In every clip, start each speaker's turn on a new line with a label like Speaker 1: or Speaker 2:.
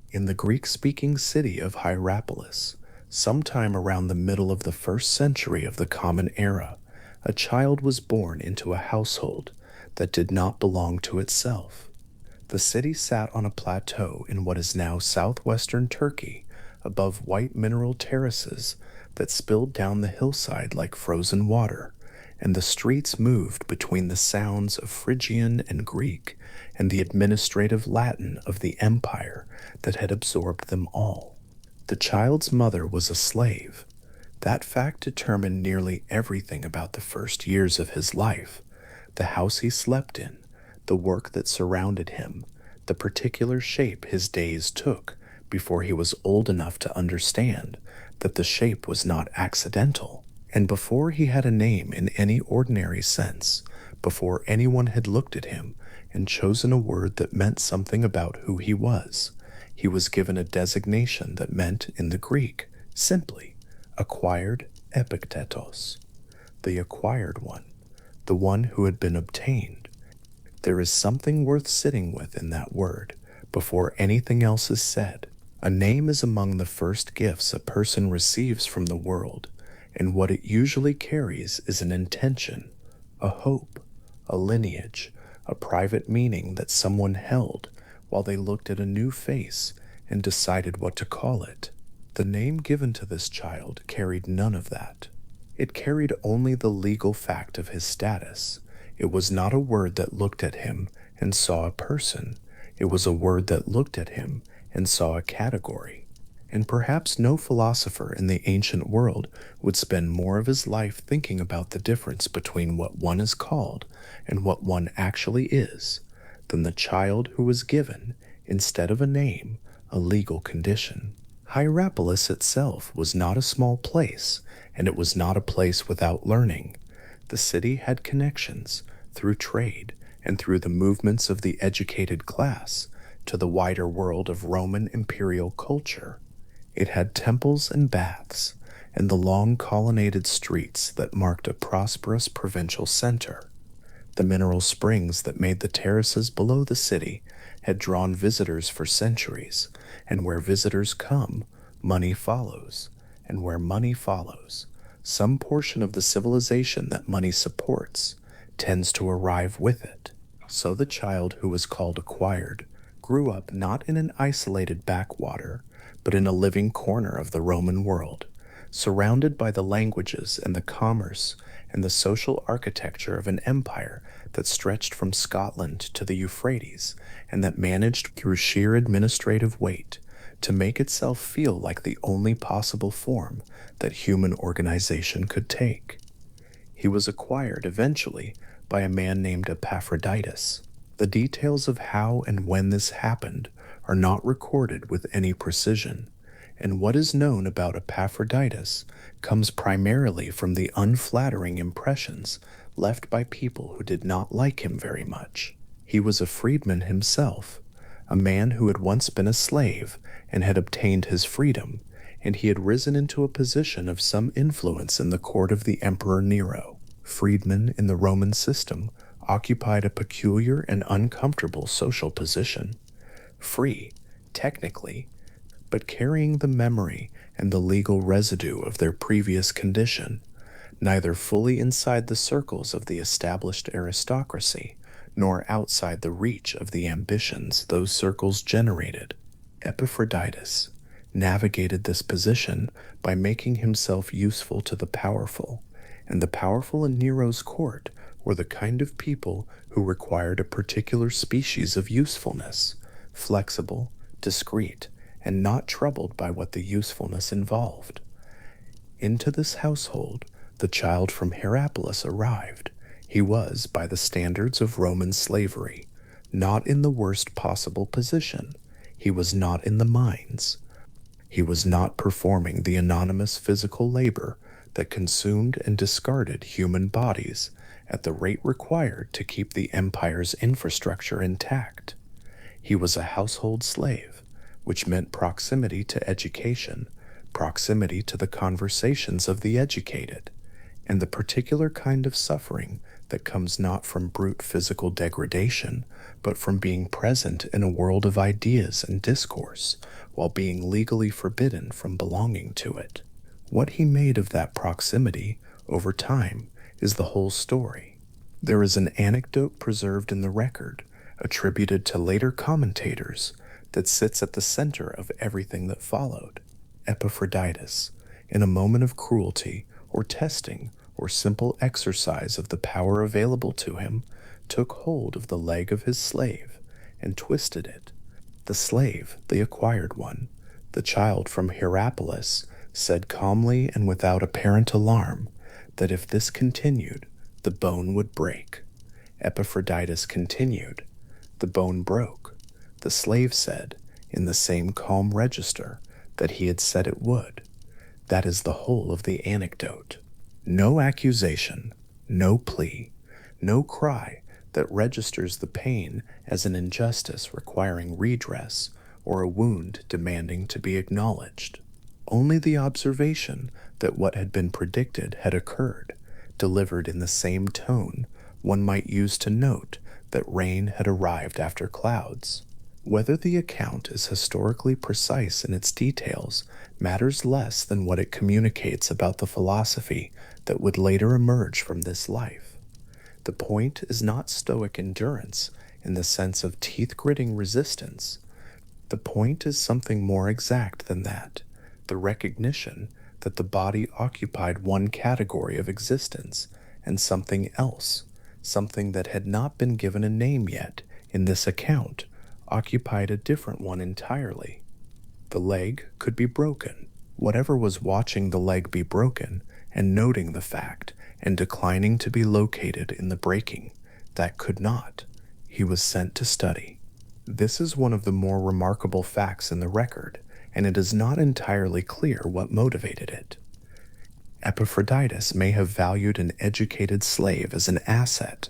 Speaker 1: In the Greek-speaking city of Hierapolis, sometime around the middle of the 1st century of the Common Era, a child was born into a household that did not belong to itself. The city sat on a plateau in what is now southwestern Turkey, above white mineral terraces that spilled down the hillside like frozen water, and the streets moved between the sounds of Phrygian and Greek and the administrative Latin of the empire that had absorbed them all. The child's mother was a slave. That fact determined nearly everything about the first years of his life: the house he slept in, the work that surrounded him, the particular shape his days took before he was old enough to understand that the shape was not accidental, and before he had a name in any ordinary sense, before anyone had looked at him and chosen a word that meant something about who he was given a designation that meant, in the Greek, simply, acquired Epictetus, the acquired one, the one who had been obtained. There is something worth sitting with in that word before anything else is said. A name is among the first gifts a person receives from the world, and what it usually carries is an intention, a hope, a lineage, a private meaning that someone held while they looked at a new face and decided what to call it. The name given to this child carried none of that. It carried only the legal fact of his status. It was not a word that looked at him and saw a person. It was a word that looked at him and saw a category. And perhaps no philosopher in the ancient world would spend more of his life thinking about the difference between what one is called and what one actually is than the child who was given, instead of a name, a legal condition. Hierapolis itself was not a small place, and it was not a place without learning. The city had connections, through trade and through the movements of the educated class, to the wider world of Roman imperial culture. It had temples and baths, and the long colonnaded streets that marked a prosperous provincial center. The mineral springs that made the terraces below the city had drawn visitors for centuries, and where visitors come, money follows, and where money follows, some portion of the civilization that money supports tends to arrive with it. So the child who was called acquired grew up not in an isolated backwater, but in a living corner of the Roman world, surrounded by the languages and the commerce and the social architecture of an empire that stretched from Scotland to the Euphrates and that managed through sheer administrative weight to make itself feel like the only possible form that human organization could take. He was acquired eventually by a man named Epaphroditus. The details of how and when this happened are not recorded with any precision, and what is known about Epaphroditus comes primarily from the unflattering impressions left by people who did not like him very much. He was a freedman himself, a man who had once been a slave and had obtained his freedom, and he had risen into a position of some influence in the court of the Emperor Nero. Freedmen in the Roman system occupied a peculiar and uncomfortable social position. Free, technically, but carrying the memory and the legal residue of their previous condition, neither fully inside the circles of the established aristocracy, nor outside the reach of the ambitions those circles generated. Epaphroditus navigated this position by making himself useful to the powerful, and the powerful in Nero's court were the kind of people who required a particular species of usefulness, flexible, discreet, and not troubled by what the usefulness involved. Into this household, the child from Hierapolis arrived. He was, by the standards of Roman slavery, not in the worst possible position. He was not in the mines. He was not performing the anonymous physical labor that consumed and discarded human bodies at the rate required to keep the empire's infrastructure intact. He was a household slave, which meant proximity to education, proximity to the conversations of the educated, and the particular kind of suffering that comes not from brute physical degradation, but from being present in a world of ideas and discourse, while being legally forbidden from belonging to it. What he made of that proximity, over time, is the whole story. There is an anecdote preserved in the record, attributed to later commentators, that sits at the center of everything that followed. Epictetus, in a moment of cruelty, or testing, or simple exercise of the power available to him, took hold of the leg of his slave and twisted it. The slave, the acquired one, the child from Hierapolis, said calmly and without apparent alarm that if this continued, the bone would break. Epictetus continued. The bone broke. The slave said, in the same calm register, that he had said it would. That is the whole of the anecdote. No accusation, no plea, no cry that registers the pain as an injustice requiring redress or a wound demanding to be acknowledged. Only the observation that what had been predicted had occurred, delivered in the same tone one might use to note that rain had arrived after clouds. Whether the account is historically precise in its details matters less than what it communicates about the philosophy that would later emerge from this life. The point is not Stoic endurance in the sense of teeth-gritting resistance. The point is something more exact than that, the recognition that the body occupied one category of existence and something else, something that had not been given a name yet in this account, occupied a different one entirely. The leg could be broken. Whatever was watching the leg be broken and noting the fact and declining to be located in the breaking, that could not. He was sent to study. This is one of the more remarkable facts in the record, and it is not entirely clear what motivated it. Epictetus may have valued an educated slave as an asset.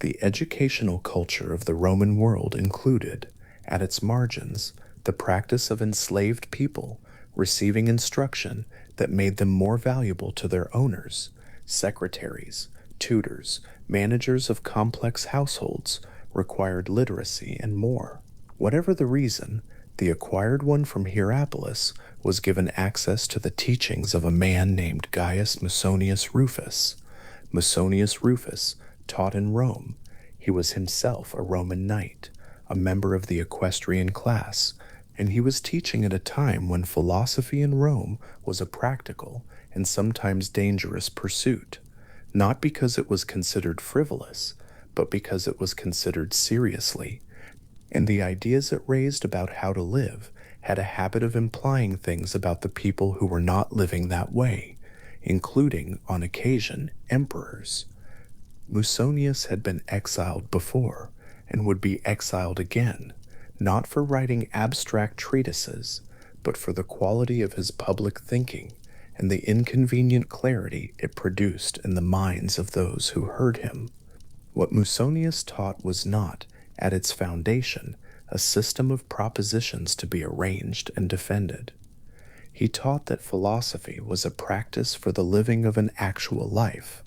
Speaker 1: The educational culture of the Roman world included, at its margins, the practice of enslaved people receiving instruction that made them more valuable to their owners. Secretaries, tutors, managers of complex households required literacy and more. Whatever the reason, the acquired one from Hierapolis was given access to the teachings of a man named Gaius Musonius Rufus. Musonius Rufus taught in Rome. He was himself a Roman knight, a member of the equestrian class, and he was teaching at a time when philosophy in Rome was a practical and sometimes dangerous pursuit, not because it was considered frivolous, but because it was considered seriously, and the ideas it raised about how to live had a habit of implying things about the people who were not living that way, including, on occasion, emperors. Musonius had been exiled before, and would be exiled again, not for writing abstract treatises, but for the quality of his public thinking and the inconvenient clarity it produced in the minds of those who heard him. What Musonius taught was not, at its foundation, a system of propositions to be arranged and defended. He taught that philosophy was a practice for the living of an actual life,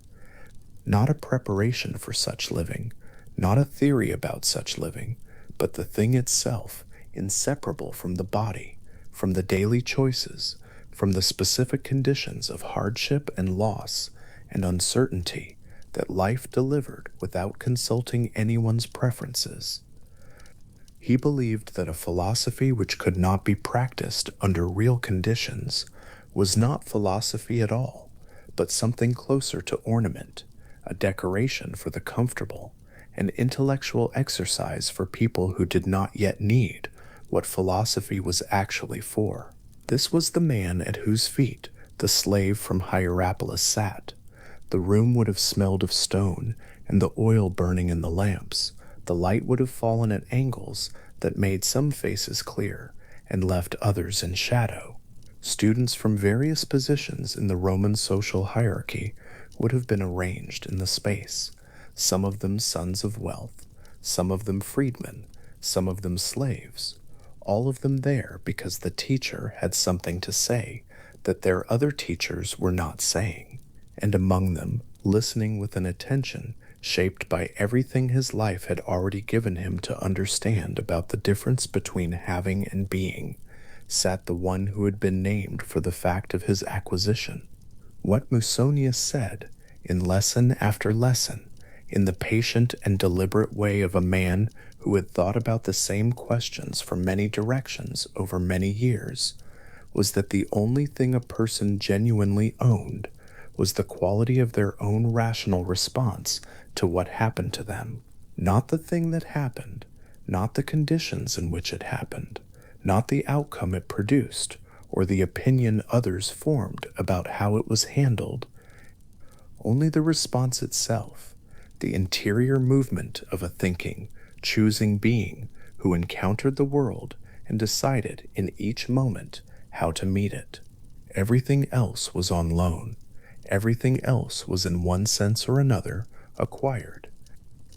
Speaker 1: not a preparation for such living, not a theory about such living, but the thing itself, inseparable from the body, from the daily choices, from the specific conditions of hardship and loss and uncertainty that life delivered without consulting anyone's preferences. He believed that a philosophy which could not be practiced under real conditions was not philosophy at all, but something closer to ornament, a decoration for the comfortable, an intellectual exercise for people who did not yet need what philosophy was actually for. This was the man at whose feet the slave from Hierapolis sat. The room would have smelled of stone and the oil burning in the lamps. The light would have fallen at angles that made some faces clear and left others in shadow. Students from various positions in the Roman social hierarchy would have been arranged in the space, some of them sons of wealth, some of them freedmen, some of them slaves, all of them there because the teacher had something to say that their other teachers were not saying, and among them, listening with an attention shaped by everything his life had already given him to understand about the difference between having and being, sat the one who had been named for the fact of his acquisition. What Musonius said, in lesson after lesson, in the patient and deliberate way of a man who had thought about the same questions from many directions over many years, was that the only thing a person genuinely owned was the quality of their own rational response to what happened to them. Not the thing that happened, not the conditions in which it happened, not the outcome it produced, or the opinion others formed about how it was handled. Only the response itself, the interior movement of a thinking, choosing being who encountered the world and decided in each moment how to meet it. Everything else was on loan. Everything else was in one sense or another acquired.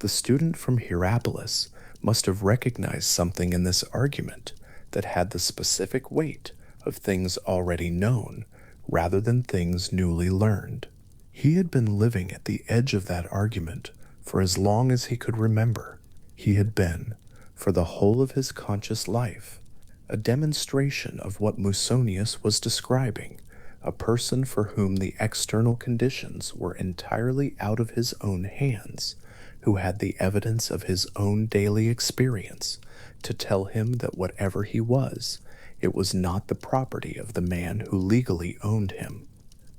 Speaker 1: The student from Hierapolis must have recognized something in this argument that had the specific weight of things already known rather than things newly learned. He had been living at the edge of that argument for as long as he could remember. He had been, for the whole of his conscious life, a demonstration of what Musonius was describing, a person for whom the external conditions were entirely out of his own hands, who had the evidence of his own daily experience to tell him that whatever he was, it was not the property of the man who legally owned him.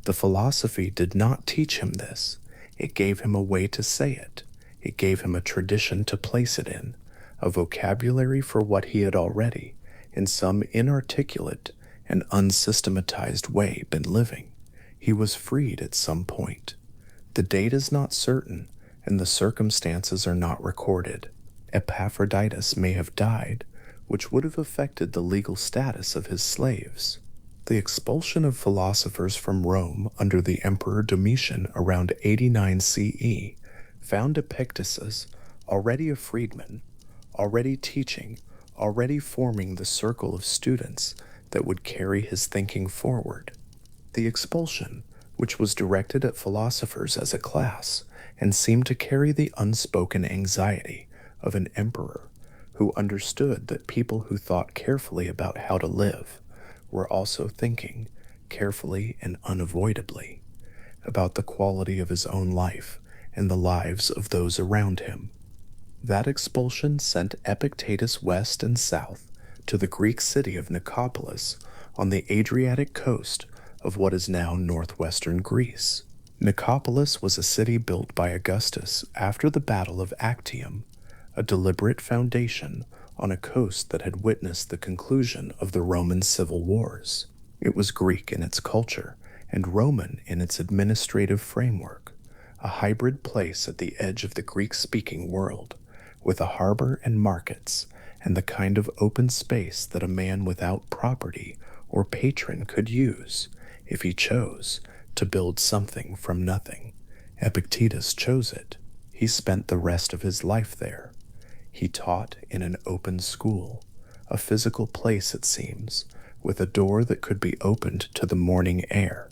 Speaker 1: The philosophy did not teach him this. It gave him a way to say it. It gave him a tradition to place it in, a vocabulary for what he had already, in some inarticulate and unsystematized way, been living. He was freed at some point. The date is not certain, and the circumstances are not recorded. Epaphroditus may have died, which would have affected the legal status of his slaves. The expulsion of philosophers from Rome under the Emperor Domitian around 89 CE found Epictetus, already a freedman, already teaching, already forming the circle of students that would carry his thinking forward. The expulsion, which was directed at philosophers as a class and seemed to carry the unspoken anxiety of an emperor who understood that people who thought carefully about how to live were also thinking, carefully and unavoidably, about the quality of his own life and the lives of those around him. That expulsion sent Epictetus west and south to the Greek city of Nicopolis on the Adriatic coast of what is now northwestern Greece. Nicopolis was a city built by Augustus after the Battle of Actium, a deliberate foundation on a coast that had witnessed the conclusion of the Roman civil wars. It was Greek in its culture and Roman in its administrative framework, a hybrid place at the edge of the Greek-speaking world, with a harbor and markets, and the kind of open space that a man without property or patron could use, if he chose, to build something from nothing. Epictetus chose it. He spent the rest of his life there. He taught in an open school, a physical place, it seems, with a door that could be opened to the morning air,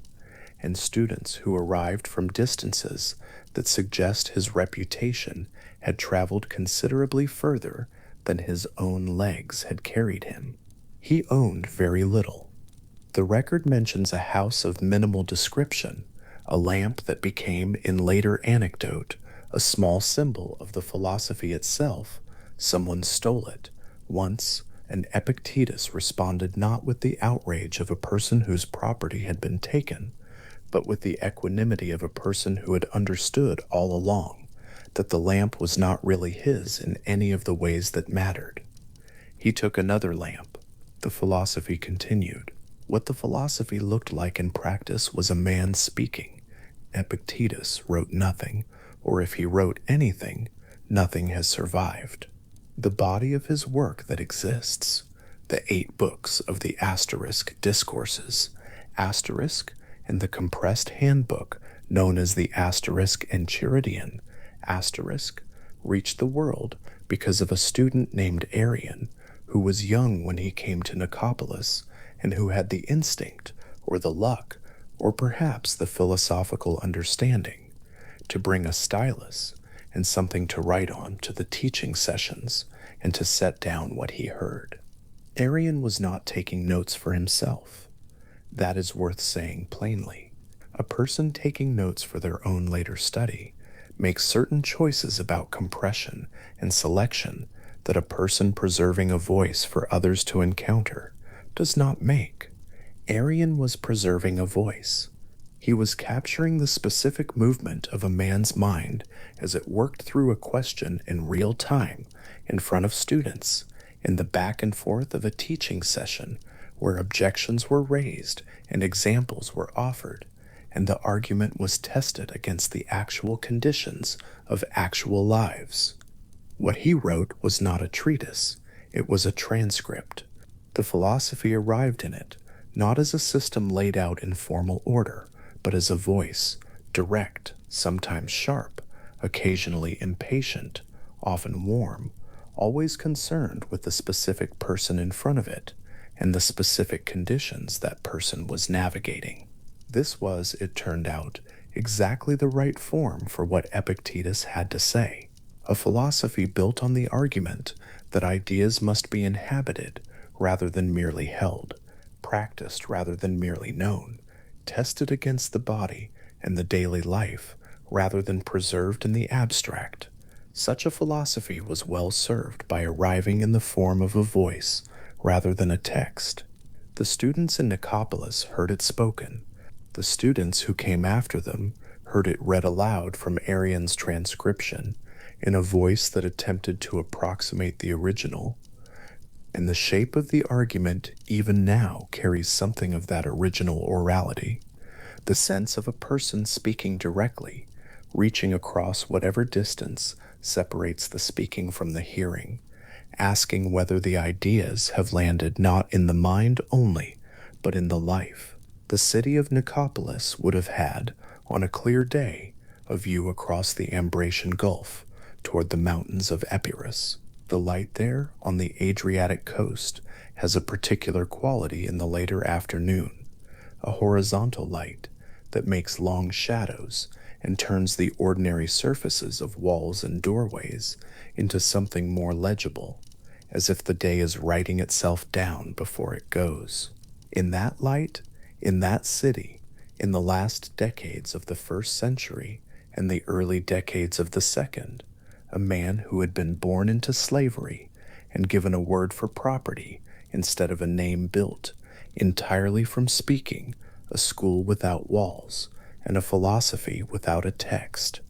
Speaker 1: and students who arrived from distances that suggest his reputation had traveled considerably further than his own legs had carried him. He owned very little. The record mentions a house of minimal description, a lamp that became, in later anecdote, a small symbol of the philosophy itself. Someone stole it once, and Epictetus responded not with the outrage of a person whose property had been taken, but with the equanimity of a person who had understood all along that the lamp was not really his in any of the ways that mattered. He took another lamp. The philosophy continued. What the philosophy looked like in practice was a man speaking. Epictetus wrote nothing, or if he wrote anything, nothing has survived. The body of his work that exists, the 8 books of the asterisk discourses, asterisk, and the compressed handbook known as the asterisk Enchiridion, asterisk, reached the world because of a student named Arian, who was young when he came to Nicopolis, and who had the instinct, or the luck, or perhaps the philosophical understanding, to bring a stylus and something to write on to the teaching sessions and to set down what he heard. Arian was not taking notes for himself. That is worth saying plainly. A person taking notes for their own later study makes certain choices about compression and selection that a person preserving a voice for others to encounter does not make. Arian was preserving a voice. He was capturing the specific movement of a man's mind as it worked through a question in real time in front of students in the back and forth of a teaching session where objections were raised and examples were offered, and the argument was tested against the actual conditions of actual lives. What he wrote was not a treatise, it was a transcript. The philosophy arrived in it, not as a system laid out in formal order, but as a voice, direct, sometimes sharp, occasionally impatient, often warm, always concerned with the specific person in front of it and the specific conditions that person was navigating. This was, it turned out, exactly the right form for what Epictetus had to say, a philosophy built on the argument that ideas must be inhabited rather than merely held, practiced rather than merely known, tested against the body and the daily life rather than preserved in the abstract. Such a philosophy was well served by arriving in the form of a voice rather than a text. The students in Nicopolis heard it spoken. The students who came after them heard it read aloud from Arian's transcription in a voice that attempted to approximate the original. And the shape of the argument even now carries something of that original orality, the sense of a person speaking directly, reaching across whatever distance separates the speaking from the hearing, asking whether the ideas have landed not in the mind only, but in the life. The city of Nicopolis would have had, on a clear day, a view across the Ambracian Gulf toward the mountains of Epirus. The light there on the Adriatic coast has a particular quality in the later afternoon, a horizontal light that makes long shadows and turns the ordinary surfaces of walls and doorways into something more legible, as if the day is writing itself down before it goes. In that light, in that city, in the last decades of the first century and the early decades of the second, a man who had been born into slavery and given a word for property instead of a name built, entirely from speaking, a school without walls, and a philosophy without a text.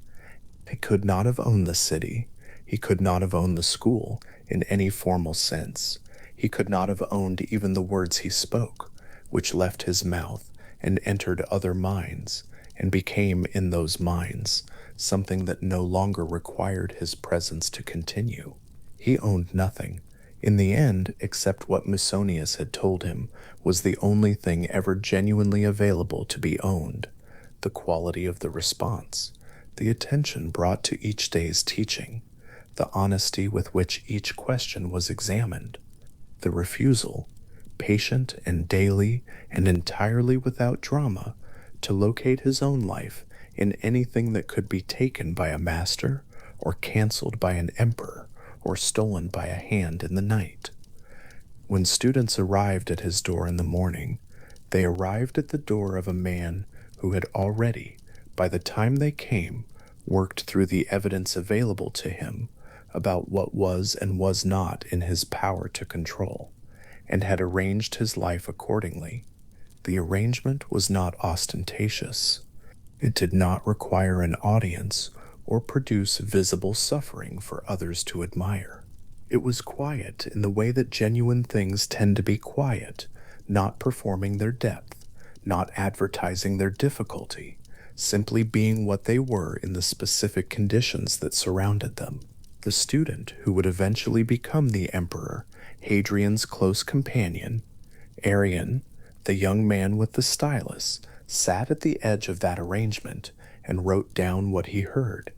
Speaker 1: He could not have owned the city. He could not have owned the school in any formal sense. He could not have owned even the words he spoke, which left his mouth and entered other minds, and became in those minds something that no longer required his presence to continue. He owned nothing, in the end, except what Musonius had told him was the only thing ever genuinely available to be owned, the quality of the response, the attention brought to each day's teaching, the honesty with which each question was examined, the refusal, patient and daily and entirely without drama, to locate his own life in anything that could be taken by a master or canceled by an emperor or stolen by a hand in the night. When students arrived at his door in the morning, they arrived at the door of a man who had already, by the time they came, worked through the evidence available to him about what was and was not in his power to control, and had arranged his life accordingly. The arrangement was not ostentatious. It did not require an audience or produce visible suffering for others to admire. It was quiet in the way that genuine things tend to be quiet, not performing their depth, not advertising their difficulty, simply being what they were in the specific conditions that surrounded them. The student who would eventually become the emperor, Hadrian's close companion, Arian, the young man with the stylus, sat at the edge of that arrangement and wrote down what he heard.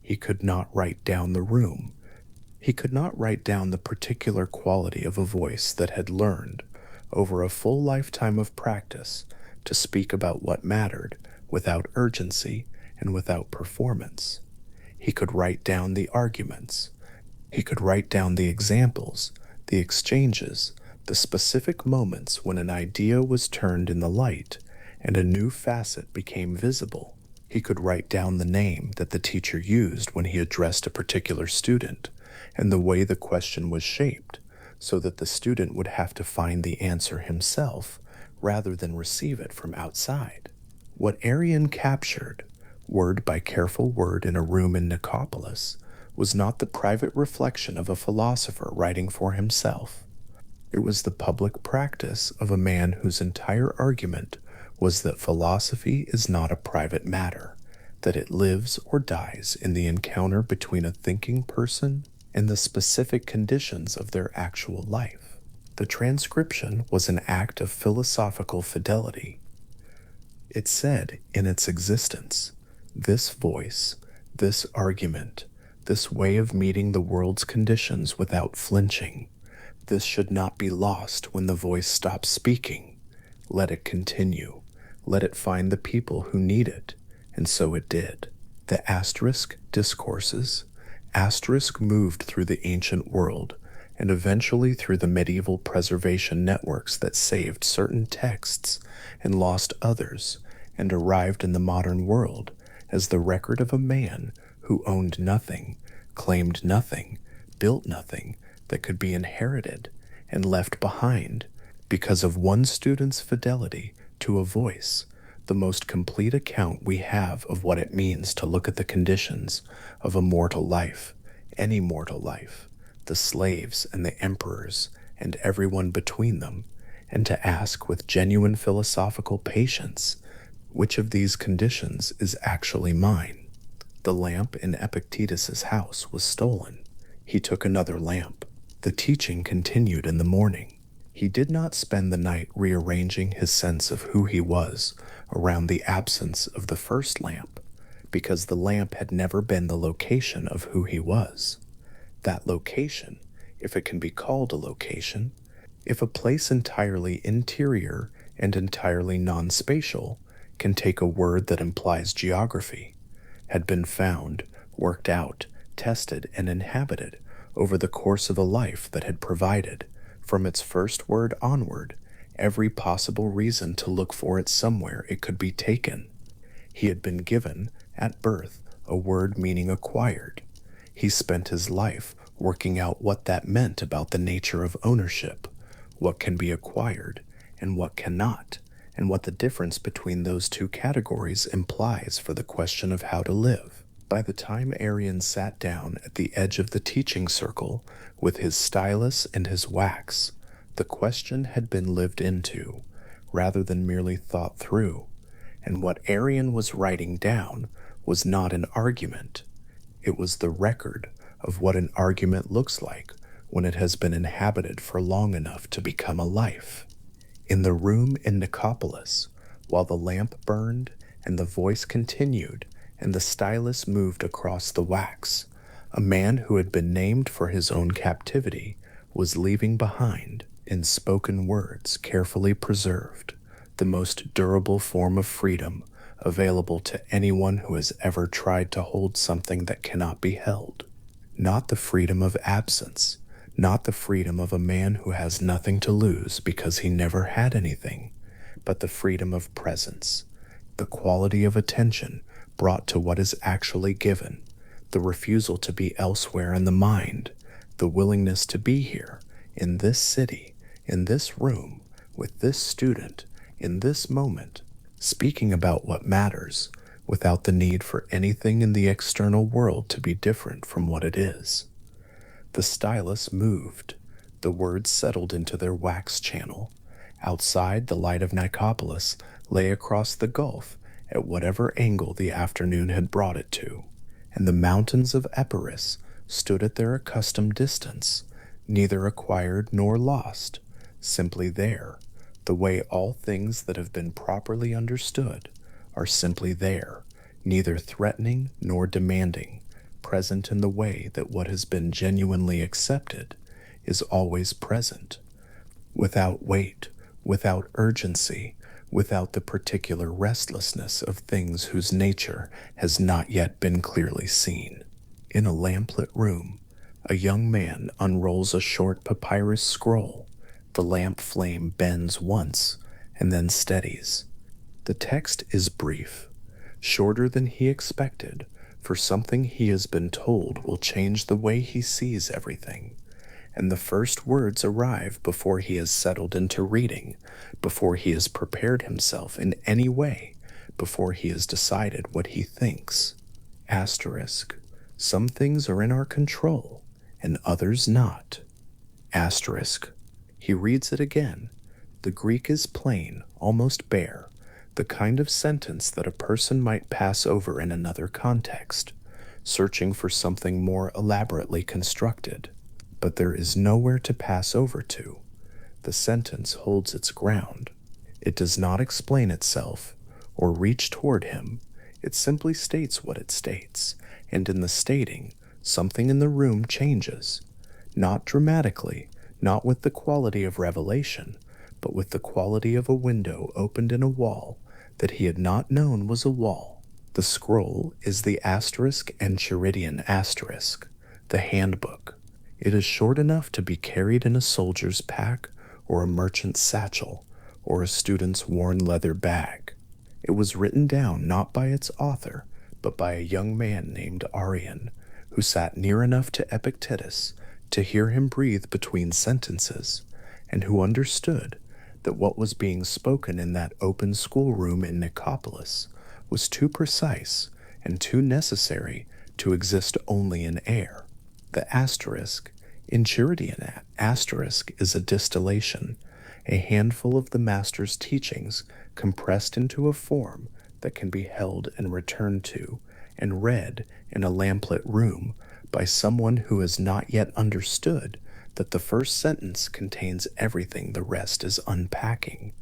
Speaker 1: He could not write down the room. He could not write down the particular quality of a voice that had learned, over a full lifetime of practice, to speak about what mattered without urgency and without performance. He could write down the arguments. He could write down the examples, the exchanges, the specific moments when an idea was turned in the light and a new facet became visible. He could write down the name that the teacher used when he addressed a particular student and the way the question was shaped, so that the student would have to find the answer himself rather than receive it from outside. What Arian captured, word by careful word in a room in Nicopolis, was not the private reflection of a philosopher writing for himself. It was the public practice of a man whose entire argument was that philosophy is not a private matter, that it lives or dies in the encounter between a thinking person and the specific conditions of their actual life. The transcription was an act of philosophical fidelity. It said in its existence, this voice, this argument, this way of meeting the world's conditions without flinching, this should not be lost when the voice stops speaking. Let it continue. Let it find the people who need it. And so it did. The asterisk discourses, asterisk moved through the ancient world and eventually through the medieval preservation networks that saved certain texts and lost others, and arrived in the modern world as the record of a man who owned nothing, claimed nothing, built nothing that could be inherited and left behind because of one student's fidelity to a voice, the most complete account we have of what it means to look at the conditions of a mortal life, any mortal life, the slaves and the emperors and everyone between them, and to ask with genuine philosophical patience, which of these conditions is actually mine? The lamp in Epictetus's house was stolen. He took another lamp. The teaching continued in the morning. He did not spend the night rearranging his sense of who he was around the absence of the first lamp, because the lamp had never been the location of who he was. That location, if it can be called a location, if a place entirely interior and entirely non-spatial can take a word that implies geography, had been found, worked out, tested, and inhabited over the course of a life that had provided, from its first word onward, every possible reason to look for it somewhere it could be taken. He had been given, at birth, a word meaning acquired. He spent his life working out what that meant about the nature of ownership, what can be acquired and what cannot, and what the difference between those two categories implies for the question of how to live. By the time Arian sat down at the edge of the teaching circle with his stylus and his wax, the question had been lived into, rather than merely thought through, and what Arian was writing down was not an argument. It was the record of what an argument looks like when it has been inhabited for long enough to become a life. In the room in Nicopolis, while the lamp burned and the voice continued and the stylus moved across the wax, a man who had been named for his own captivity was leaving behind, in spoken words carefully preserved, the most durable form of freedom available to anyone who has ever tried to hold something that cannot be held. Not the freedom of absence, not the freedom of a man who has nothing to lose because he never had anything, but the freedom of presence, the quality of attention brought to what is actually given, the refusal to be elsewhere in the mind, the willingness to be here, in this city, in this room, with this student, in this moment, speaking about what matters, without the need for anything in the external world to be different from what it is. The stylus moved. The words settled into their wax channel. Outside, the light of Nicopolis lay across the gulf at whatever angle the afternoon had brought it to, and the mountains of Epirus stood at their accustomed distance, neither acquired nor lost, simply there, the way all things that have been properly understood are simply there, neither threatening nor demanding, present in the way that what has been genuinely accepted is always present, without weight, without urgency, without the particular restlessness of things whose nature has not yet been clearly seen. In a lamplit room, a young man unrolls a short papyrus scroll. The lamp flame bends once and then steadies. The text is brief, shorter than he expected, for something he has been told will change the way he sees everything. And the first words arrive before he has settled into reading, before he has prepared himself in any way, before he has decided what he thinks. Asterisk. Some things are in our control, and others not. Asterisk. He reads it again. The Greek is plain, almost bare, the kind of sentence that a person might pass over in another context, searching for something more elaborately constructed. But there is nowhere to pass over to. The sentence holds its ground. It does not explain itself or reach toward him. It simply states what it states, and in the stating, something in the room changes. Not dramatically, not with the quality of revelation, but with the quality of a window opened in a wall that he had not known was a wall. The scroll is the asterisk enchiridion asterisk, the handbook. It is short enough to be carried in a soldier's pack or a merchant's satchel or a student's worn leather bag. It was written down not by its author, but by a young man named Arion, who sat near enough to Epictetus to hear him breathe between sentences, and who understood that what was being spoken in that open schoolroom in Nicopolis was too precise and too necessary to exist only in air. The asterisk, enchiridion asterisk, is a distillation, a handful of the master's teachings compressed into a form that can be held and returned to and read in a lamplit room by someone who has not yet understood that the first sentence contains everything the rest is unpacking.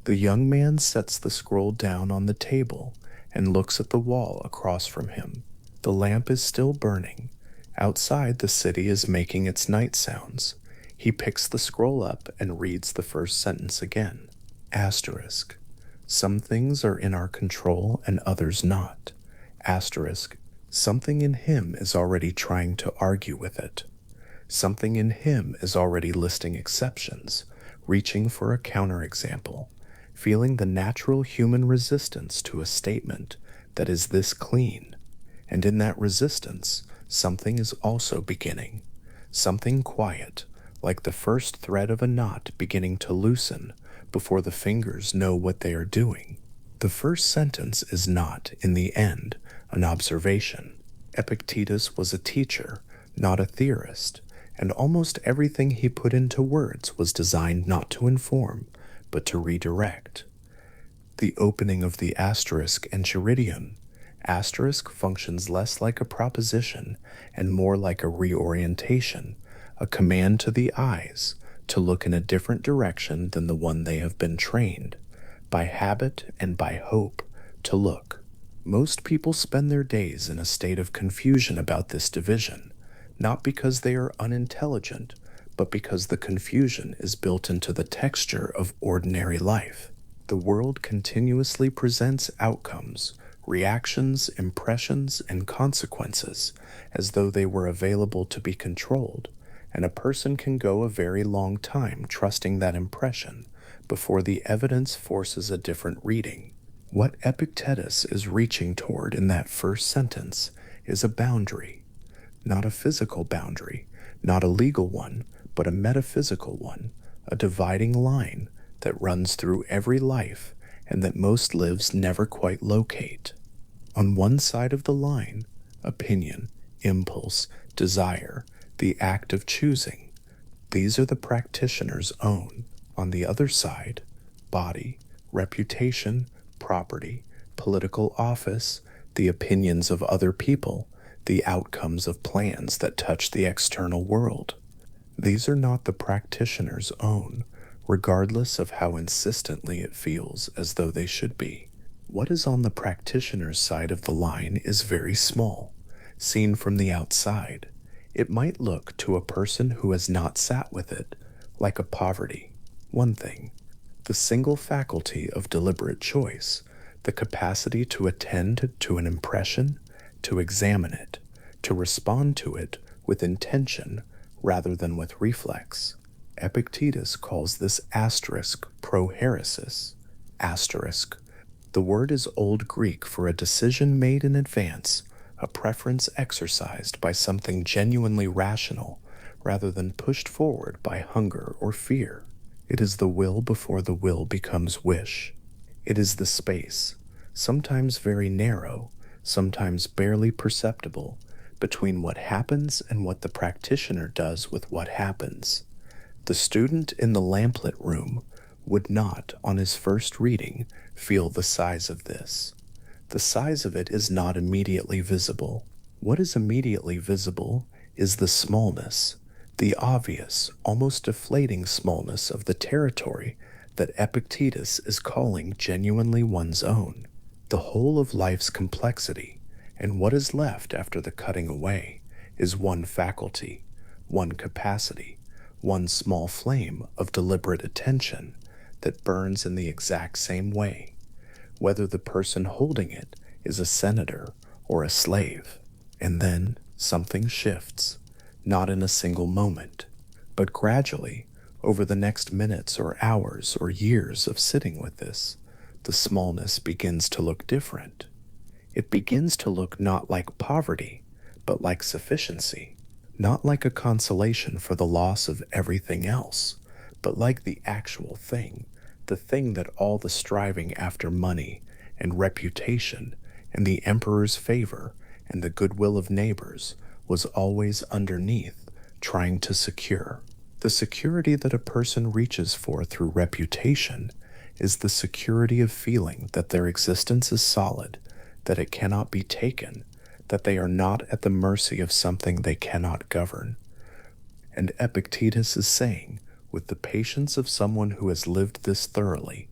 Speaker 1: The young man sets the scroll down on the table and looks at the wall across from him. The lamp is still burning. Outside, the city is making its night sounds. He picks the scroll up and reads the first sentence again. Asterisk. Some things are in our control and others not. Asterisk. Something in him is already trying to argue with it. Something in him is already listing exceptions, reaching for a counterexample, feeling the natural human resistance to a statement that is this clean. And in that resistance, something is also beginning, something quiet, like the first thread of a knot beginning to loosen before the fingers know what they are doing. The first sentence is not, in the end, an observation. Epictetus was a teacher, not a theorist, and almost everything he put into words was designed not to inform, but to redirect. The opening of the asterisk enchiridion. Asterisk functions less like a proposition and more like a reorientation, a command to the eyes to look in a different direction than the one they have been trained, by habit and by hope, to look. Most people spend their days in a state of confusion about this division, not because they are unintelligent, but because the confusion is built into the texture of ordinary life. The world continuously presents outcomes, reactions, impressions, and consequences as though they were available to be controlled, and a person can go a very long time trusting that impression before the evidence forces a different reading. What Epictetus is reaching toward in that first sentence is a boundary, not a physical boundary, not a legal one, but a metaphysical one, a dividing line that runs through every life and that most lives never quite locate. On one side of the line, opinion, impulse, desire, the act of choosing. These are the practitioner's own. On the other side, body, reputation, property, political office, the opinions of other people, the outcomes of plans that touch the external world. These are not the practitioner's own, regardless of how insistently it feels as though they should be. What is on the practitioner's side of the line is very small. Seen from the outside, it might look to a person who has not sat with it like a poverty. One thing, the single faculty of deliberate choice, the capacity to attend to an impression, to examine it, to respond to it with intention rather than with reflex. Epictetus calls this asterisk proheresis. Asterisk. The word is Old Greek for a decision made in advance, a preference exercised by something genuinely rational rather than pushed forward by hunger or fear. It is the will before the will becomes wish. It is the space, sometimes very narrow, sometimes barely perceptible, between what happens and what the practitioner does with what happens. The student in the lamplit room would not, on his first reading, feel the size of this. The size of it is not immediately visible. What is immediately visible is the smallness, the obvious, almost deflating smallness of the territory that Epictetus is calling genuinely one's own. The whole of life's complexity, and what is left after the cutting away, is one faculty, one capacity, one small flame of deliberate attention that burns in the exact same way, whether the person holding it is a senator or a slave. And then something shifts, not in a single moment, but gradually over the next minutes or hours or years of sitting with this. The smallness begins to look different. It begins to look not like poverty, but like sufficiency, not like a consolation for the loss of everything else, but like the actual thing, the thing that all the striving after money and reputation and the emperor's favor and the goodwill of neighbors was always underneath trying to secure. The security that a person reaches for through reputation is the security of feeling that their existence is solid, that it cannot be taken, that they are not at the mercy of something they cannot govern. And Epictetus is saying, with the patience of someone who has lived this thoroughly,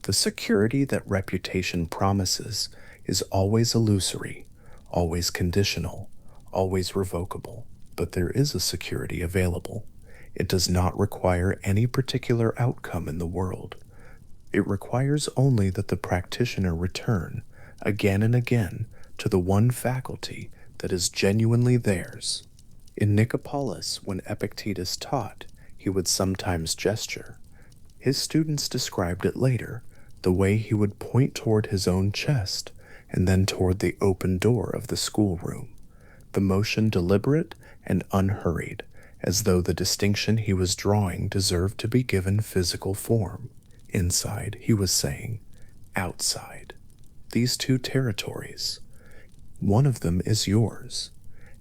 Speaker 1: the security that reputation promises is always illusory, always conditional, always revocable. But there is a security available. It does not require any particular outcome in the world. It requires only that the practitioner return, again and again, to the one faculty that is genuinely theirs. In Nicopolis, when Epictetus taught, he would sometimes gesture. His students described it later, the way he would point toward his own chest and then toward the open door of the schoolroom, the motion deliberate and unhurried, as though the distinction he was drawing deserved to be given physical form. Inside, he was saying, outside. These two territories, one of them is yours,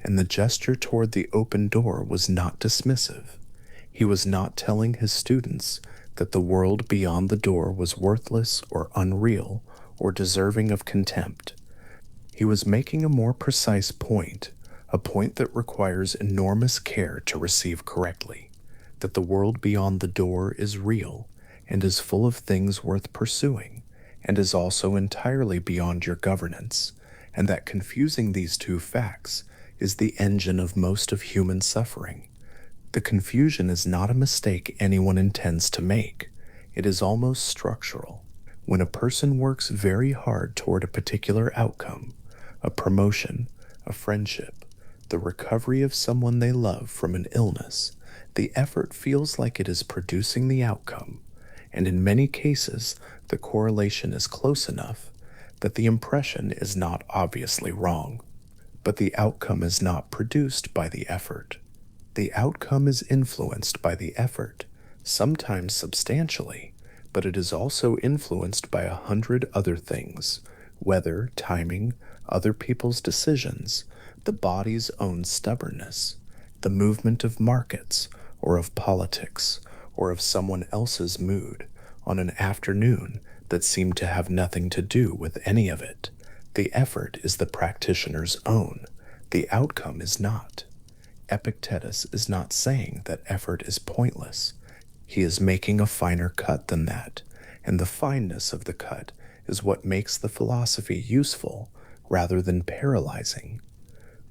Speaker 1: and the gesture toward the open door was not dismissive. He was not telling his students that the world beyond the door was worthless or unreal or deserving of contempt. He was making a more precise point, a point that requires enormous care to receive correctly, that the world beyond the door is real and is full of things worth pursuing, and is also entirely beyond your governance, and that confusing these two facts is the engine of most of human suffering. The confusion is not a mistake anyone intends to make. It is almost structural. When a person works very hard toward a particular outcome, a promotion, a friendship, the recovery of someone they love from an illness, the effort feels like it is producing the outcome, and in many cases the correlation is close enough that the impression is not obviously wrong. But the outcome is not produced by the effort. The outcome is influenced by the effort, sometimes substantially, but it is also influenced by 100 other things: weather, timing, other people's decisions, the body's own stubbornness, the movement of markets, or of politics, or of someone else's mood on an afternoon that seemed to have nothing to do with any of it. The effort is the practitioner's own. The outcome is not. Epictetus is not saying that effort is pointless. He is making a finer cut than that, and the fineness of the cut is what makes the philosophy useful rather than paralyzing.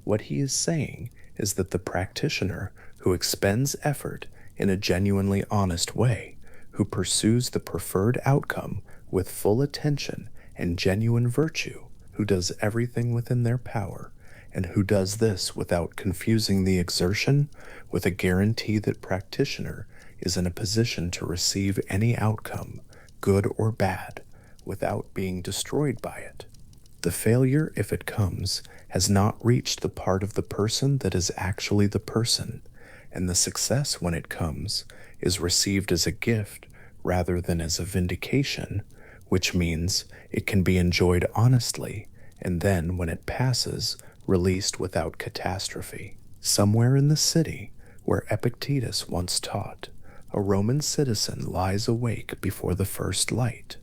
Speaker 1: What he is saying is that the practitioner who expends effort in a genuinely honest way, who pursues the preferred outcome with full attention and genuine virtue, who does everything within their power, and who does this without confusing the exertion with a guarantee that practitioner is in a position to receive any outcome, good or bad, without being destroyed by it. The failure, if it comes, has not reached the part of the person that is actually the person, and the success, when it comes, is received as a gift rather than as a vindication, which means it can be enjoyed honestly, and then, when it passes, released without catastrophe. Somewhere in the city where Epictetus once taught, a Roman citizen lies awake before the first light.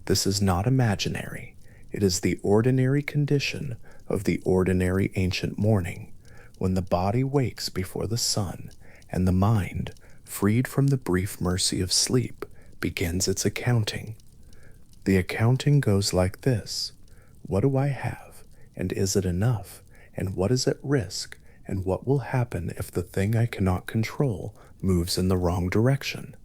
Speaker 1: This is not imaginary. It is the ordinary condition of the ordinary ancient morning, when the body wakes before the sun, and the mind, freed from the brief mercy of sleep, begins its accounting. The accounting goes like this: what do I have, and is it enough, and what is at risk, and what will happen if the thing I cannot control moves in the wrong direction?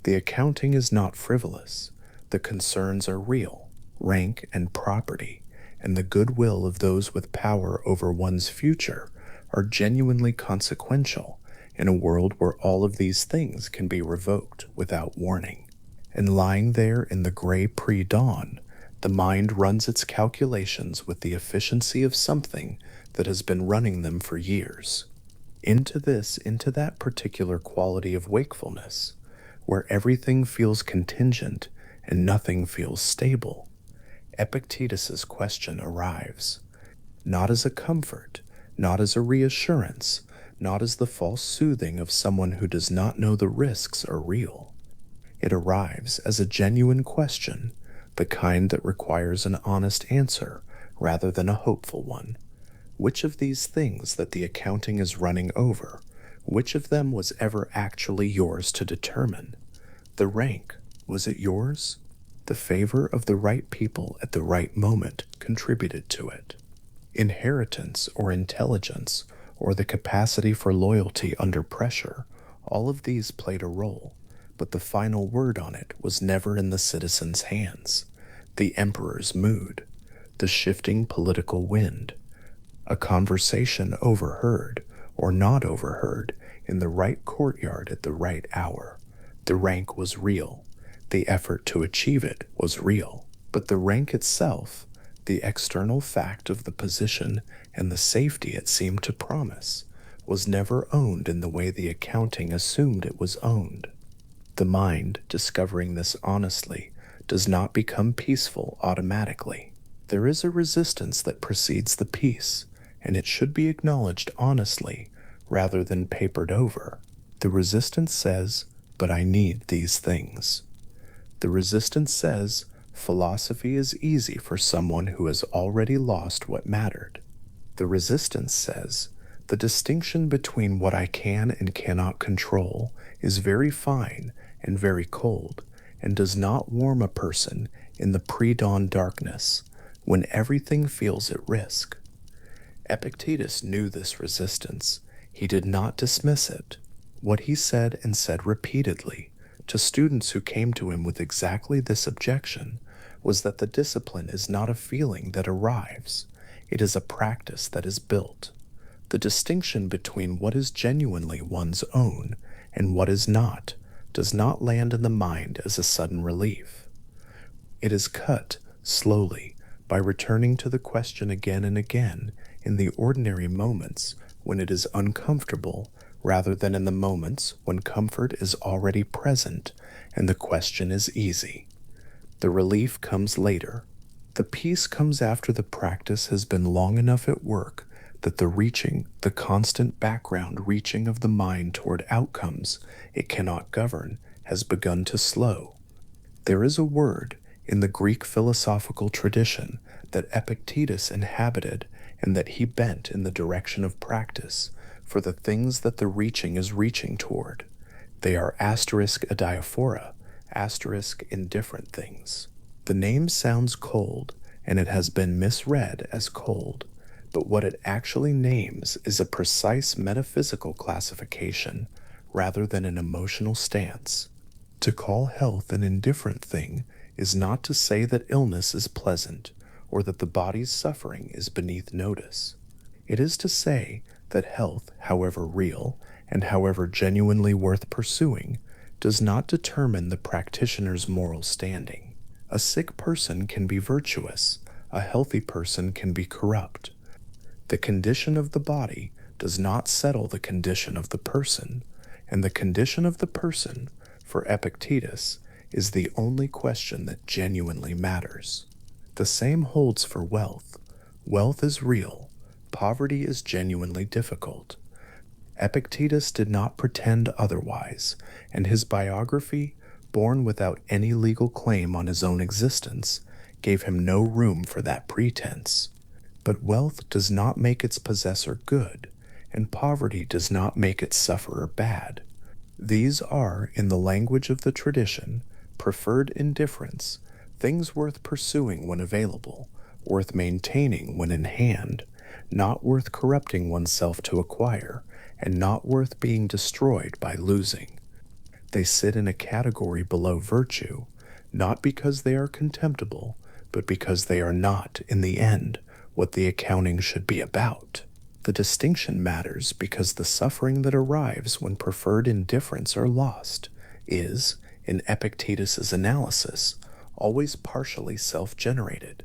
Speaker 1: The accounting is not frivolous. The concerns are real, rank and property, and the goodwill of those with power over one's future are genuinely consequential in a world where all of these things can be revoked without warning. And lying there in the gray pre-dawn, the mind runs its calculations with the efficiency of something that has been running them for years. Into that particular quality of wakefulness, where everything feels contingent and nothing feels stable, Epictetus's question arrives, not as a comfort, not as a reassurance, not as the false soothing of someone who does not know the risks are real. It arrives as a genuine question, the kind that requires an honest answer rather than a hopeful one. Which of these things that the accounting is running over, which of them was ever actually yours to determine? The rank, was it yours? The favor of the right people at the right moment contributed to it. Inheritance or intelligence, or the capacity for loyalty under pressure, all of these played a role, but the final word on it was never in the citizen's hands. The emperor's mood, the shifting political wind, a conversation overheard or not overheard in the right courtyard at the right hour. The rank was real. The effort to achieve it was real. But the rank itself, the external fact of the position and the safety it seemed to promise, was never owned in the way the accounting assumed it was owned. The mind, discovering this honestly, does not become peaceful automatically. There is a resistance that precedes the peace, and it should be acknowledged honestly rather than papered over. The resistance says, but I need these things. The resistance says, philosophy is easy for someone who has already lost what mattered. The resistance says, the distinction between what I can and cannot control is very fine and very cold, and does not warm a person in the pre-dawn darkness when everything feels at risk. Epictetus knew this resistance. He did not dismiss it. What he said, and said repeatedly, to students who came to him with exactly this objection, was that the discipline is not a feeling that arrives. It is a practice that is built. The distinction between what is genuinely one's own and what is not does not land in the mind as a sudden relief. It is cut slowly by returning to the question again and again in the ordinary moments when it is uncomfortable, rather than in the moments when comfort is already present and the question is easy. The relief comes later. The peace comes after the practice has been long enough at work that the constant background reaching of the mind toward outcomes it cannot govern has begun to slow. There is a word in the Greek philosophical tradition that Epictetus inhabited and that he bent in the direction of practice for the things that the reaching is reaching toward. They are *adiaphora, indifferent things. The name sounds cold, and it has been misread as cold, but what it actually names is a precise metaphysical classification rather than an emotional stance. To call health an indifferent thing is not to say that illness is pleasant or that the body's suffering is beneath notice. It is to say that health, however real and however genuinely worth pursuing, does not determine the practitioner's moral standing. A sick person can be virtuous, a healthy person can be corrupt. The condition of the body does not settle the condition of the person, and the condition of the person, for Epictetus, is the only question that genuinely matters. The same holds for wealth. Wealth is real, poverty is genuinely difficult. Epictetus did not pretend otherwise, and his biography, born without any legal claim on his own existence, gave him no room for that pretense. But wealth does not make its possessor good, and poverty does not make its sufferer bad. These are, in the language of the tradition, preferred indifference, things worth pursuing when available, worth maintaining when in hand, not worth corrupting oneself to acquire, and not worth being destroyed by losing. They sit in a category below virtue, not because they are contemptible, but because they are not, in the end, what the accounting should be about. The distinction matters because the suffering that arrives when preferred indifference are lost is, in Epictetus's analysis, always partially self-generated.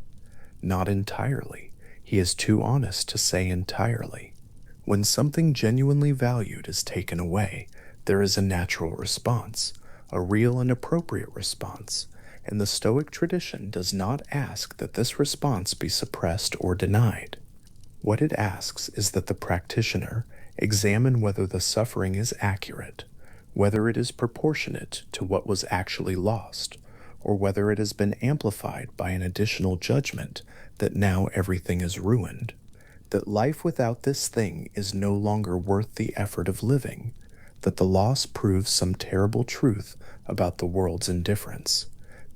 Speaker 1: Not entirely. He is too honest to say entirely. When something genuinely valued is taken away, there is a natural response, a real and appropriate response, and the Stoic tradition does not ask that this response be suppressed or denied. What it asks is that the practitioner examine whether the suffering is accurate, whether it is proportionate to what was actually lost, or whether it has been amplified by an additional judgment that now everything is ruined, that life without this thing is no longer worth the effort of living, that the loss proves some terrible truth about the world's indifference.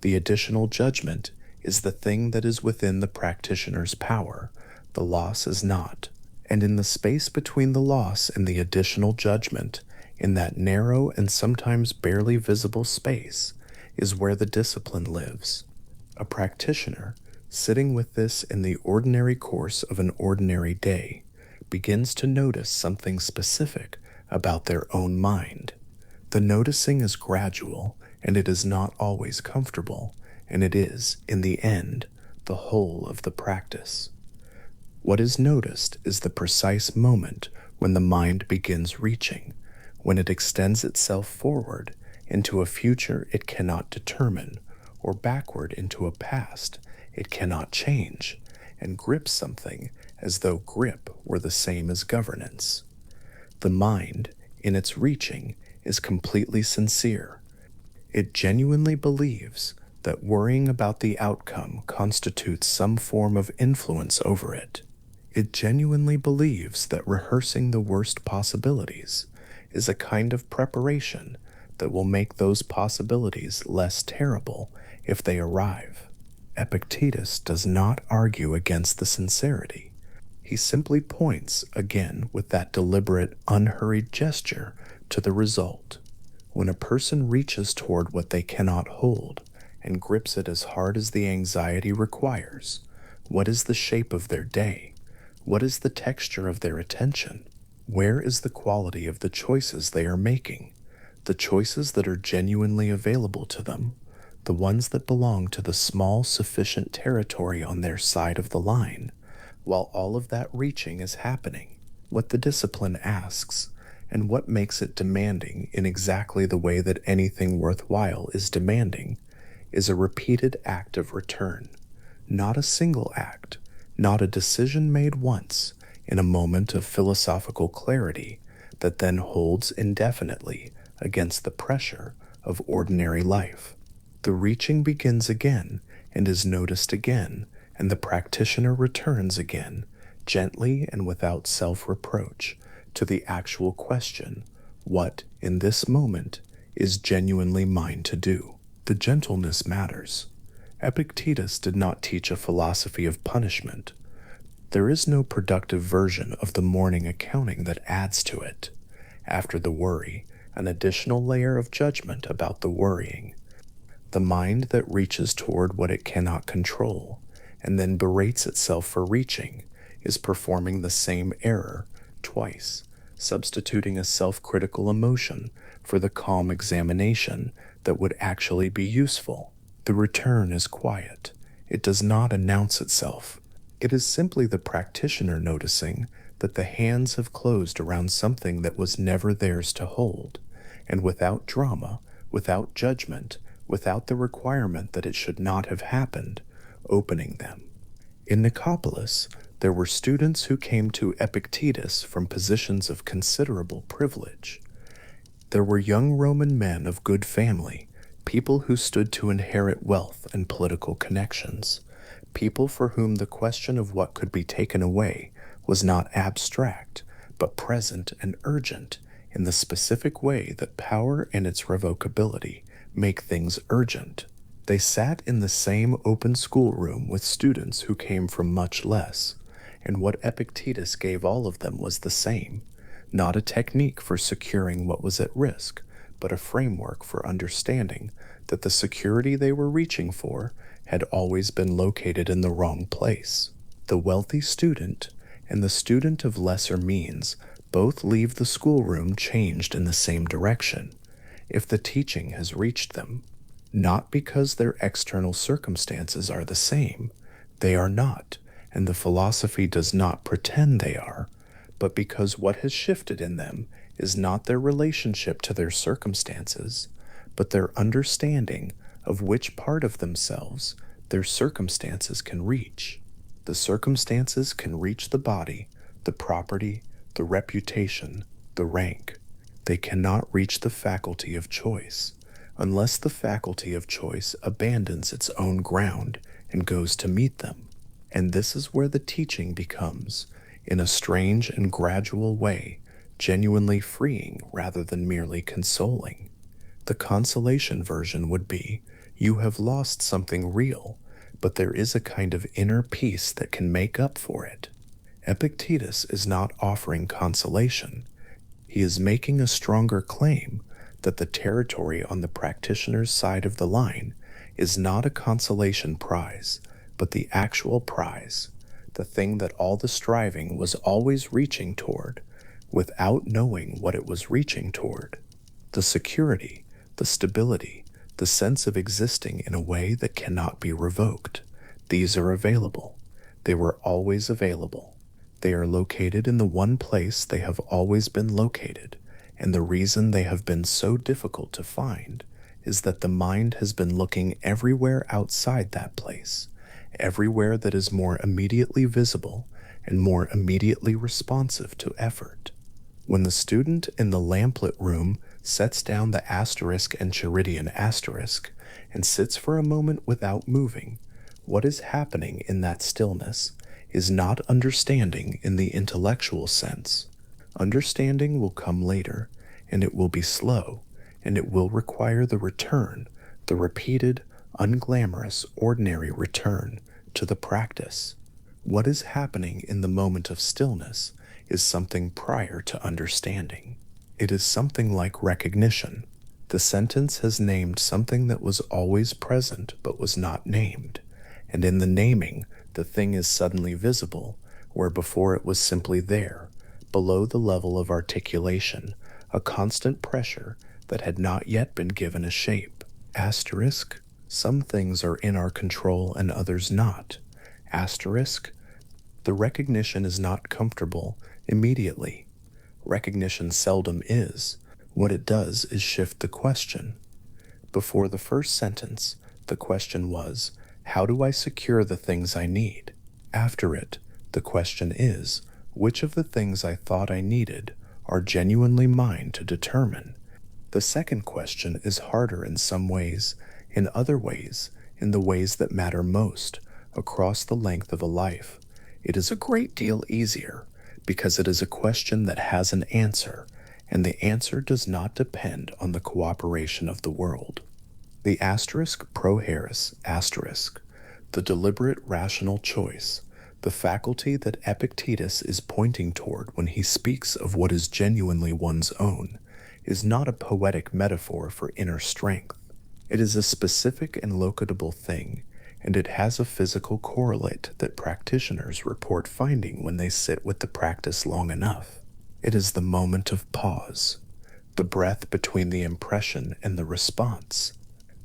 Speaker 1: The additional judgment is the thing that is within the practitioner's power. The loss is not. And in the space between the loss and the additional judgment, in that narrow and sometimes barely visible space, is where the discipline lives. A practitioner, sitting with this in the ordinary course of an ordinary day, begins to notice something specific about their own mind. The noticing is gradual, and it is not always comfortable, and it is, in the end, the whole of the practice. What is noticed is the precise moment when the mind begins reaching, when it extends itself forward into a future it cannot determine, or backward into a past it cannot change, and grips something as though grip were the same as governance. The mind, in its reaching, is completely sincere. It genuinely believes that worrying about the outcome constitutes some form of influence over it. It genuinely believes that rehearsing the worst possibilities is a kind of preparation that will make those possibilities less terrible if they arrive. Epictetus does not argue against the sincerity. He simply points, again with that deliberate, unhurried gesture, to the result. When a person reaches toward what they cannot hold and grips it as hard as the anxiety requires, what is the shape of their day? What is the texture of their attention? Where is the quality of the choices they are making? The choices that are genuinely available to them, the ones that belong to the small sufficient territory on their side of the line, while all of that reaching is happening. What the discipline asks, and what makes it demanding in exactly the way that anything worthwhile is demanding, is a repeated act of return, not a single act, not a decision made once in a moment of philosophical clarity that then holds indefinitely against the pressure of ordinary life. The reaching begins again and is noticed again, and the practitioner returns again, gently and without self-reproach, to the actual question, what, in this moment, is genuinely mine to do? The gentleness matters. Epictetus did not teach a philosophy of punishment. There is no productive version of the morning accounting that adds to it. After the worry, an additional layer of judgment about the worrying. The mind that reaches toward what it cannot control, and then berates itself for reaching, is performing the same error twice, substituting a self-critical emotion for the calm examination that would actually be useful. The return is quiet. It does not announce itself. It is simply the practitioner noticing that the hands have closed around something that was never theirs to hold, and without drama, without judgment, without the requirement that it should not have happened, opening them. In Nicopolis, there were students who came to Epictetus from positions of considerable privilege. There were young Roman men of good family, people who stood to inherit wealth and political connections, people for whom the question of what could be taken away was not abstract, but present and urgent in the specific way that power and its revocability make things urgent. They sat in the same open schoolroom with students who came from much less, and what Epictetus gave all of them was the same, not a technique for securing what was at risk, but a framework for understanding that the security they were reaching for had always been located in the wrong place. The wealthy student and the student of lesser means both leave the schoolroom changed in the same direction, if the teaching has reached them, not because their external circumstances are the same, they are not, and the philosophy does not pretend they are, but because what has shifted in them is not their relationship to their circumstances, but their understanding of which part of themselves their circumstances can reach. The circumstances can reach the body, the property, the reputation, the rank. They cannot reach the faculty of choice, unless the faculty of choice abandons its own ground and goes to meet them. And this is where the teaching becomes, in a strange and gradual way, genuinely freeing rather than merely consoling. The consolation version would be, you have lost something real, but there is a kind of inner peace that can make up for it. Epictetus is not offering consolation. He is making a stronger claim that the territory on the practitioner's side of the line is not a consolation prize, but the actual prize, the thing that all the striving was always reaching toward, without knowing what it was reaching toward. The security, the stability, the sense of existing in a way that cannot be revoked. These are available. They were always available. They are located in the one place they have always been located, and the reason they have been so difficult to find is that the mind has been looking everywhere outside that place, everywhere that is more immediately visible and more immediately responsive to effort. When the student in the lamplit room sets down the asterisk and Charidian asterisk and sits for a moment without moving, what is happening in that stillness is not understanding in the intellectual sense. Understanding will come later, and it will be slow, and it will require the return, the repeated, unglamorous, ordinary return to the practice. What is happening in the moment of stillness is something prior to understanding. It is something like recognition. The sentence has named something that was always present but was not named, and in the naming, the thing is suddenly visible, where before it was simply there, below the level of articulation, a constant pressure that had not yet been given a shape. Asterisk, some things are in our control and others not. Asterisk, the recognition is not comfortable immediately. Recognition seldom is. What it does is shift the question. Before the first sentence, the question was, how do I secure the things I need? After it, the question is, which of the things I thought I needed are genuinely mine to determine? The second question is harder in some ways, in other ways, in the ways that matter most, across the length of a life. It is a great deal easier, because it is a question that has an answer, and the answer does not depend on the cooperation of the world. The asterisk proharis asterisk, the deliberate rational choice, the faculty that Epictetus is pointing toward when he speaks of what is genuinely one's own, is not a poetic metaphor for inner strength. It is a specific and locatable thing, and it has a physical correlate that practitioners report finding when they sit with the practice long enough. It is the moment of pause, the breath between the impression and the response,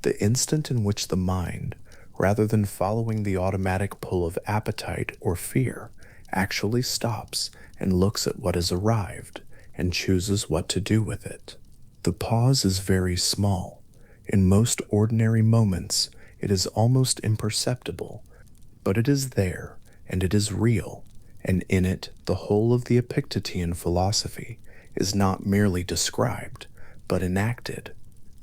Speaker 1: the instant in which the mind, rather than following the automatic pull of appetite or fear, actually stops and looks at what has arrived and chooses what to do with it. The pause is very small. In most ordinary moments, it is almost imperceptible, but it is there, and it is real, and in it the whole of the Epictetean philosophy is not merely described, but enacted.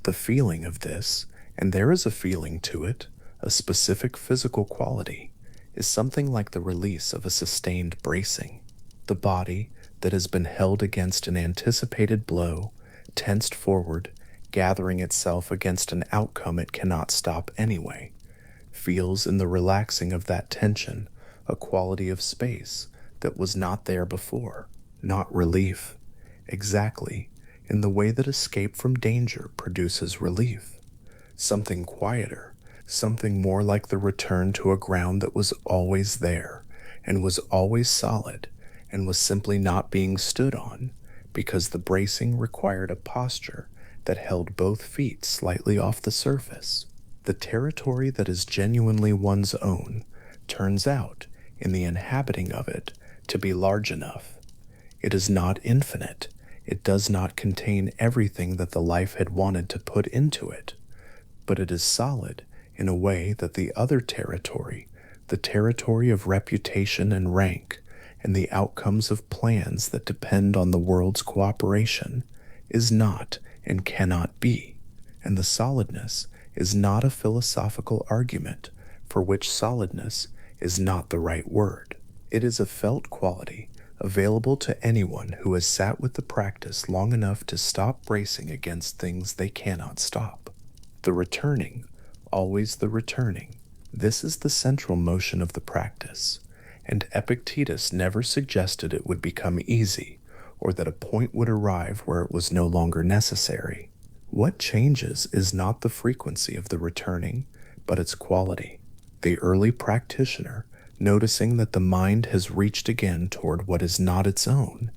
Speaker 1: The feeling of this, and there is a feeling to it, a specific physical quality, is something like the release of a sustained bracing. The body that has been held against an anticipated blow, tensed forward, gathering itself against an outcome it cannot stop anyway, feels in the relaxing of that tension a quality of space that was not there before, not relief, exactly in the way that escape from danger produces relief. Something quieter, something more like the return to a ground that was always there and was always solid and was simply not being stood on because the bracing required a posture that held both feet slightly off the surface. The territory that is genuinely one's own turns out, in the inhabiting of it, to be large enough. It is not infinite. It does not contain everything that the life had wanted to put into it, but it is solid in a way that the other territory, the territory of reputation and rank, and the outcomes of plans that depend on the world's cooperation, is not and cannot be, and the solidness is not a philosophical argument for which solidness is not the right word. It is a felt quality available to anyone who has sat with the practice long enough to stop bracing against things they cannot stop. The returning, always the returning, this is the central motion of the practice, and Epictetus never suggested it would become easy or that a point would arrive where it was no longer necessary. What changes is not the frequency of the returning, but its quality. The early practitioner, noticing that the mind has reached again toward what is not its own,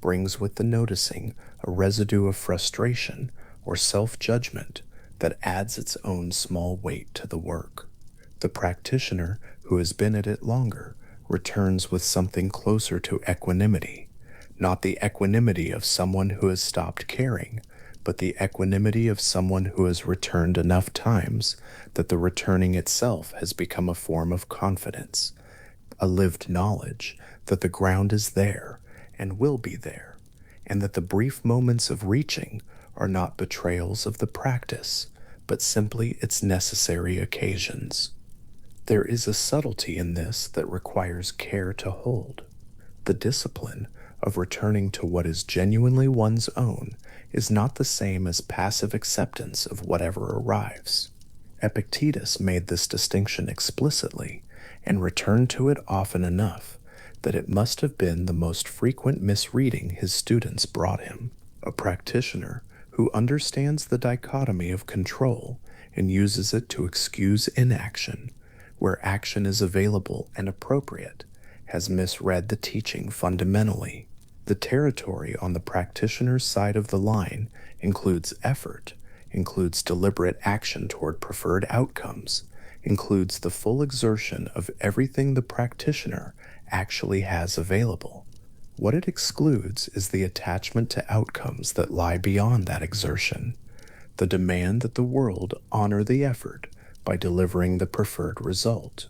Speaker 1: brings with the noticing a residue of frustration or self-judgment that adds its own small weight to the work. The practitioner who has been at it longer returns with something closer to equanimity, not the equanimity of someone who has stopped caring, but the equanimity of someone who has returned enough times that the returning itself has become a form of confidence, a lived knowledge that the ground is there and will be there, and that the brief moments of reaching are not betrayals of the practice, but simply its necessary occasions. There is a subtlety in this that requires care to hold. The discipline of returning to what is genuinely one's own is not the same as passive acceptance of whatever arrives. Epictetus made this distinction explicitly and returned to it often enough that it must have been the most frequent misreading his students brought him. A practitioner who understands the dichotomy of control and uses it to excuse inaction, where action is available and appropriate, has misread the teaching fundamentally. The territory on the practitioner's side of the line includes effort, includes deliberate action toward preferred outcomes, includes the full exertion of everything the practitioner actually has available. What it excludes is the attachment to outcomes that lie beyond that exertion, the demand that the world honor the effort by delivering the preferred result.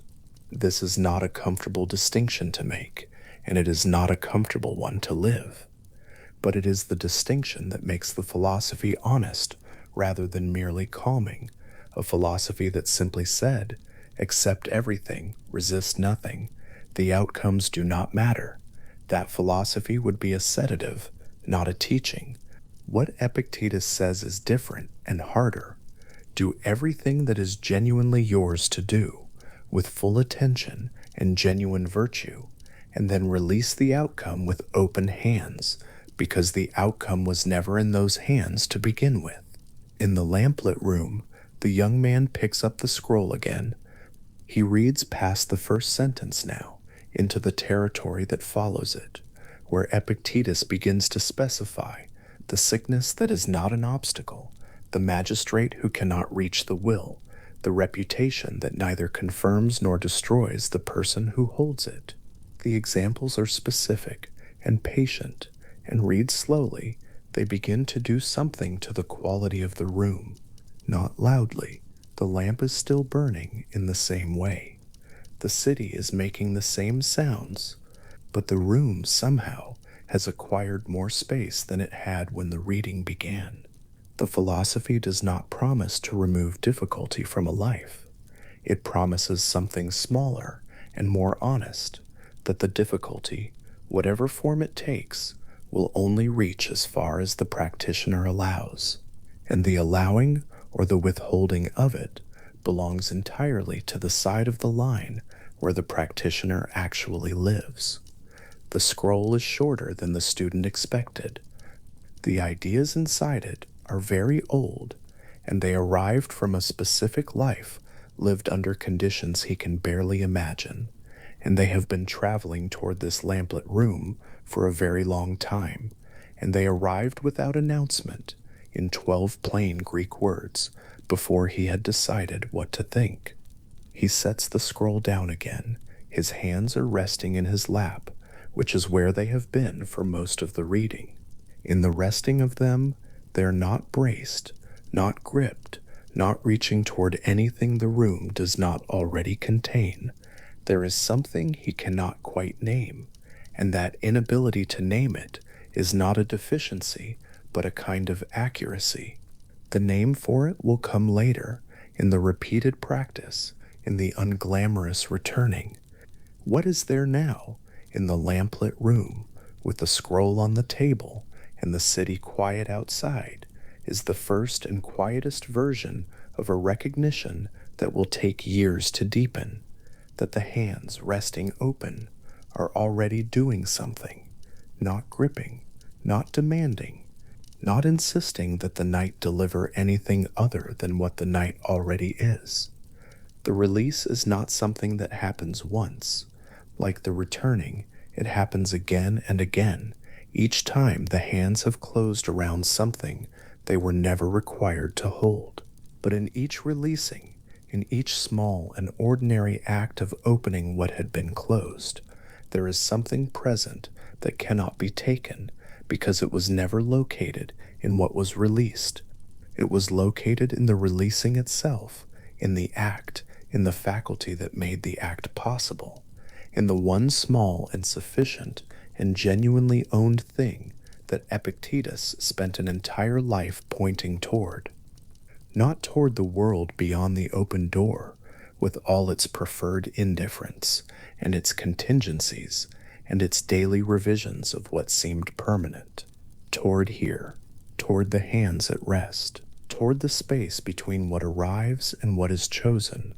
Speaker 1: This is not a comfortable distinction to make, and it is not a comfortable one to live. But it is the distinction that makes the philosophy honest rather than merely calming, a philosophy that simply said, accept everything, resist nothing, the outcomes do not matter. That philosophy would be a sedative, not a teaching. What Epictetus says is different and harder. Do everything that is genuinely yours to do, with full attention and genuine virtue, and then release the outcome with open hands, because the outcome was never in those hands to begin with. In the lamplit room, the young man picks up the scroll again. He reads past the first sentence now, into the territory that follows it, where Epictetus begins to specify the sickness that is not an obstacle, the magistrate who cannot reach the will, the reputation that neither confirms nor destroys the person who holds it. The examples are specific and patient, and read slowly, they begin to do something to the quality of the room. Not loudly, the lamp is still burning in the same way. The city is making the same sounds, but the room somehow has acquired more space than it had when the reading began. The philosophy does not promise to remove difficulty from a life. It promises something smaller and more honest, that the difficulty, whatever form it takes, will only reach as far as the practitioner allows, and the allowing or the withholding of it belongs entirely to the side of the line where the practitioner actually lives. The scroll is shorter than the student expected. The ideas inside it are very old, and they arrived from a specific life lived under conditions he can barely imagine, and they have been traveling toward this lamplit room for a very long time, and they arrived without announcement in 12 plain Greek words before he had decided what to think. He sets the scroll down again. His hands are resting in his lap, which is where they have been for most of the reading. In the resting of them, they are not braced, not gripped, not reaching toward anything the room does not already contain. There is something he cannot quite name, and that inability to name it is not a deficiency, but a kind of accuracy. The name for it will come later, in the repeated practice, in the unglamorous returning. What is there now, in the lamplit room, with the scroll on the table, and the city quiet outside, is the first and quietest version of a recognition that will take years to deepen, that the hands resting open are already doing something, not gripping, not demanding, not insisting that the night deliver anything other than what the night already is. The release is not something that happens once. Like the returning, it happens again and again, each time the hands have closed around something they were never required to hold. But in each releasing, in each small and ordinary act of opening what had been closed, there is something present that cannot be taken because it was never located in what was released. It was located in the releasing itself, in the act, in the faculty that made the act possible, in the one small and sufficient and genuinely owned thing that Epictetus spent an entire life pointing toward. Not toward the world beyond the open door, with all its preferred indifference, and its contingencies, and its daily revisions of what seemed permanent. Toward here, toward the hands at rest, toward the space between what arrives and what is chosen,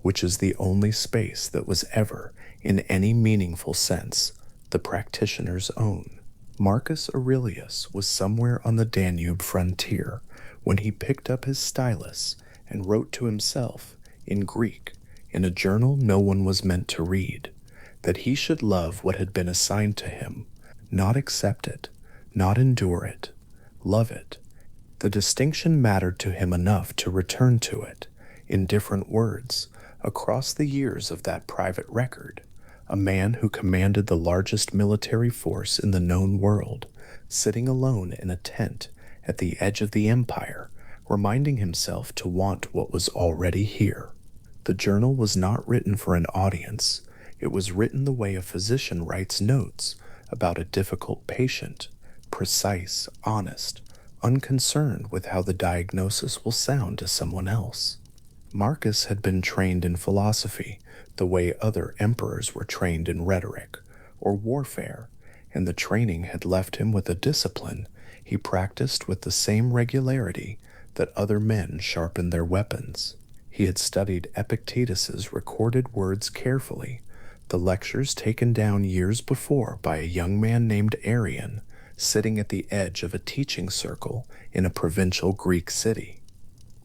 Speaker 1: which is the only space that was ever, in any meaningful sense, the practitioner's own. Marcus Aurelius was somewhere on the Danube frontier when he picked up his stylus and wrote to himself, in Greek, in a journal no one was meant to read, that he should love what had been assigned to him, not accept it, not endure it, love it. The distinction mattered to him enough to return to it, in different words, across the years of that private record. A man who commanded the largest military force in the known world, sitting alone in a tent at the edge of the empire, reminding himself to want what was already here. The journal was not written for an audience. It was written the way a physician writes notes about a difficult patient, precise, honest, unconcerned with how the diagnosis will sound to someone else. Marcus had been trained in philosophy the way other emperors were trained in rhetoric or warfare, and the training had left him with a discipline he practiced with the same regularity that other men sharpened their weapons. He had studied Epictetus's recorded words carefully, the lectures taken down years before by a young man named Arian, sitting at the edge of a teaching circle in a provincial Greek city.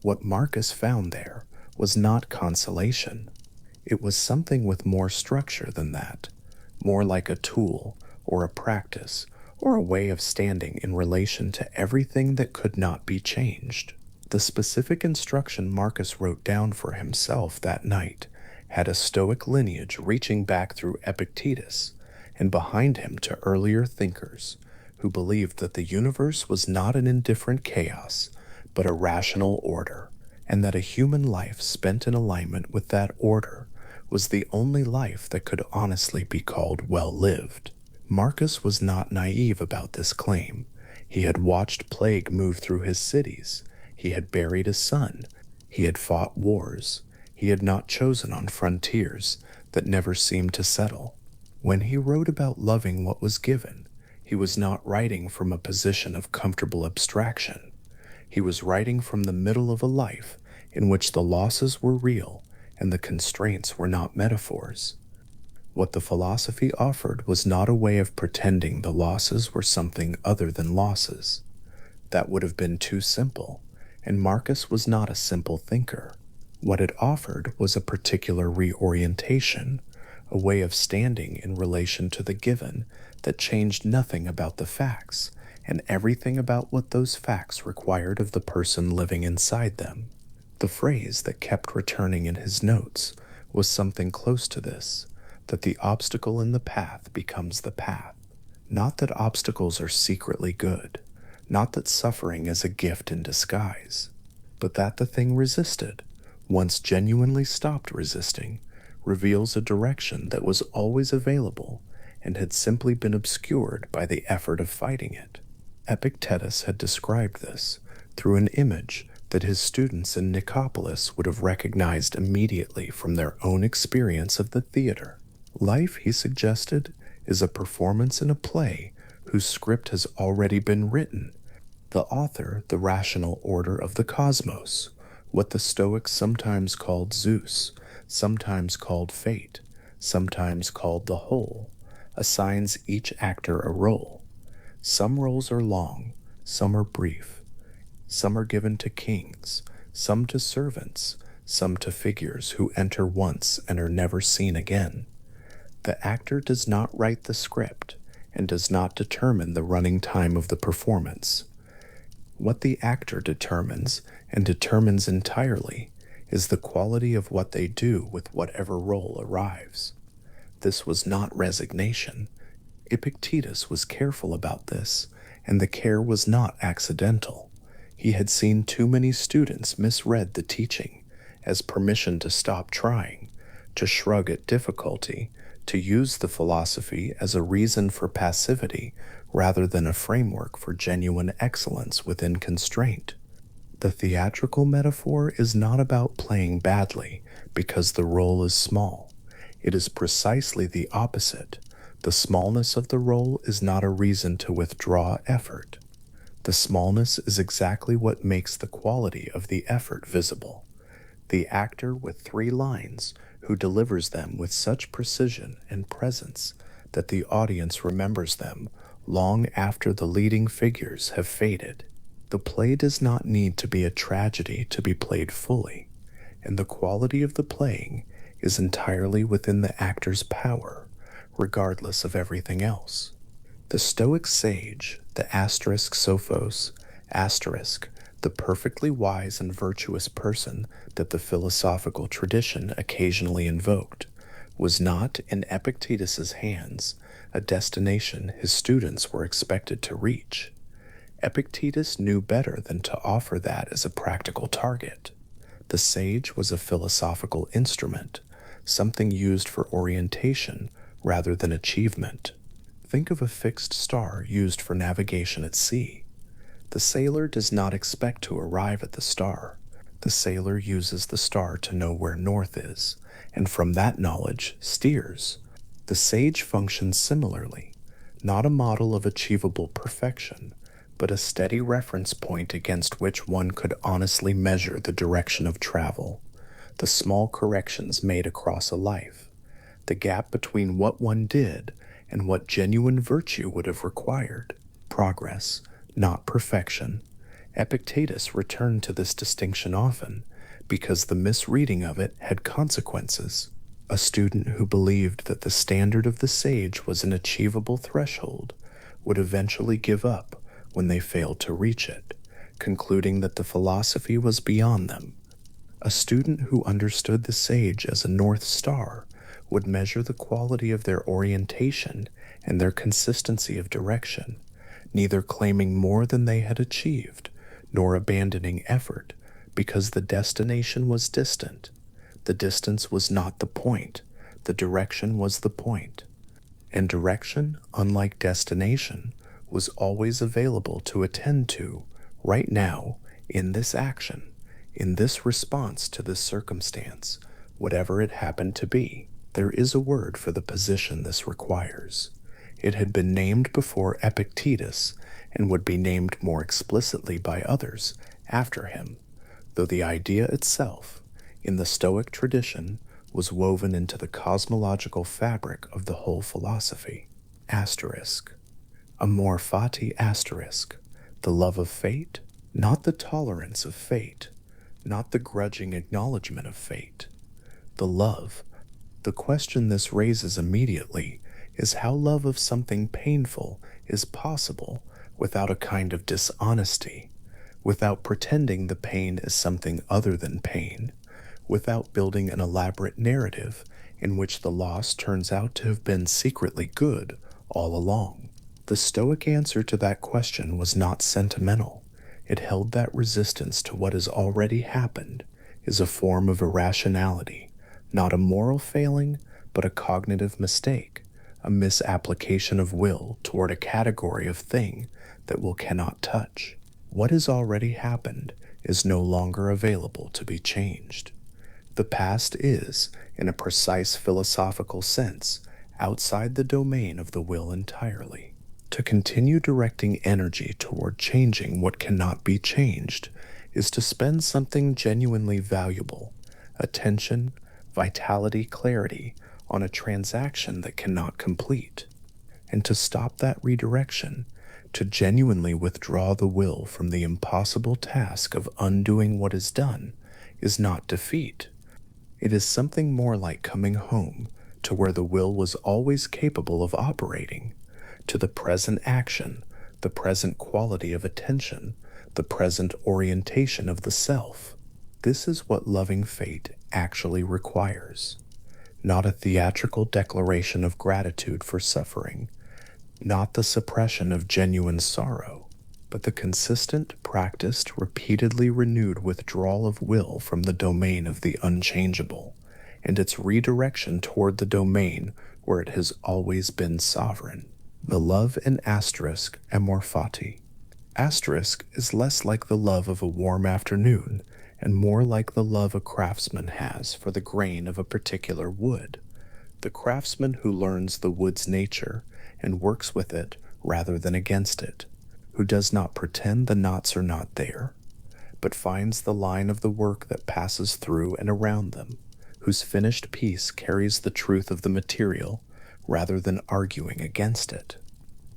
Speaker 1: What Marcus found there was not consolation. It was something with more structure than that, more like a tool or a practice or a way of standing in relation to everything that could not be changed. The specific instruction Marcus wrote down for himself that night had a Stoic lineage reaching back through Epictetus and behind him to earlier thinkers who believed that the universe was not an indifferent chaos, but a rational order, and that a human life spent in alignment with that order was the only life that could honestly be called well lived. Marcus was not naive about this claim. He had watched plague move through his cities. He had buried a son. He had fought wars. He had not chosen on frontiers that never seemed to settle. When he wrote about loving what was given, he was not writing from a position of comfortable abstraction. He was writing from the middle of a life in which the losses were real and the constraints were not metaphors. What the philosophy offered was not a way of pretending the losses were something other than losses. That would have been too simple, and Marcus was not a simple thinker. What it offered was a particular reorientation, a way of standing in relation to the given that changed nothing about the facts and everything about what those facts required of the person living inside them. The phrase that kept returning in his notes was something close to this, that the obstacle in the path becomes the path. Not that obstacles are secretly good, not that suffering is a gift in disguise, but that the thing resisted, once genuinely stopped resisting, reveals a direction that was always available and had simply been obscured by the effort of fighting it. Epictetus had described this through an image that his students in Nicopolis would have recognized immediately from their own experience of the theater. Life, he suggested, is a performance in a play whose script has already been written. The author, the rational order of the cosmos, what the Stoics sometimes called Zeus, sometimes called fate, sometimes called the whole, assigns each actor a role. Some roles are long, some are brief. Some are given to kings, some to servants, some to figures who enter once and are never seen again. The actor does not write the script and does not determine the running time of the performance. What the actor determines, and determines entirely, is the quality of what they do with whatever role arrives. This was not resignation. Epictetus was careful about this, and the care was not accidental. He had seen too many students misread the teaching as permission to stop trying, to shrug at difficulty, to use the philosophy as a reason for passivity rather than a framework for genuine excellence within constraint. The theatrical metaphor is not about playing badly because the role is small. It is precisely the opposite. The smallness of the role is not a reason to withdraw effort. The smallness is exactly what makes the quality of the effort visible. The actor with 3 lines who delivers them with such precision and presence that the audience remembers them long after the leading figures have faded. The play does not need to be a tragedy to be played fully, and the quality of the playing is entirely within the actor's power, regardless of everything else. The Stoic sage, the asterisk sophos, asterisk, the perfectly wise and virtuous person that the philosophical tradition occasionally invoked, was not, in Epictetus's hands, a destination his students were expected to reach. Epictetus knew better than to offer that as a practical target. The sage was a philosophical instrument, something used for orientation rather than achievement. Think of a fixed star used for navigation at sea. The sailor does not expect to arrive at the star. The sailor uses the star to know where north is, and from that knowledge steers. The sage functions similarly, not a model of achievable perfection, but a steady reference point against which one could honestly measure the direction of travel, the small corrections made across a life, the gap between what one did and what genuine virtue would have required. Progress, not perfection. Epictetus returned to this distinction often, because the misreading of it had consequences. A student who believed that the standard of the sage was an achievable threshold would eventually give up when they failed to reach it, concluding that the philosophy was beyond them. A student who understood the sage as a North Star would measure the quality of their orientation and their consistency of direction, neither claiming more than they had achieved, nor abandoning effort because the destination was distant. The distance was not the point, the direction was the point. And direction, unlike destination, was always available to attend to right now in this action, in this response to this circumstance, whatever it happened to be. There is a word for the position this requires. It had been named before Epictetus and would be named more explicitly by others after him, though the idea itself, in the Stoic tradition, was woven into the cosmological fabric of the whole philosophy. Asterisk. Amor fati asterisk. The love of fate, not the tolerance of fate, not the grudging acknowledgement of fate. The love. The question this raises immediately is how love of something painful is possible without a kind of dishonesty, without pretending the pain is something other than pain, without building an elaborate narrative in which the loss turns out to have been secretly good all along. The Stoic answer to that question was not sentimental. It held that resistance to what has already happened is a form of irrationality, not a moral failing, but a cognitive mistake, a misapplication of will toward a category of thing that will cannot touch. What has already happened is no longer available to be changed. The past is, in a precise philosophical sense, outside the domain of the will entirely. To continue directing energy toward changing what cannot be changed is to spend something genuinely valuable, attention, vitality, clarity, on a transaction that cannot complete. And to stop that redirection, to genuinely withdraw the will from the impossible task of undoing what is done, is not defeat. It is something more like coming home to where the will was always capable of operating, to the present action, the present quality of attention, the present orientation of the self. This is what loving fate actually requires. Not a theatrical declaration of gratitude for suffering, not the suppression of genuine sorrow, but the consistent, practiced, repeatedly renewed withdrawal of will from the domain of the unchangeable, and its redirection toward the domain where it has always been sovereign. The love in asterisk amor fati. Asterisk is less like the love of a warm afternoon and more like the love a craftsman has for the grain of a particular wood. The craftsman who learns the wood's nature and works with it rather than against it, who does not pretend the knots are not there, but finds the line of the work that passes through and around them, whose finished piece carries the truth of the material rather than arguing against it.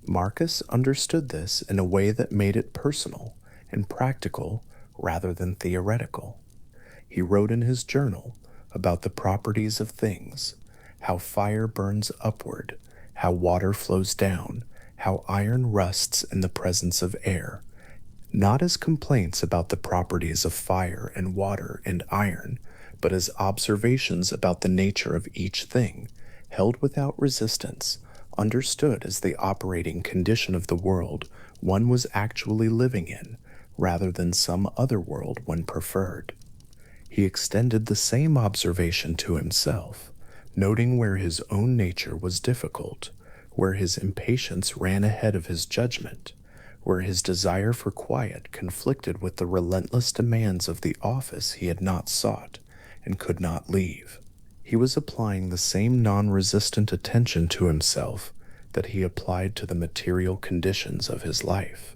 Speaker 1: Marcus understood this in a way that made it personal and practical rather than theoretical. He wrote in his journal about the properties of things, how fire burns upward, how water flows down, how iron rusts in the presence of air, not as complaints about the properties of fire and water and iron, but as observations about the nature of each thing, held without resistance, understood as the operating condition of the world one was actually living in, rather than some other world one preferred. He extended the same observation to himself, noting where his own nature was difficult, where his impatience ran ahead of his judgment, where his desire for quiet conflicted with the relentless demands of the office he had not sought and could not leave. He was applying the same non-resistant attention to himself that he applied to the material conditions of his life.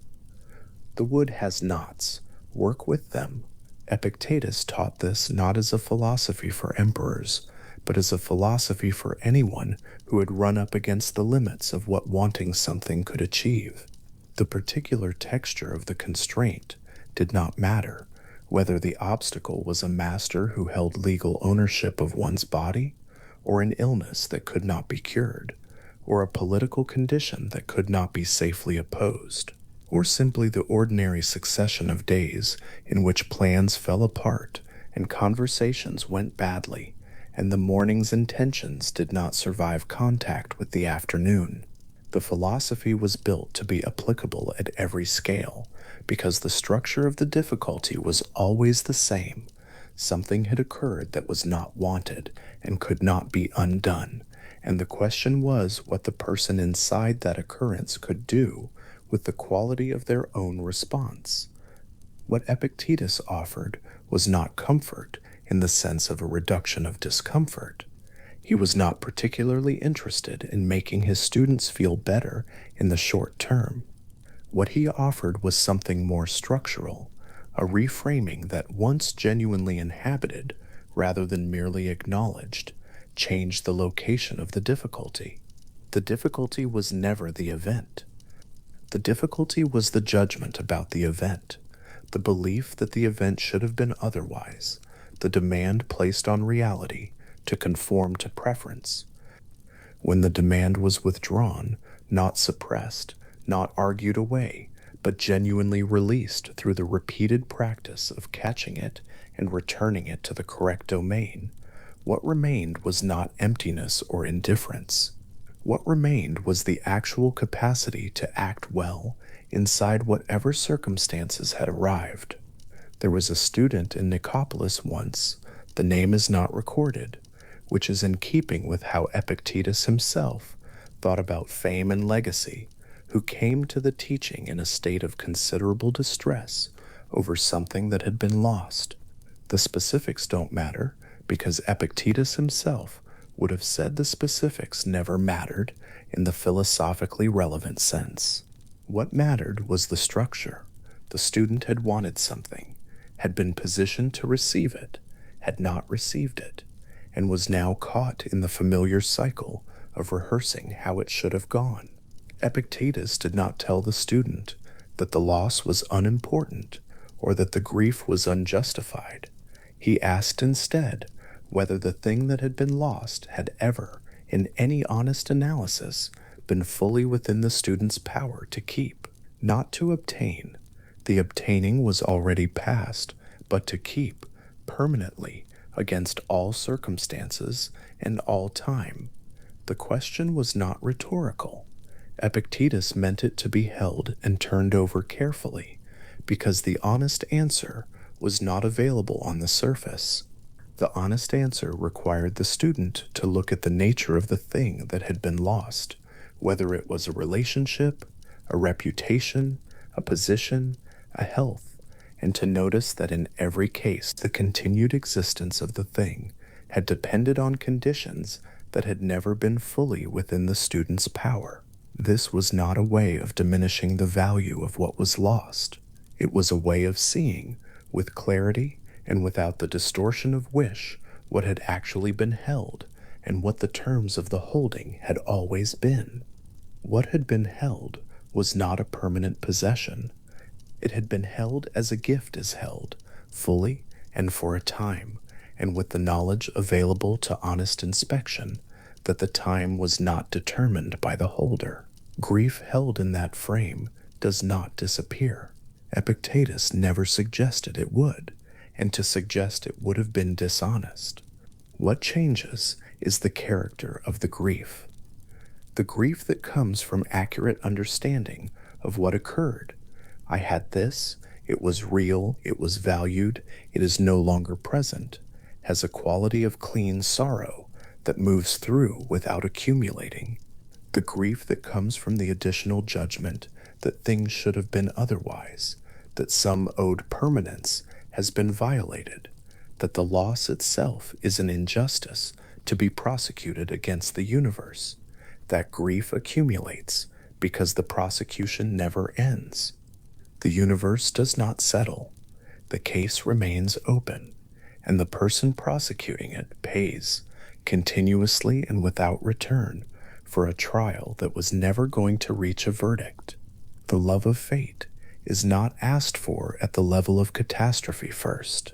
Speaker 1: The wood has knots. Work with them. Epictetus taught this not as a philosophy for emperors, but as a philosophy for anyone who had run up against the limits of what wanting something could achieve. The particular texture of the constraint did not matter, whether the obstacle was a master who held legal ownership of one's body, or an illness that could not be cured, or a political condition that could not be safely opposed, or simply the ordinary succession of days in which plans fell apart and conversations went badly, and the morning's intentions did not survive contact with the afternoon. The philosophy was built to be applicable at every scale, because the structure of the difficulty was always the same. Something had occurred that was not wanted and could not be undone, and the question was what the person inside that occurrence could do with the quality of their own response. What Epictetus offered was not comfort in the sense of a reduction of discomfort. He was not particularly interested in making his students feel better in the short term. What he offered was something more structural, a reframing that once genuinely inhabited, rather than merely acknowledged, changed the location of the difficulty. The difficulty was never the event. The difficulty was the judgment about the event, the belief that the event should have been otherwise, the demand placed on reality to conform to preference. When the demand was withdrawn, not suppressed, not argued away, but genuinely released through the repeated practice of catching it and returning it to the correct domain, what remained was not emptiness or indifference. What remained was the actual capacity to act well inside whatever circumstances had arrived. There was a student in Nicopolis once, the name is not recorded, which is in keeping with how Epictetus himself thought about fame and legacy, who came to the teaching in a state of considerable distress over something that had been lost. The specifics don't matter, because Epictetus himself would have said the specifics never mattered in the philosophically relevant sense. What mattered was the structure. The student had wanted something, had been positioned to receive it, had not received it, and was now caught in the familiar cycle of rehearsing how it should have gone. Epictetus did not tell the student that the loss was unimportant or that the grief was unjustified. He asked instead whether the thing that had been lost had ever, in any honest analysis, been fully within the student's power to keep, not to obtain. The obtaining was already past, but to keep permanently against all circumstances and all time. The question was not rhetorical. Epictetus meant it to be held and turned over carefully, because the honest answer was not available on the surface. The honest answer required the student to look at the nature of the thing that had been lost, whether it was a relationship, a reputation, a position, a health, and to notice that in every case the continued existence of the thing had depended on conditions that had never been fully within the student's power. This was not a way of diminishing the value of what was lost. It was a way of seeing, with clarity and without the distortion of wish, what had actually been held and what the terms of the holding had always been. What had been held was not a permanent possession. It had been held as a gift is held, fully and for a time, and with the knowledge available to honest inspection that the time was not determined by the holder. Grief held in that frame does not disappear. Epictetus never suggested it would, and to suggest it would have been dishonest. What changes is the character of the grief. The grief that comes from accurate understanding of what occurred. I had this, it was real, it was valued, it is no longer present, has a quality of clean sorrow that moves through without accumulating. The grief that comes from the additional judgment that things should have been otherwise, that some owed permanence has been violated, that the loss itself is an injustice to be prosecuted against the universe. That grief accumulates because the prosecution never ends. The universe does not settle. The case remains open, and the person prosecuting it pays, continuously and without return, for a trial that was never going to reach a verdict. The love of fate is not asked for at the level of catastrophe first.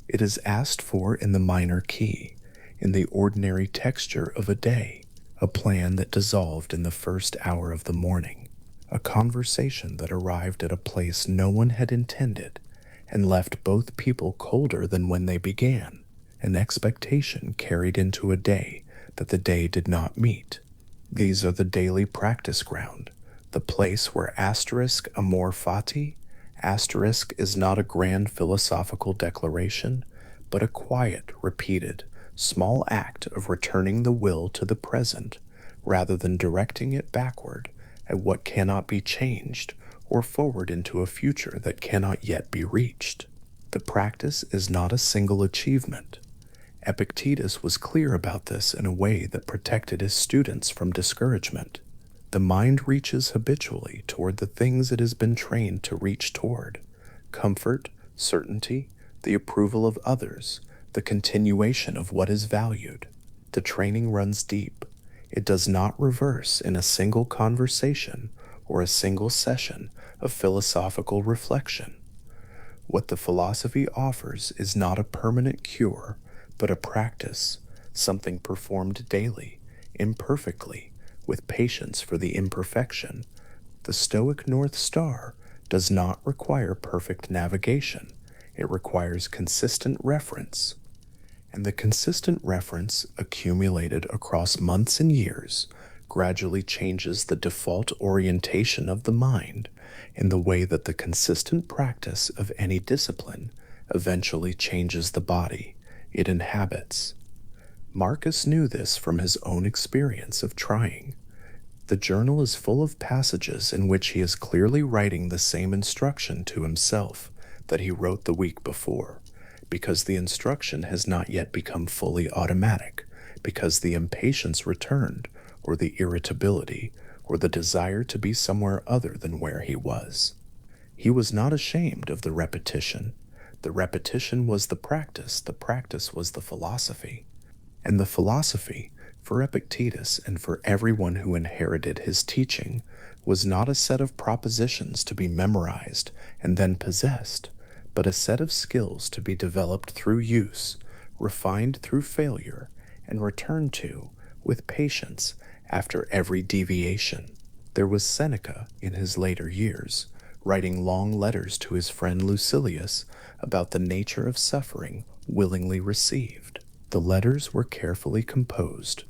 Speaker 1: It is asked for in the minor key, in the ordinary texture of a day, a plan that dissolved in the first hour of the morning, a conversation that arrived at a place no one had intended and left both people colder than when they began, an expectation carried into a day that the day did not meet. These are the daily practice ground, the place where asterisk amor fati, asterisk is not a grand philosophical declaration, but a quiet, repeated, small act of returning the will to the present rather than directing it backward at what cannot be changed or forward into a future that cannot yet be reached. The practice is not a single achievement. Epictetus was clear about this in a way that protected his students from discouragement. The mind reaches habitually toward the things it has been trained to reach toward: comfort, certainty, the approval of others, the continuation of what is valued. The training runs deep. It does not reverse in a single conversation or a single session of philosophical reflection. What the philosophy offers is not a permanent cure, but a practice, something performed daily, imperfectly, with patience for the imperfection. The Stoic North Star does not require perfect navigation. It requires consistent reference. And the consistent reference, accumulated across months and years, gradually changes the default orientation of the mind in the way that the consistent practice of any discipline eventually changes the body it inhabits. Marcus knew this from his own experience of trying. The journal is full of passages in which he is clearly writing the same instruction to himself that he wrote the week before, because the instruction has not yet become fully automatic, because the impatience returned, or the irritability, or the desire to be somewhere other than where he was. He was not ashamed of the repetition. The repetition was the practice was the philosophy. And the philosophy, for Epictetus and for everyone who inherited his teaching, was not a set of propositions to be memorized and then possessed, but a set of skills to be developed through use, refined through failure, and returned to, with patience, after every deviation. There was Seneca, in his later years, writing long letters to his friend Lucilius about the nature of suffering willingly received. The letters were carefully composed.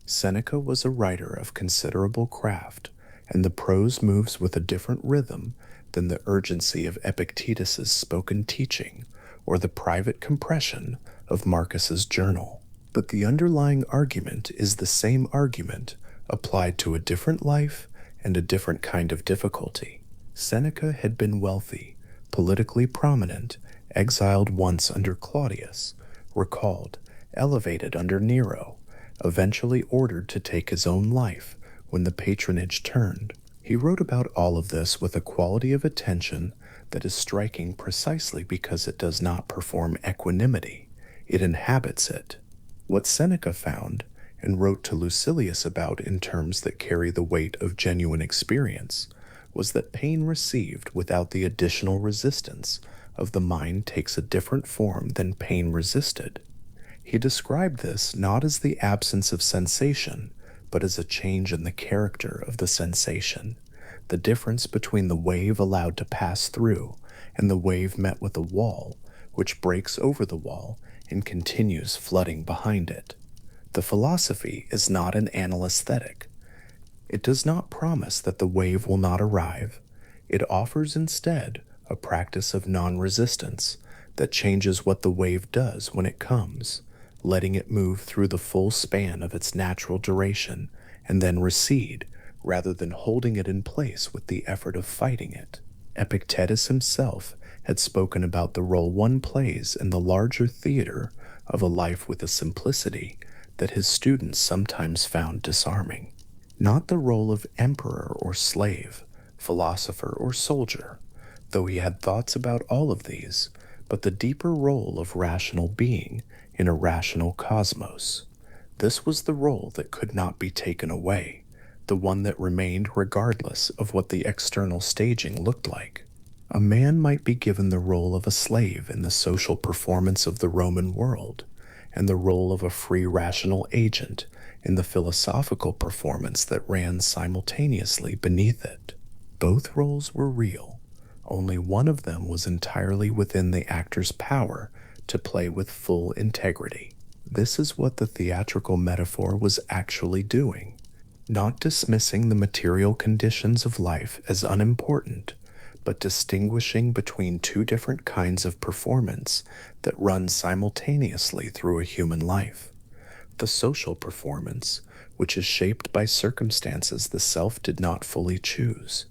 Speaker 1: Seneca was a writer of considerable craft, and the prose moves with a different rhythm than the urgency of Epictetus's spoken teaching or the private compression of Marcus's journal. But the underlying argument is the same argument applied to a different life and a different kind of difficulty. Seneca had been wealthy, politically prominent, exiled once under Claudius, recalled, elevated under Nero, eventually ordered to take his own life when the patronage turned. He wrote about all of this with a quality of attention that is striking precisely because it does not perform equanimity. It inhabits it. What Seneca found, and wrote to Lucilius about in terms that carry the weight of genuine experience, was that pain received without the additional resistance of the mind takes a different form than pain resisted. He described this not as the absence of sensation, but as a change in the character of the sensation, the difference between the wave allowed to pass through and the wave met with a wall, which breaks over the wall and continues flooding behind it. The philosophy is not an analesthetic. It does not promise that the wave will not arrive. It offers instead a practice of non-resistance that changes what the wave does when it comes, letting it move through the full span of its natural duration and then recede, rather than holding it in place with the effort of fighting it. Epictetus himself had spoken about the role one plays in the larger theater of a life with a simplicity that his students sometimes found disarming. Not the role of emperor or slave, philosopher or soldier, though he had thoughts about all of these, but the deeper role of rational being in a rational cosmos. This was the role that could not be taken away, the one that remained regardless of what the external staging looked like. A man might be given the role of a slave in the social performance of the Roman world, and the role of a free rational agent in the philosophical performance that ran simultaneously beneath it. Both roles were real. Only one of them was entirely within the actor's power to play with full integrity. This is what the theatrical metaphor was actually doing, not dismissing the material conditions of life as unimportant, but distinguishing between two different kinds of performance that run simultaneously through a human life. The social performance, which is shaped by circumstances the self did not fully choose,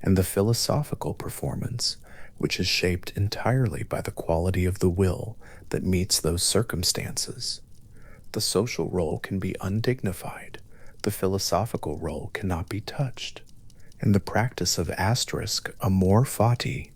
Speaker 1: and the philosophical performance, which is shaped entirely by the quality of the will that meets those circumstances. The social role can be undignified, the philosophical role cannot be touched. And the practice of amor fati,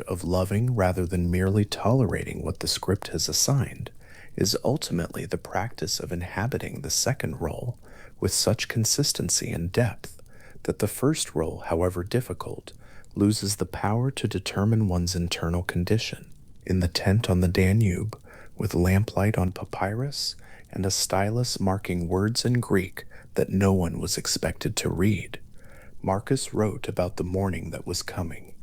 Speaker 1: of loving rather than merely tolerating what the script has assigned, is ultimately the practice of inhabiting the second role with such consistency and depth that the first role, however difficult, loses the power to determine one's internal condition. In the tent on the Danube, with lamplight on papyrus and a stylus marking words in Greek that no one was expected to read, Marcus wrote about the morning that was coming.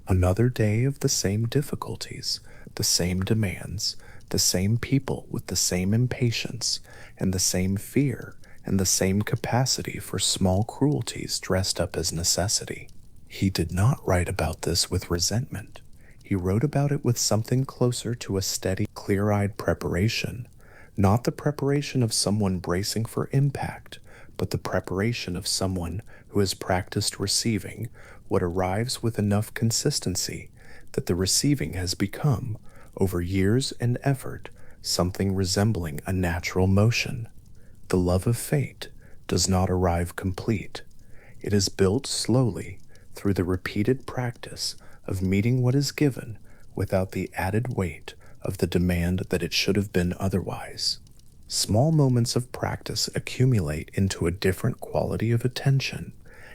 Speaker 1: Another day of the same difficulties, the same demands, the same people with the same impatience, and the same fear, and the same capacity for small cruelties dressed up as necessity. He did not write about this with resentment. He wrote about it with something closer to a steady, clear-eyed preparation, not the preparation of someone bracing for impact, but the preparation of someone who has practiced receiving what arrives with enough consistency that the receiving has become, over years and effort, something resembling a natural motion. The love of fate does not arrive complete. It is built slowly through the repeated practice of meeting what is given without the added weight of the demand that it should have been otherwise. Small moments of practice accumulate into a different quality of attention,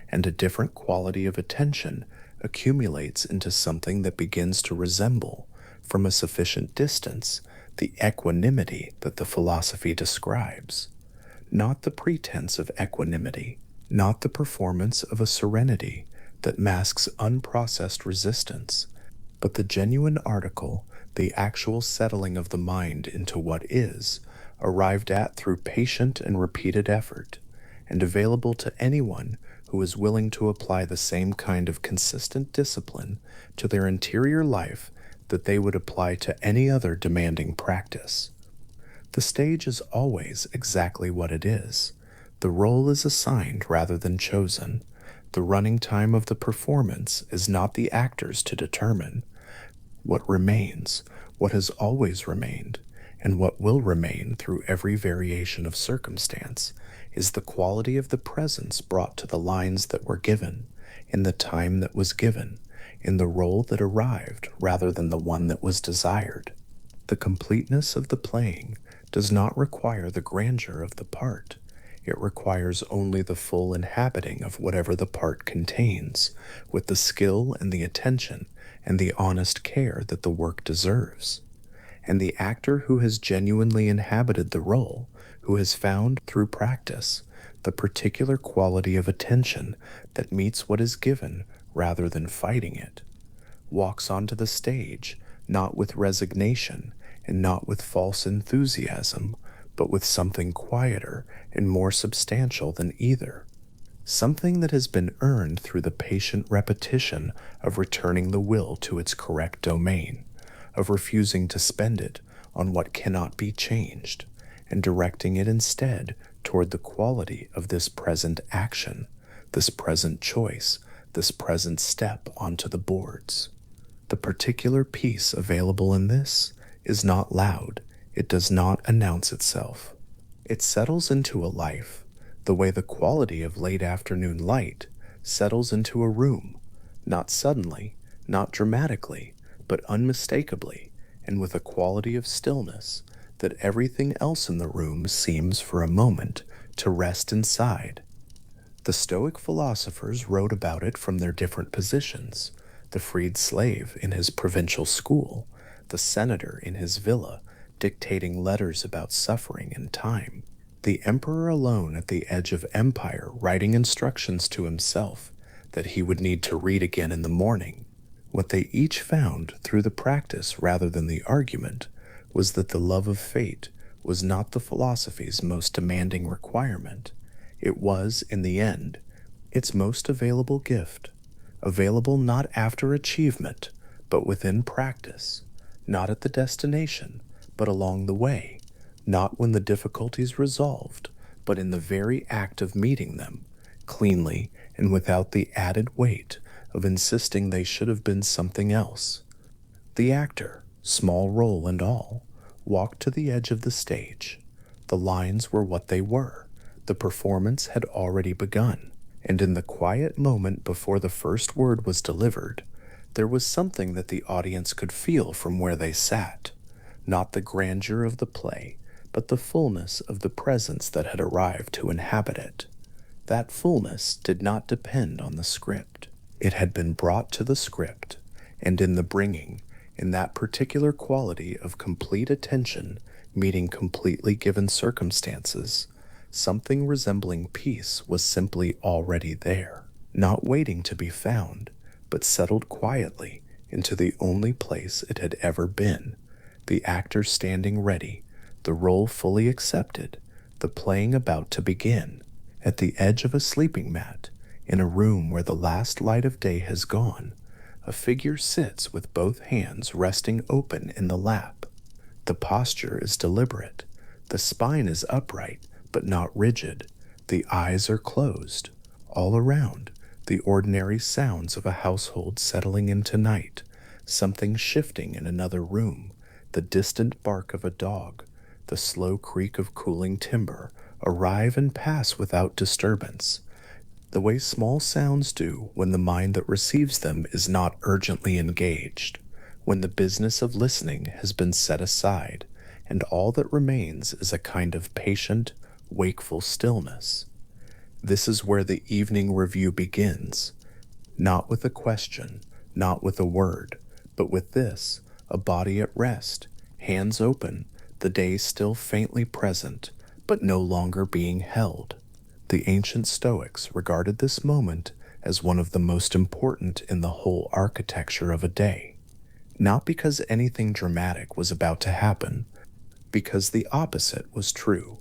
Speaker 1: and a different quality of attention accumulates into something that begins to resemble, from a sufficient distance, the equanimity that the philosophy describes. Not the pretense of equanimity, not the performance of a serenity that masks unprocessed resistance, but the genuine article, the actual settling of the mind into what is, arrived at through patient and repeated effort, and available to anyone who is willing to apply the same kind of consistent discipline to their interior life that they would apply to any other demanding practice. The stage is always exactly what it is. The role is assigned rather than chosen. The running time of the performance is not the actor's to determine. What remains, what has always remained, and what will remain through every variation of circumstance, is the quality of the presence brought to the lines that were given, in the time that was given, in the role that arrived rather than the one that was desired. The completeness of the playing does not require the grandeur of the part. It requires only the full inhabiting of whatever the part contains, with the skill and the attention and the honest care that the work deserves. And the actor who has genuinely inhabited the role, who has found, through practice, the particular quality of attention that meets what is given rather than fighting it, walks onto the stage, not with resignation and not with false enthusiasm, but with something quieter and more substantial than either, something that has been earned through the patient repetition of returning the will to its correct domain, of refusing to spend it on what cannot be changed, and directing it instead toward the quality of this present action, this present choice, this present step onto the boards. The particular piece available in this is not loud. It does not announce itself. It settles into a life, the way the quality of late afternoon light settles into a room, not suddenly, not dramatically, but unmistakably, and with a quality of stillness that everything else in the room seems for a moment to rest inside. The Stoic philosophers wrote about it from their different positions. The freed slave in his provincial school, the senator in his villa, dictating letters about suffering and time. The emperor alone at the edge of empire writing instructions to himself that he would need to read again in the morning. What they each found through the practice rather than the argument was that the love of fate was not the philosophy's most demanding requirement. It was, in the end, its most available gift, available not after achievement, but within practice, not at the destination, but along the way, not when the difficulties resolved, but in the very act of meeting them, cleanly and without the added weight of insisting they should have been something else. The actor, small role and all, walked to the edge of the stage. The lines were what they were. The performance had already begun, and in the quiet moment before the first word was delivered, there was something that the audience could feel from where they sat. Not the grandeur of the play, but the fullness of the presence that had arrived to inhabit it. That fullness did not depend on the script. It had been brought to the script, and in the bringing, in that particular quality of complete attention meeting completely given circumstances, something resembling peace was simply already there, not waiting to be found, but settled quietly into the only place it had ever been, the actor standing ready, the role fully accepted, the playing about to begin, at the edge of a sleeping mat, in a room where the last light of day has gone. A figure sits with both hands resting open in the lap. The posture is deliberate. The spine is upright, but not rigid. The eyes are closed. All around, the ordinary sounds of a household settling into night, something shifting in another room, the distant bark of a dog, the slow creak of cooling timber, arrive and pass without disturbance, the way small sounds do when the mind that receives them is not urgently engaged, when the business of listening has been set aside, and all that remains is a kind of patient, wakeful stillness. This is where the evening review begins, not with a question, not with a word, but with this, a body at rest, hands open, the day still faintly present, but no longer being held. The ancient Stoics regarded this moment as one of the most important in the whole architecture of a day, not because anything dramatic was about to happen, because the opposite was true.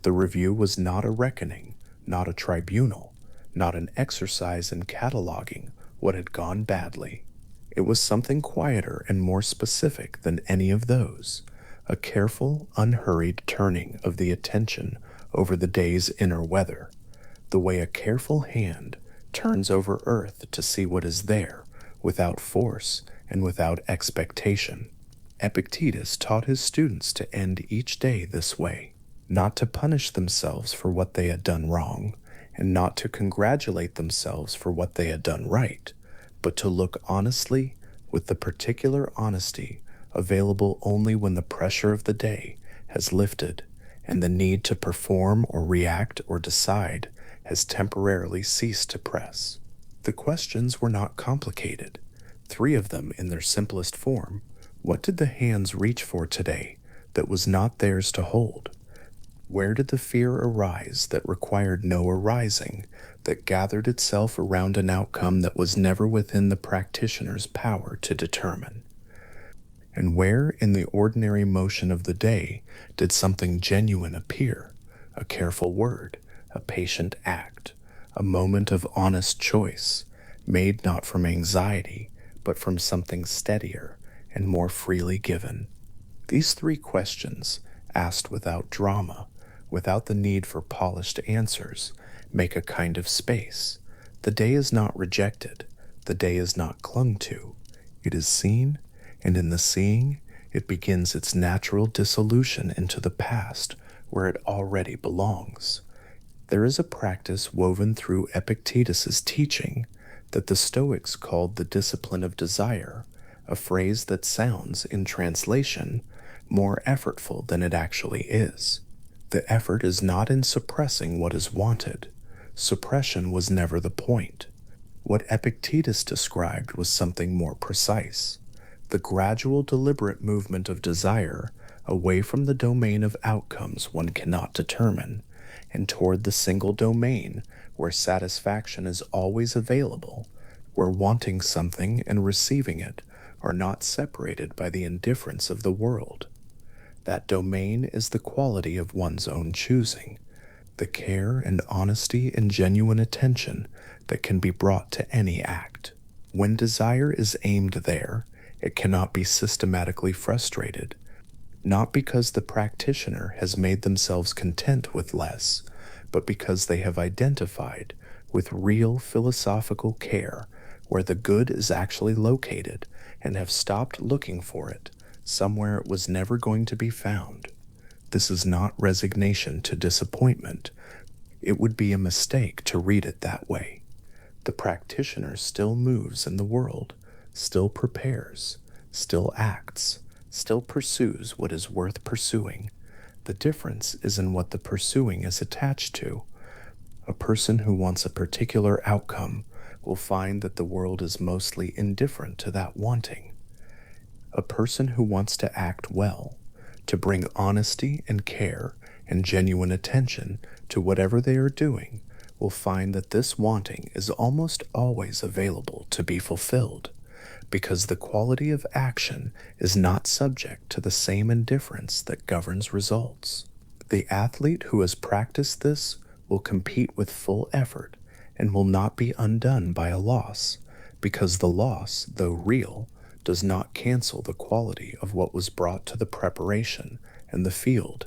Speaker 1: The review was not a reckoning, not a tribunal, not an exercise in cataloging what had gone badly. It was something quieter and more specific than any of those, a careful, unhurried turning of the attention over the day's inner weather, the way a careful hand turns over earth to see what is there, without force and without expectation. Epictetus taught his students to end each day this way, not to punish themselves for what they had done wrong, and not to congratulate themselves for what they had done right, but to look honestly with the particular honesty available only when the pressure of the day has lifted and the need to perform or react or decide has temporarily ceased to press. The questions were not complicated. 3 of them in their simplest form. What did the hands reach for today that was not theirs to hold? Where did the fear arise that required no arising, that gathered itself around an outcome that was never within the practitioner's power to determine? And where in the ordinary motion of the day did something genuine appear, a careful word, a patient act, a moment of honest choice, made not from anxiety, but from something steadier and more freely given? These 3 questions, asked without drama, without the need for polished answers, make a kind of space. The day is not rejected, the day is not clung to. It is seen, and in the seeing, it begins its natural dissolution into the past where it already belongs. There is a practice woven through Epictetus's teaching that the Stoics called the discipline of desire, a phrase that sounds, in translation, more effortful than it actually is. The effort is not in suppressing what is wanted. Suppression was never the point. What Epictetus described was something more precise. The gradual, deliberate movement of desire away from the domain of outcomes one cannot determine, and toward the single domain where satisfaction is always available, where wanting something and receiving it are not separated by the indifference of the world. That domain is the quality of one's own choosing, the care and honesty and genuine attention that can be brought to any act. When desire is aimed there, it cannot be systematically frustrated, not because the practitioner has made themselves content with less, but because they have identified with real philosophical care where the good is actually located and have stopped looking for it somewhere it was never going to be found. This is not resignation to disappointment. It would be a mistake to read it that way. The practitioner still moves in the world, still prepares, still acts, still pursues what is worth pursuing. The difference is in what the pursuing is attached to. A person who wants a particular outcome will find that the world is mostly indifferent to that wanting. A person who wants to act well, to bring honesty and care and genuine attention to whatever they are doing, will find that this wanting is almost always available to be fulfilled, because the quality of action is not subject to the same indifference that governs results. The athlete who has practiced this will compete with full effort and will not be undone by a loss, because the loss, though real, does not cancel the quality of what was brought to the preparation and the field.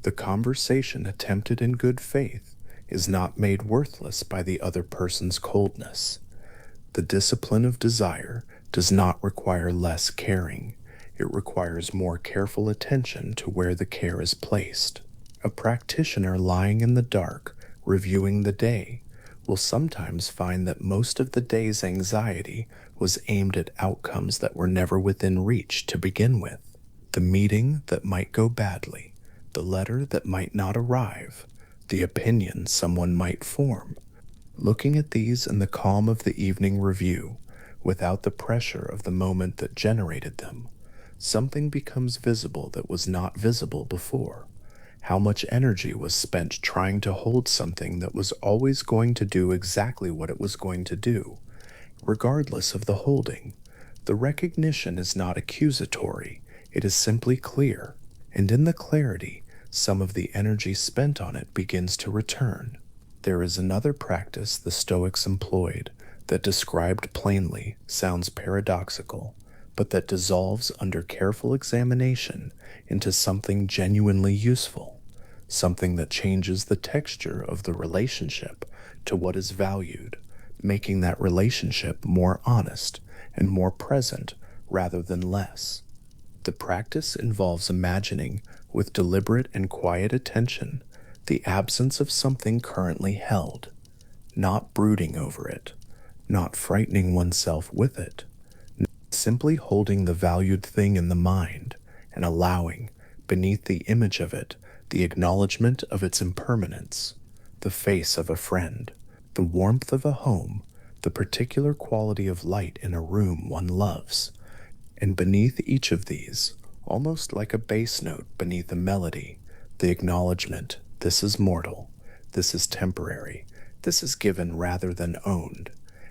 Speaker 1: The conversation attempted in good faith is not made worthless by the other person's coldness. The discipline of desire does not require less caring. It requires more careful attention to where the care is placed. A practitioner lying in the dark, reviewing the day, will sometimes find that most of the day's anxiety was aimed at outcomes that were never within reach to begin with. The meeting that might go badly, the letter that might not arrive, the opinion someone might form. Looking at these in the calm of the evening review, without the pressure of the moment that generated them, something becomes visible that was not visible before. How much energy was spent trying to hold something that was always going to do exactly what it was going to do, regardless of the holding. The recognition is not accusatory, it is simply clear, and in the clarity, some of the energy spent on it begins to return. There is another practice the Stoics employed that, described plainly, sounds paradoxical, but that dissolves under careful examination into something genuinely useful, something that changes the texture of the relationship to what is valued, making that relationship more honest and more present rather than less. The practice involves imagining, with deliberate and quiet attention, the absence of something currently held, not brooding over it, not frightening oneself with it, simply holding the valued thing in the mind and allowing, beneath the image of it, the acknowledgement of its impermanence, the face of a friend, the warmth of a home, the particular quality of light in a room one loves, and beneath each of these, almost like a bass note beneath a melody, the acknowledgement, this is mortal, this is temporary, this is given rather than owned,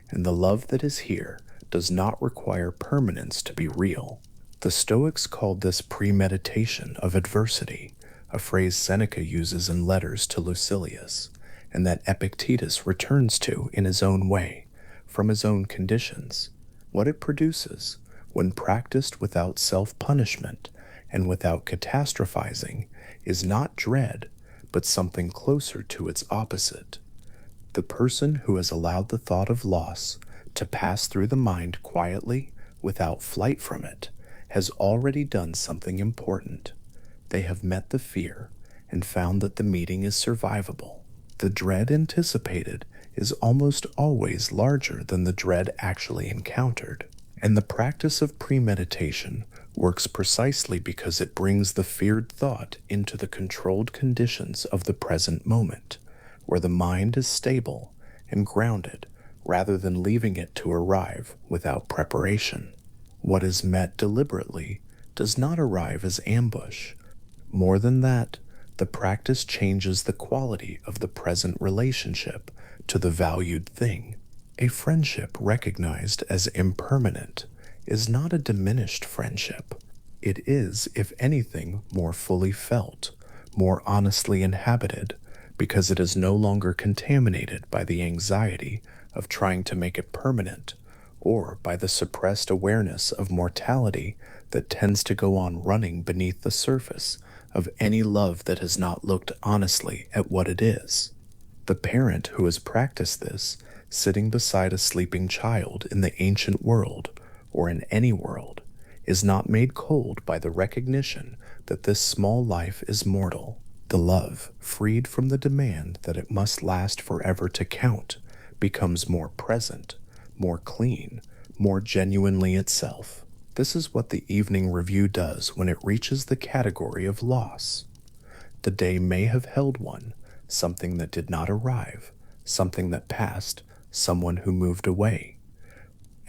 Speaker 1: and the love that is here does not require permanence to be real. The Stoics called this premeditation of adversity, a phrase Seneca uses in letters to Lucilius, and that Epictetus returns to in his own way, from his own conditions. What it produces, when practiced without self-punishment and without catastrophizing, is not dread, but something closer to its opposite. The person who has allowed the thought of loss to pass through the mind quietly, without flight from it, has already done something important. They have met the fear and found that the meeting is survivable. The dread anticipated is almost always larger than the dread actually encountered, and the practice of premeditation works precisely because it brings the feared thought into the controlled conditions of the present moment, where the mind is stable and grounded rather than leaving it to arrive without preparation. What is met deliberately does not arrive as ambush. More than that, the practice changes the quality of the present relationship to the valued thing. A friendship recognized as impermanent is not a diminished friendship. It is, if anything, more fully felt, more honestly inhabited, because it is no longer contaminated by the anxiety of trying to make it permanent, or by the suppressed awareness of mortality that tends to go on running beneath the surface of any love that has not looked honestly at what it is. The parent who has practiced this, sitting beside a sleeping child in the ancient world, or in any world, is not made cold by the recognition that this small life is mortal. The love, freed from the demand that it must last forever to count, becomes more present, more clean, more genuinely itself. This is what the evening review does when it reaches the category of loss. The day may have held one, something that did not arrive, something that passed, someone who moved away.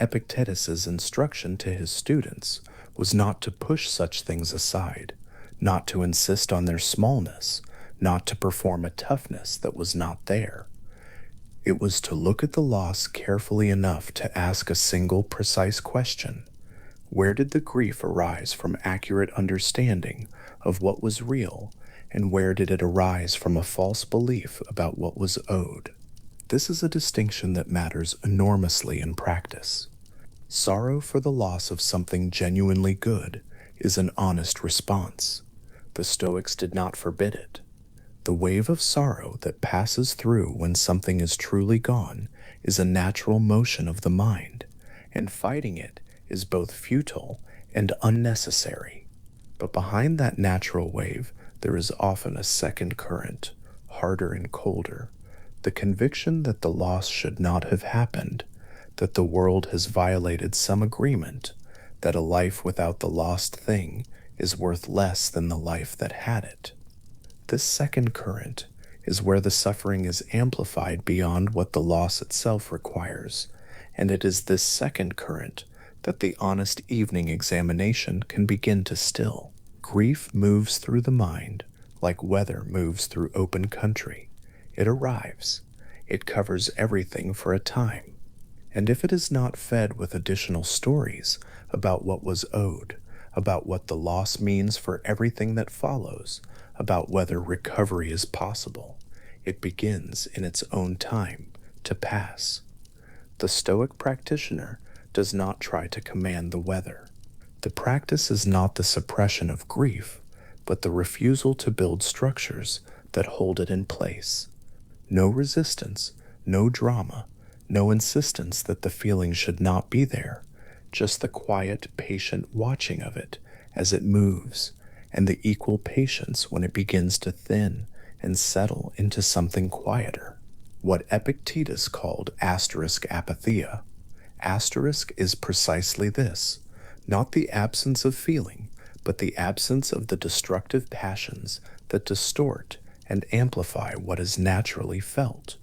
Speaker 1: Epictetus's instruction to his students was not to push such things aside, not to insist on their smallness, not to perform a toughness that was not there. It was to look at the loss carefully enough to ask a single precise question. Where did the grief arise from accurate understanding of what was real, and where did it arise from a false belief about what was owed? This is a distinction that matters enormously in practice. Sorrow for the loss of something genuinely good is an honest response. The Stoics did not forbid it. The wave of sorrow that passes through when something is truly gone is a natural motion of the mind, and fighting it is both futile and unnecessary. But behind that natural wave, there is often a second current, harder and colder, the conviction that the loss should not have happened, that the world has violated some agreement, that a life without the lost thing is worth less than the life that had it. This second current is where the suffering is amplified beyond what the loss itself requires, and it is this second current that the honest evening examination can begin to still. Grief moves through the mind like weather moves through open country. It arrives. It covers everything for a time. And if it is not fed with additional stories about what was owed, about what the loss means for everything that follows, about whether recovery is possible, it begins in its own time to pass. The Stoic practitioner does not try to command the weather. The practice is not the suppression of grief, but the refusal to build structures that hold it in place. No resistance, no drama, no insistence that the feeling should not be there, just the quiet, patient watching of it as it moves, and the equal patience when it begins to thin and settle into something quieter. What Epictetus called asterisk apatheia. Asterisk is precisely this, not the absence of feeling, but the absence of the destructive passions that distort and amplify what is naturally felt.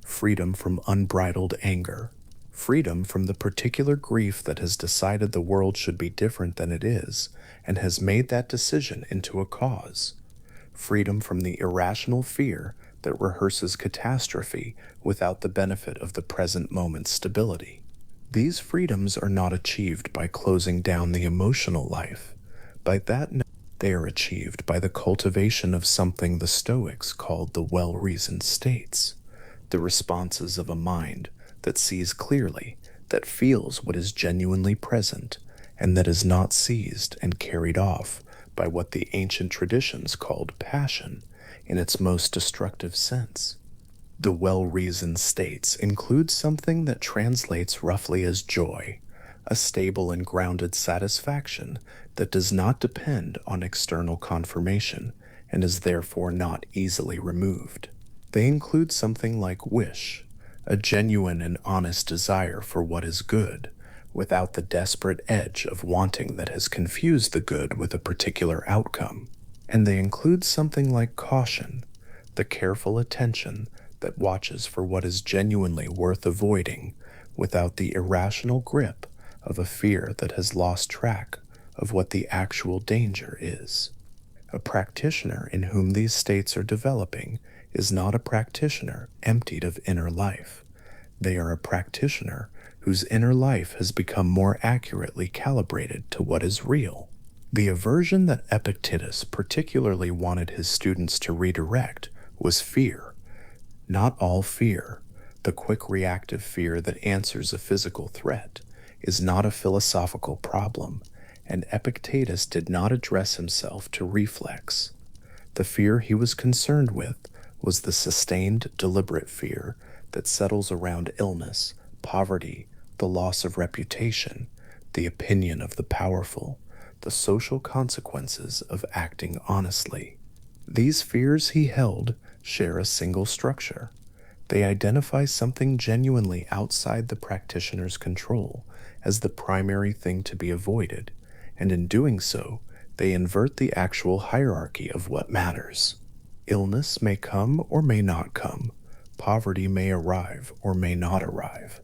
Speaker 1: Freedom from unbridled anger, freedom from the particular grief that has decided the world should be different than it is and has made that decision into a cause. Freedom from the irrational fear that rehearses catastrophe without the benefit of the present moment's stability. These freedoms are not achieved by closing down the emotional life. By that, they are achieved by the cultivation of something the Stoics called the well-reasoned states, the responses of a mind that sees clearly, that feels what is genuinely present, and that is not seized and carried off by what the ancient traditions called passion in its most destructive sense. The well-reasoned states include something that translates roughly as joy, a stable and grounded satisfaction that does not depend on external confirmation and is therefore not easily removed. They include something like wish, a genuine and honest desire for what is good, without the desperate edge of wanting that has confused the good with a particular outcome. And they include something like caution, the careful attention that watches for what is genuinely worth avoiding without the irrational grip of a fear that has lost track of what the actual danger is. A practitioner in whom these states are developing is not a practitioner emptied of inner life. They are a practitioner whose inner life has become more accurately calibrated to what is real. The aversion that Epictetus particularly wanted his students to redirect was fear. Not all fear, the quick reactive fear that answers a physical threat, is not a philosophical problem, and Epictetus did not address himself to reflex. The fear he was concerned with was the sustained, deliberate fear that settles around illness, poverty, the loss of reputation, the opinion of the powerful, the social consequences of acting honestly. These fears, he held, share a single structure. They identify something genuinely outside the practitioner's control as the primary thing to be avoided, and in doing so, they invert the actual hierarchy of what matters. Illness may come or may not come. Poverty may arrive or may not arrive.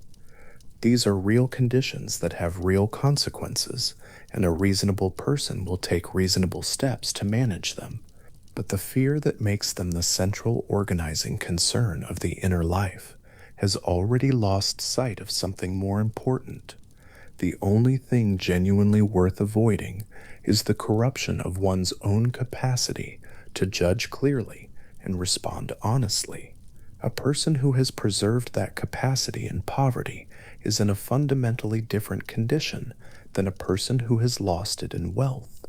Speaker 1: These are real conditions that have real consequences, and a reasonable person will take reasonable steps to manage them. But the fear that makes them the central organizing concern of the inner life has already lost sight of something more important. The only thing genuinely worth avoiding is the corruption of one's own capacity to judge clearly and respond honestly. A person who has preserved that capacity in poverty is in a fundamentally different condition than a person who has lost it in wealth,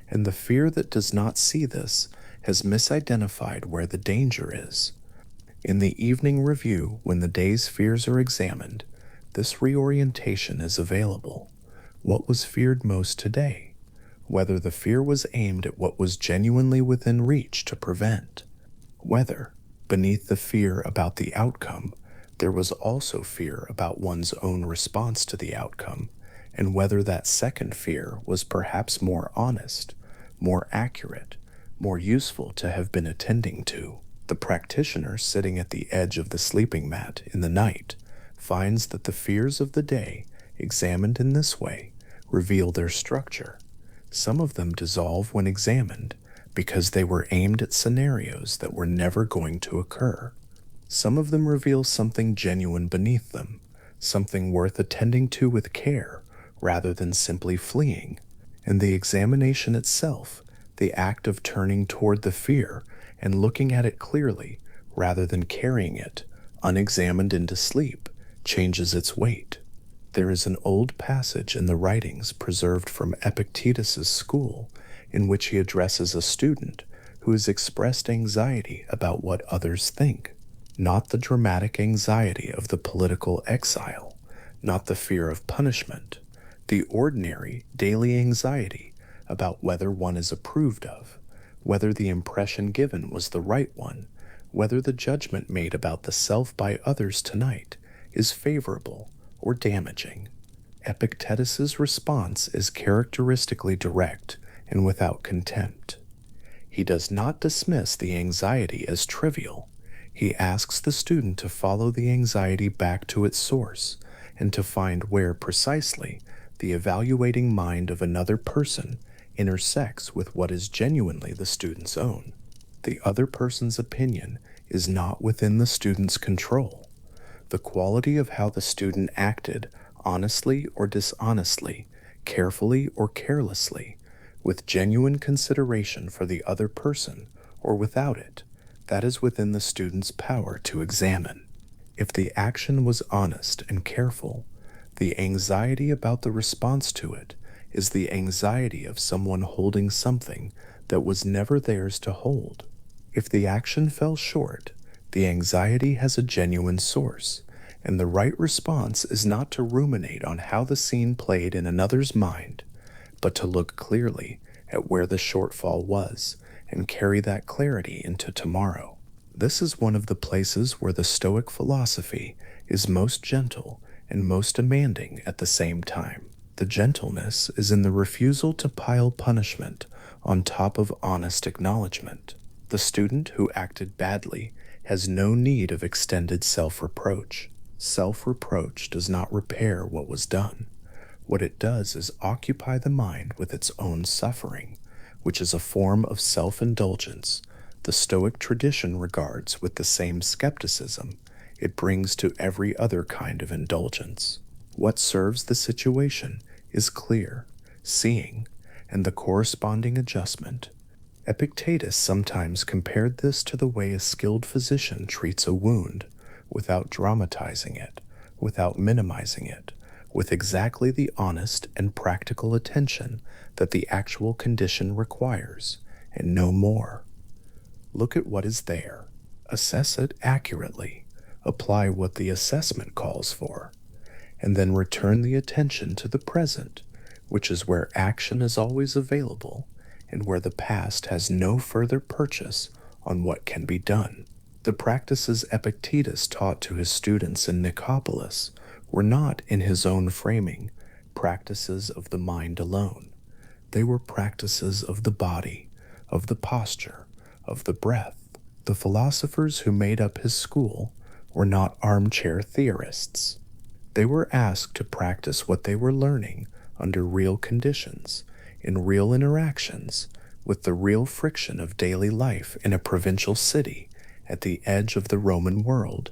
Speaker 1: and the fear that does not see this has misidentified where the danger is. In the evening review, when the day's fears are examined, this reorientation is available. What was feared most today? Whether the fear was aimed at what was genuinely within reach to prevent. Whether, beneath the fear about the outcome, there was also fear about one's own response to the outcome, and whether that second fear was perhaps more honest, more accurate, more useful to have been attending to. The practitioner sitting at the edge of the sleeping mat in the night finds that the fears of the day, examined in this way, reveal their structure. Some of them dissolve when examined because they were aimed at scenarios that were never going to occur. Some of them reveal something genuine beneath them, something worth attending to with care rather than simply fleeing. And the examination itself, the act of turning toward the fear and looking at it clearly rather than carrying it, unexamined into sleep, changes its weight. There is an old passage in the writings preserved from Epictetus's school in which he addresses a student who has expressed anxiety about what others think, not the dramatic anxiety of the political exile, not the fear of punishment, the ordinary daily anxiety about whether one is approved of, whether the impression given was the right one, whether the judgment made about the self by others tonight is favorable or damaging. Epictetus's response is characteristically direct and without contempt. He does not dismiss the anxiety as trivial. He asks the student to follow the anxiety back to its source and to find where precisely the evaluating mind of another person intersects with what is genuinely the student's own. The other person's opinion is not within the student's control. The quality of how the student acted, honestly or dishonestly, carefully or carelessly, with genuine consideration for the other person or without it, that is within the student's power to examine. If the action was honest and careful, the anxiety about the response to it is the anxiety of someone holding something that was never theirs to hold. If the action fell short, the anxiety has a genuine source, and the right response is not to ruminate on how the scene played in another's mind, but to look clearly at where the shortfall was and carry that clarity into tomorrow. This is one of the places where the Stoic philosophy is most gentle and most demanding at the same time. The gentleness is in the refusal to pile punishment on top of honest acknowledgement. The student who acted badly has no need of extended self-reproach. Self-reproach does not repair what was done. What it does is occupy the mind with its own suffering, which is a form of self-indulgence the Stoic tradition regards with the same skepticism it brings to every other kind of indulgence. What serves the situation is clear, seeing, and the corresponding adjustment. Epictetus sometimes compared this to the way a skilled physician treats a wound, without dramatizing it, without minimizing it, with exactly the honest and practical attention that the actual condition requires, and no more. Look at what is there, assess it accurately, apply what the assessment calls for, and then return the attention to the present, which is where action is always available and where the past has no further purchase on what can be done. The practices Epictetus taught to his students in Nicopolis were not, in his own framing, practices of the mind alone. They were practices of the body, of the posture, of the breath. The philosophers who made up his school were not armchair theorists. They were asked to practice what they were learning under real conditions, in real interactions, with the real friction of daily life in a provincial city at the edge of the Roman world.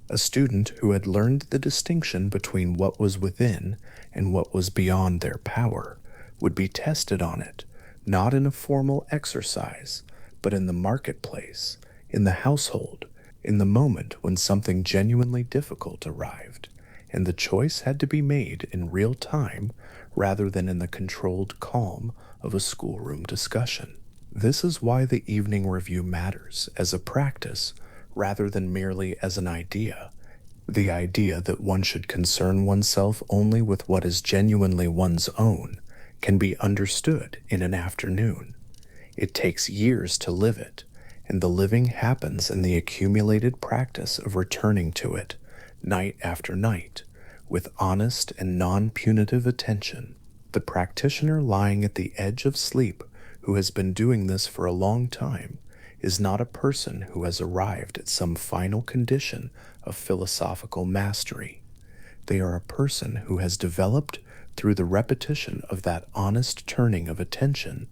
Speaker 1: A student who had learned the distinction between what was within and what was beyond their power would be tested on it, not in a formal exercise, but in the marketplace, in the household, in the moment when something genuinely difficult arrived, and the choice had to be made in real time rather than in the controlled calm of a schoolroom discussion. This is why the evening review matters as a practice rather than merely as an idea. The idea that one should concern oneself only with what is genuinely one's own can be understood in an afternoon. It takes years to live it, and the living happens in the accumulated practice of returning to it, night after night, with honest and non-punitive attention. The practitioner lying at the edge of sleep who has been doing this for a long time is not a person who has arrived at some final condition of philosophical mastery. They are a person who has developed, through the repetition of that honest turning of attention,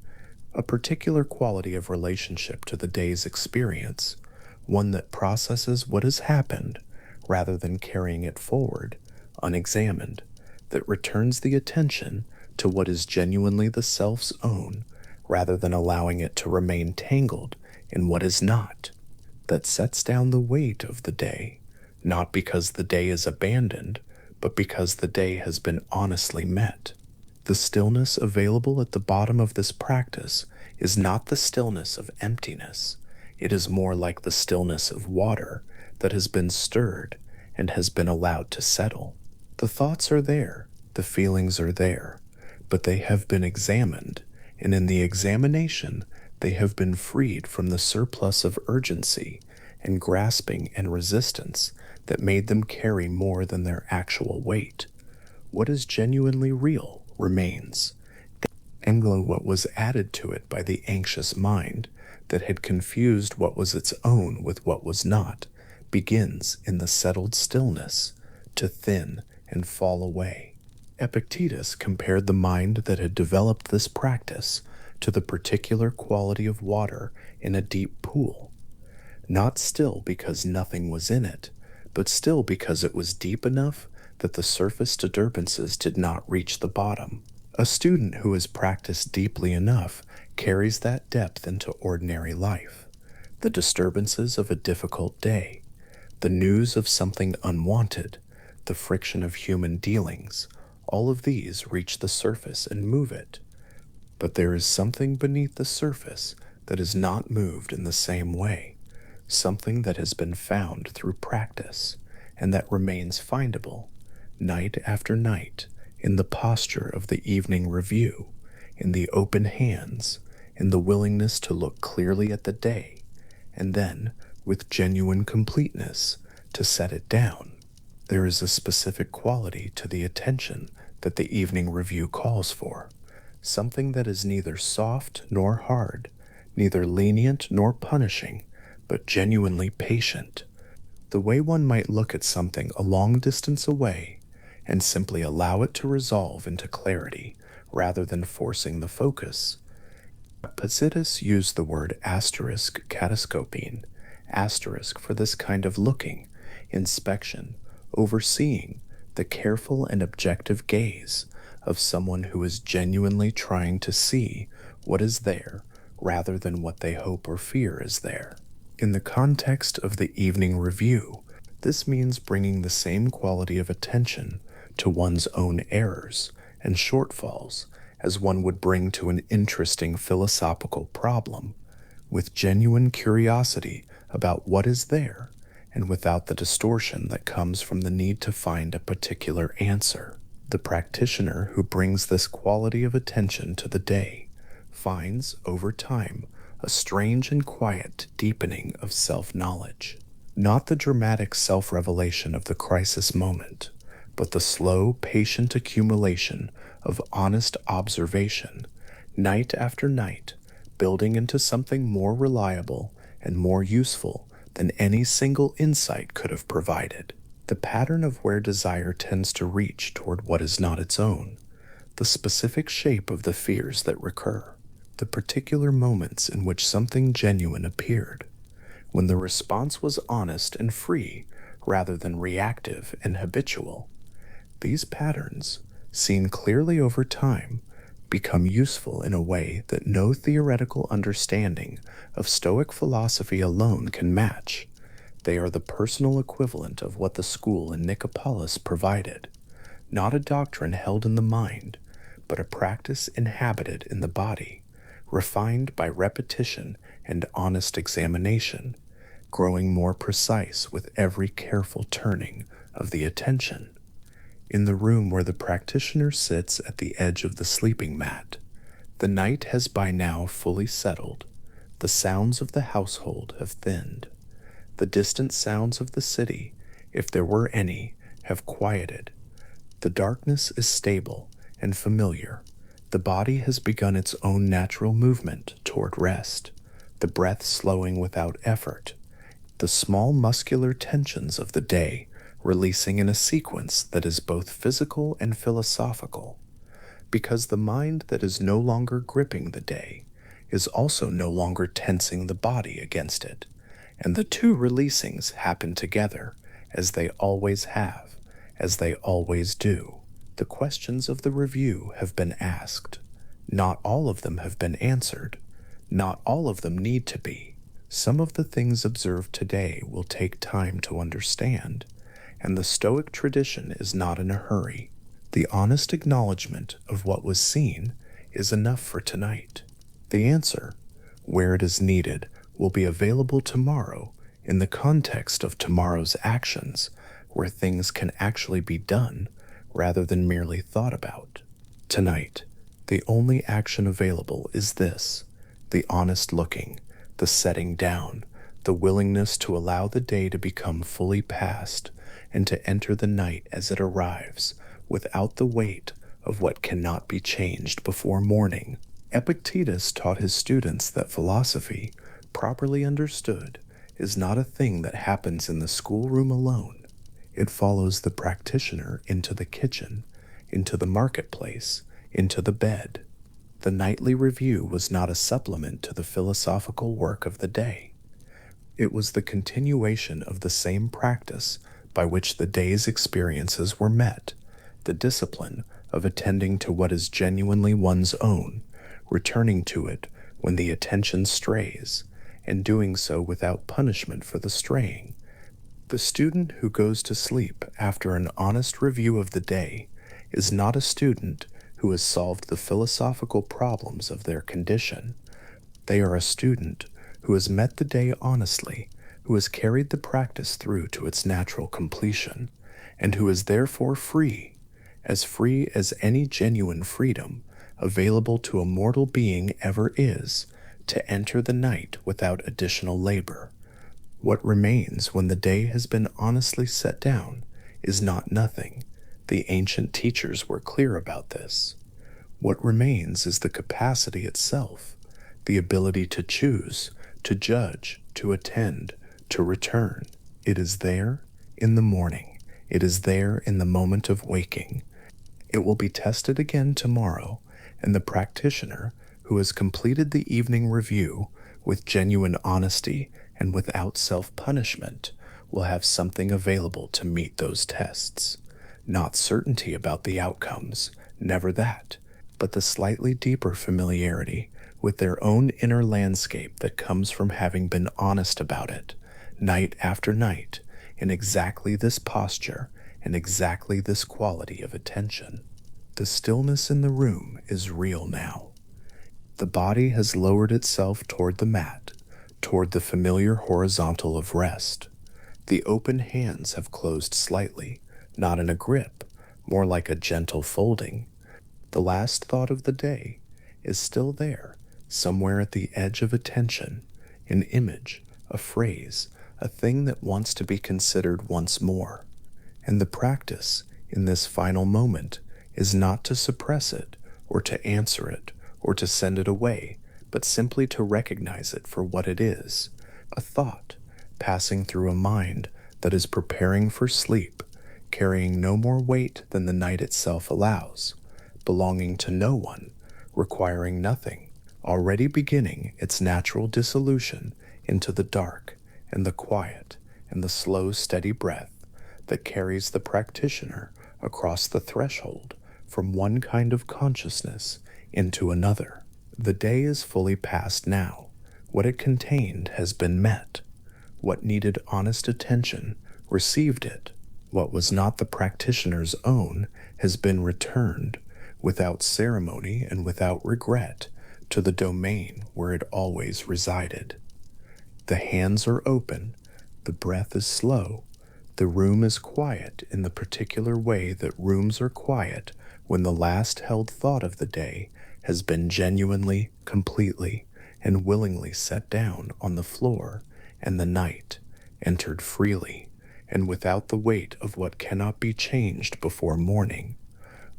Speaker 1: a particular quality of relationship to the day's experience, one that processes what has happened rather than carrying it forward, unexamined, that returns the attention to what is genuinely the self's own rather than allowing it to remain tangled in what is not, that sets down the weight of the day, not because the day is abandoned, but because the day has been honestly met. The stillness available at the bottom of this practice is not the stillness of emptiness. It is more like the stillness of water that has been stirred and has been allowed to settle. The thoughts are there, the feelings are there, but they have been examined, and in the examination they have been freed from the surplus of urgency and grasping and resistance that made them carry more than their actual weight. What is genuinely real remains, and what was added to it by the anxious mind that had confused what was its own with what was not begins in the settled stillness to thin and fall away. Epictetus compared the mind that had developed this practice to the particular quality of water in a deep pool, not still because nothing was in it, but still because it was deep enough that the surface disturbances did not reach the bottom. A student who has practiced deeply enough carries that depth into ordinary life. The disturbances of a difficult day, the news of something unwanted, the friction of human dealings, all of these reach the surface and move it. But there is something beneath the surface that is not moved in the same way, something that has been found through practice, and that remains findable, night after night, in the posture of the evening review, in the open hands, in the willingness to look clearly at the day, and then, with genuine completeness, to set it down. There is a specific quality to the attention that the evening review calls for, something that is neither soft nor hard, neither lenient nor punishing, but genuinely patient, the way one might look at something a long distance away and simply allow it to resolve into clarity rather than forcing the focus. Epictetus used the word asterisk kataskopine, asterisk, for this kind of looking, inspection, overseeing, the careful and objective gaze of someone who is genuinely trying to see what is there rather than what they hope or fear is there. In the context of the evening review, this means bringing the same quality of attention to one's own errors and shortfalls as one would bring to an interesting philosophical problem, with genuine curiosity about what is there and without the distortion that comes from the need to find a particular answer. The practitioner who brings this quality of attention to the day finds, over time, a strange and quiet deepening of self-knowledge. Not the dramatic self-revelation of the crisis moment, but the slow, patient accumulation of honest observation, night after night, building into something more reliable and more useful than any single insight could have provided. The pattern of where desire tends to reach toward what is not its own, the specific shape of the fears that recur, the particular moments in which something genuine appeared, when the response was honest and free rather than reactive and habitual. These patterns, seen clearly over time, become useful in a way that no theoretical understanding of Stoic philosophy alone can match. They are the personal equivalent of what the school in Nicopolis provided, not a doctrine held in the mind, but a practice inhabited in the body, refined by repetition and honest examination, growing more precise with every careful turning of the attention. In the room where the practitioner sits at the edge of the sleeping mat, the night has by now fully settled. The sounds of the household have thinned. The distant sounds of the city, if there were any, have quieted. The darkness is stable and familiar. The body has begun its own natural movement toward rest, the breath slowing without effort, the small muscular tensions of the day releasing in a sequence that is both physical and philosophical, because the mind that is no longer gripping the day is also no longer tensing the body against it, and the two releasings happen together, as they always have, as they always do. The questions of the review have been asked. Not all of them have been answered. Not all of them need to be. Some of the things observed today will take time to understand, and the Stoic tradition is not in a hurry. The honest acknowledgement of what was seen is enough for tonight. The answer, where it is needed, will be available tomorrow in the context of tomorrow's actions, where things can actually be done rather than merely thought about. Tonight, the only action available is this: the honest looking, the setting down, the willingness to allow the day to become fully past and to enter the night as it arrives, without the weight of what cannot be changed before morning. Epictetus taught his students that philosophy, properly understood, is not a thing that happens in the schoolroom alone. It follows the practitioner into the kitchen, into the marketplace, into the bed. The nightly review was not a supplement to the philosophical work of the day. It was the continuation of the same practice by which the day's experiences were met, the discipline of attending to what is genuinely one's own, returning to it when the attention strays, and doing so without punishment for the straying. The student who goes to sleep after an honest review of the day is not a student who has solved the philosophical problems of their condition. They are a student who has met the day honestly, who has carried the practice through to its natural completion, and who is therefore free as any genuine freedom available to a mortal being ever is, to enter the night without additional labor. What remains when the day has been honestly set down is not nothing. The ancient teachers were clear about this. What remains is the capacity itself, the ability to choose, to judge, to attend, to return. It is there, in the morning, It is there in the moment of waking. It will be tested again tomorrow, and the practitioner who has completed the evening review with genuine honesty and without self-punishment will have something available to meet those tests. Not certainty about the outcomes, never that, but the slightly deeper familiarity with their own inner landscape that comes from having been honest about it, night after night, in exactly this posture and exactly this quality of attention. The stillness in the room is real now. The body has lowered itself toward the mat, toward the familiar horizontal of rest. The open hands have closed slightly, not in a grip, more like a gentle folding. The last thought of the day is still there, somewhere at the edge of attention, an image, a phrase, a thing that wants to be considered once more. And the practice, in this final moment, is not to suppress it, or to answer it, or to send it away, but simply to recognize it for what it is, a thought passing through a mind that is preparing for sleep, carrying no more weight than the night itself allows, belonging to no one, requiring nothing, already beginning its natural dissolution into the dark and the quiet and the slow, steady breath that carries the practitioner across the threshold from one kind of consciousness into another. The day is fully past now. What it contained has been met. What needed honest attention received it. What was not the practitioner's own has been returned, without ceremony and without regret, to the domain where it always resided. The hands are open, the breath is slow, the room is quiet in the particular way that rooms are quiet when the last held thought of the day has been genuinely, completely, and willingly set down on the floor, and the night entered freely, and without the weight of what cannot be changed before morning,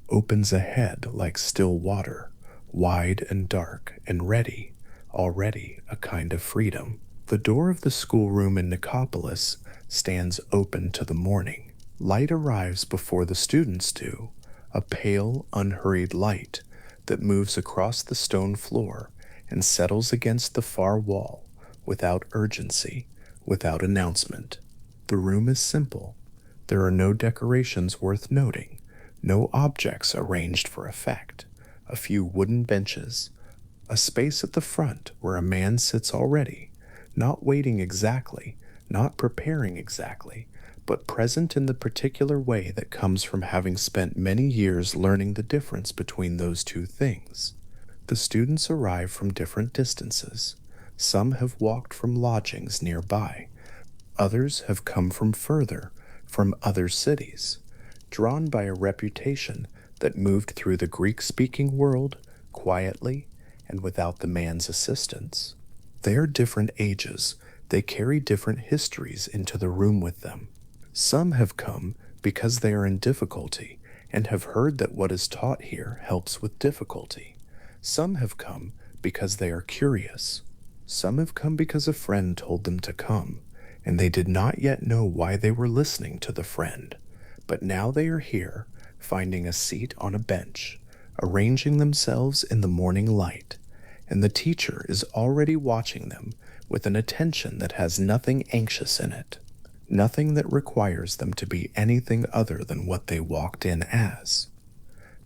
Speaker 1: opens ahead like still water, wide and dark and ready, already a kind of freedom. The door of the schoolroom in Nicopolis stands open to the morning. Light arrives before the students do, a pale, unhurried light that moves across the stone floor and settles against the far wall without urgency, without announcement. The room is simple. There are no decorations worth noting, no objects arranged for effect, a few wooden benches, a space at the front where a man sits already, not waiting exactly, not preparing exactly, but present in the particular way that comes from having spent many years learning the difference between those two things. The students arrive from different distances. Some have walked from lodgings nearby. Others have come from further, from other cities, drawn by a reputation that moved through the Greek-speaking world quietly and without the man's assistance. They are different ages. They carry different histories into the room with them. Some have come because they are in difficulty and have heard that what is taught here helps with difficulty. Some have come because they are curious. Some have come because a friend told them to come, and they did not yet know why they were listening to the friend. But now they are here, finding a seat on a bench, arranging themselves in the morning light, and the teacher is already watching them with an attention that has nothing anxious in it, nothing that requires them to be anything other than what they walked in as.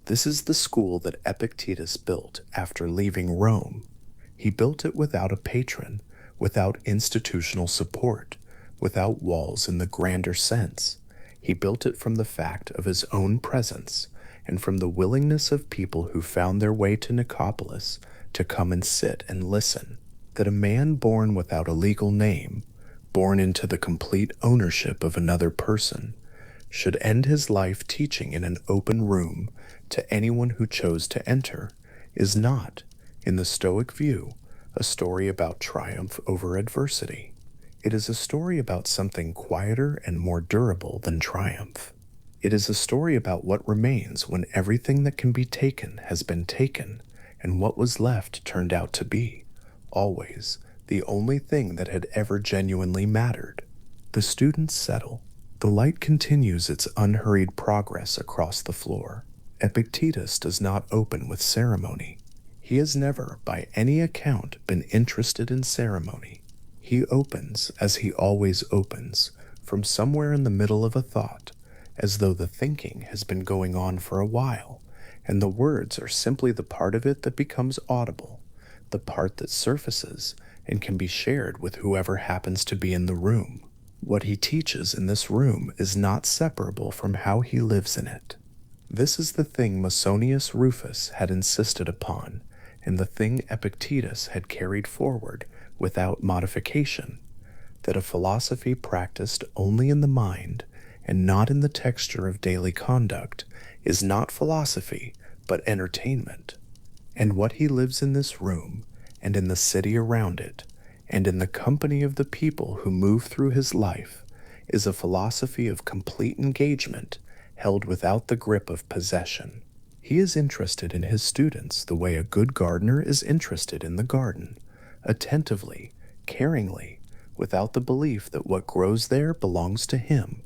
Speaker 1: This is the school that Epictetus built after leaving Rome. He built it without a patron, without institutional support, without walls in the grander sense. He built it from the fact of his own presence and from the willingness of people who found their way to Nicopolis to come and sit and listen. That a man born without a legal name, born into the complete ownership of another person, should end his life teaching in an open room to anyone who chose to enter, is not, in the Stoic view, a story about triumph over adversity. It is a story about something quieter and more durable than triumph. It is a story about what remains when everything that can be taken has been taken, and what was left turned out to be, always, the only thing that had ever genuinely mattered. The students settle. The light continues its unhurried progress across the floor. Epictetus does not open with ceremony. He has never, by any account, been interested in ceremony. He opens, as he always opens, from somewhere in the middle of a thought, as though the thinking has been going on for a while, and the words are simply the part of it that becomes audible, the part that surfaces and can be shared with whoever happens to be in the room. What he teaches in this room is not separable from how he lives in it. This is the thing Musonius Rufus had insisted upon, and the thing Epictetus had carried forward without modification, that a philosophy practiced only in the mind and not in the texture of daily conduct is not philosophy, but entertainment. And what he lives in this room, and in the city around it, and in the company of the people who move through his life, is a philosophy of complete engagement held without the grip of possession. He is interested in his students the way a good gardener is interested in the garden, attentively, caringly, without the belief that what grows there belongs to him.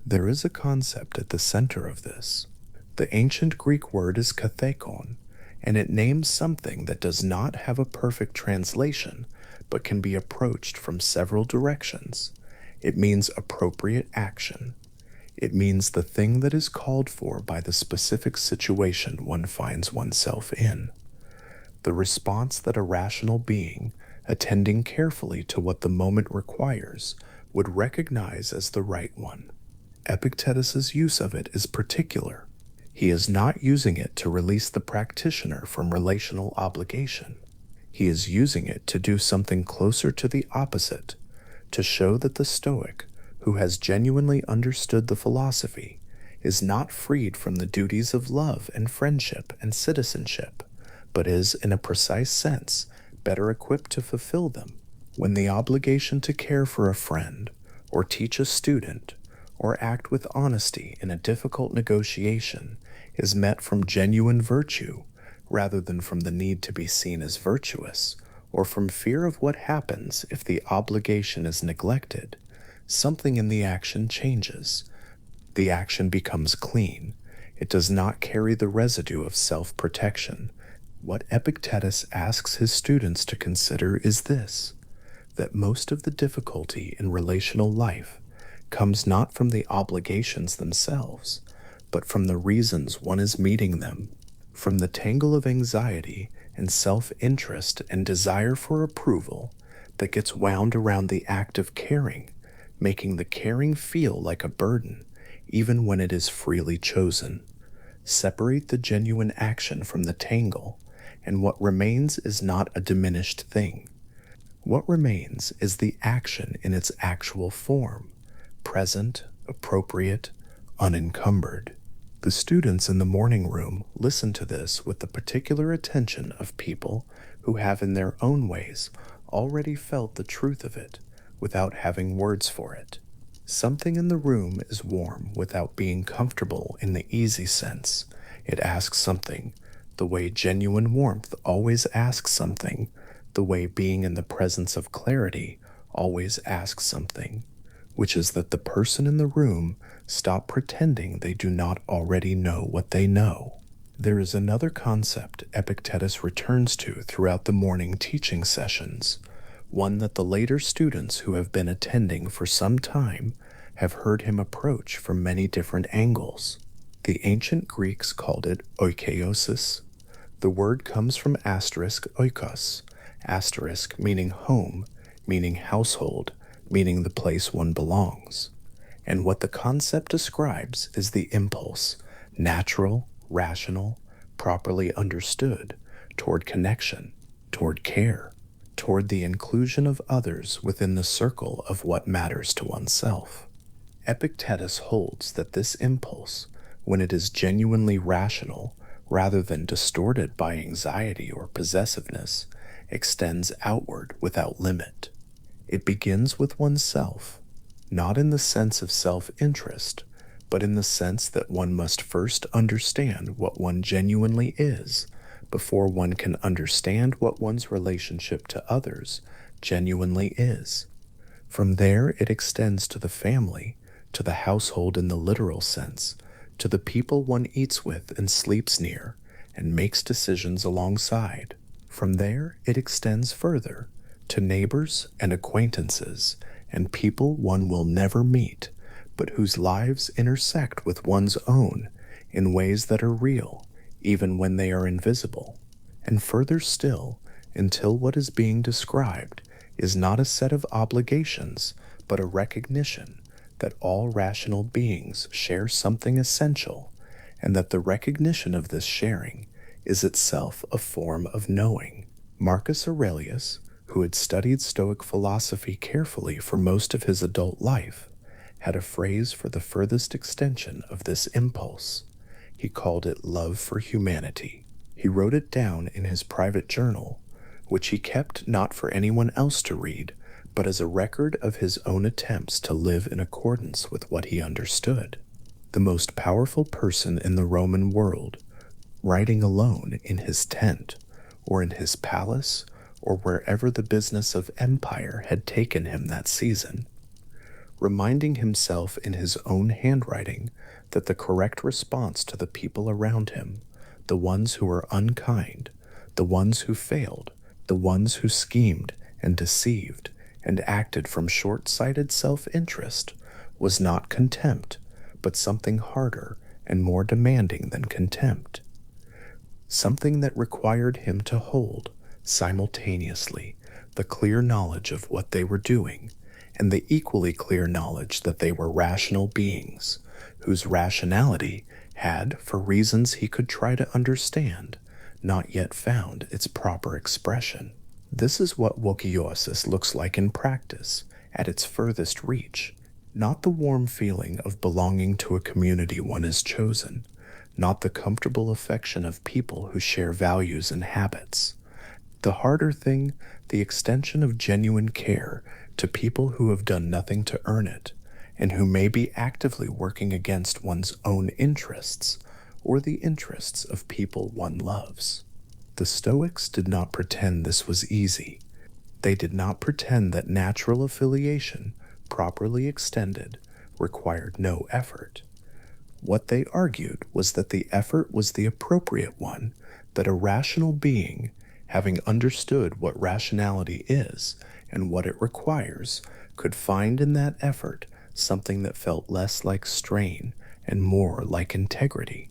Speaker 1: There is a concept at the center of this. The ancient Greek word is kathekon, and it names something that does not have a perfect translation, but can be approached from several directions. It means appropriate action. It means the thing that is called for by the specific situation one finds oneself in. The response that a rational being, attending carefully to what the moment requires, would recognize as the right one. Epictetus's use of it is particular. He is not using it to release the practitioner from relational obligation. He is using it to do something closer to the opposite, to show that the Stoic, who has genuinely understood the philosophy, is not freed from the duties of love and friendship and citizenship, but is, in a precise sense, better equipped to fulfill them when the obligation to care for a friend, or teach a student, or act with honesty in a difficult negotiation is met from genuine virtue rather than from the need to be seen as virtuous, or from fear of what happens if the obligation is neglected. Something in the action changes. The action becomes clean. It does not carry the residue of self-protection. What Epictetus asks his students to consider is this, that most of the difficulty in relational life comes not from the obligations themselves, but from the reasons one is meeting them, from the tangle of anxiety and self-interest and desire for approval that gets wound around the act of caring, making the caring feel like a burden, even when it is freely chosen. Separate the genuine action from the tangle, and what remains is not a diminished thing. What remains is the action in its actual form, present, appropriate, unencumbered. The students in the morning room listen to this with the particular attention of people who have in their own ways already felt the truth of it without having words for it. Something in the room is warm without being comfortable in the easy sense. It asks something, the way genuine warmth always asks something, the way being in the presence of clarity always asks something, which is that the person in the room stop pretending they do not already know what they know. There is another concept Epictetus returns to throughout the morning teaching sessions, one that the later students who have been attending for some time have heard him approach from many different angles. The ancient Greeks called it oikeiosis. The word comes from oikos, meaning home, meaning household, meaning the place one belongs. And what the concept describes is the impulse, natural, rational, properly understood, toward connection, toward care, toward the inclusion of others within the circle of what matters to oneself. Epictetus holds that this impulse, when it is genuinely rational, rather than distorted by anxiety or possessiveness, extends outward without limit. It begins with oneself, not in the sense of self-interest, but in the sense that one must first understand what one genuinely is before one can understand what one's relationship to others genuinely is. From there it extends to the family, to the household in the literal sense, to the people one eats with and sleeps near, and makes decisions alongside. From there, it extends further to neighbors and acquaintances and people one will never meet, but whose lives intersect with one's own in ways that are real, even when they are invisible. And further still, until what is being described is not a set of obligations, but a recognition that all rational beings share something essential, and that the recognition of this sharing is itself a form of knowing. Marcus Aurelius, who had studied Stoic philosophy carefully for most of his adult life, had a phrase for the furthest extension of this impulse. He called it love for humanity. He wrote it down in his private journal, which he kept not for anyone else to read, but as a record of his own attempts to live in accordance with what he understood. The most powerful person in the Roman world, writing alone in his tent, or in his palace, or wherever the business of empire had taken him that season, reminding himself in his own handwriting that the correct response to the people around him, the ones who were unkind, the ones who failed, the ones who schemed and deceived and acted from short-sighted self-interest, was not contempt, but something harder and more demanding than contempt. Something that required him to hold, simultaneously, the clear knowledge of what they were doing, and the equally clear knowledge that they were rational beings, whose rationality had, for reasons he could try to understand, not yet found its proper expression. This is what wokiosis looks like in practice, at its furthest reach. Not the warm feeling of belonging to a community one has chosen, not the comfortable affection of people who share values and habits. The harder thing, the extension of genuine care to people who have done nothing to earn it, and who may be actively working against one's own interests, or the interests of people one loves. The Stoics did not pretend this was easy. They did not pretend that natural affiliation, properly extended, required no effort. What they argued was that the effort was the appropriate one, that a rational being, having understood what rationality is and what it requires, could find in that effort something that felt less like strain and more like integrity.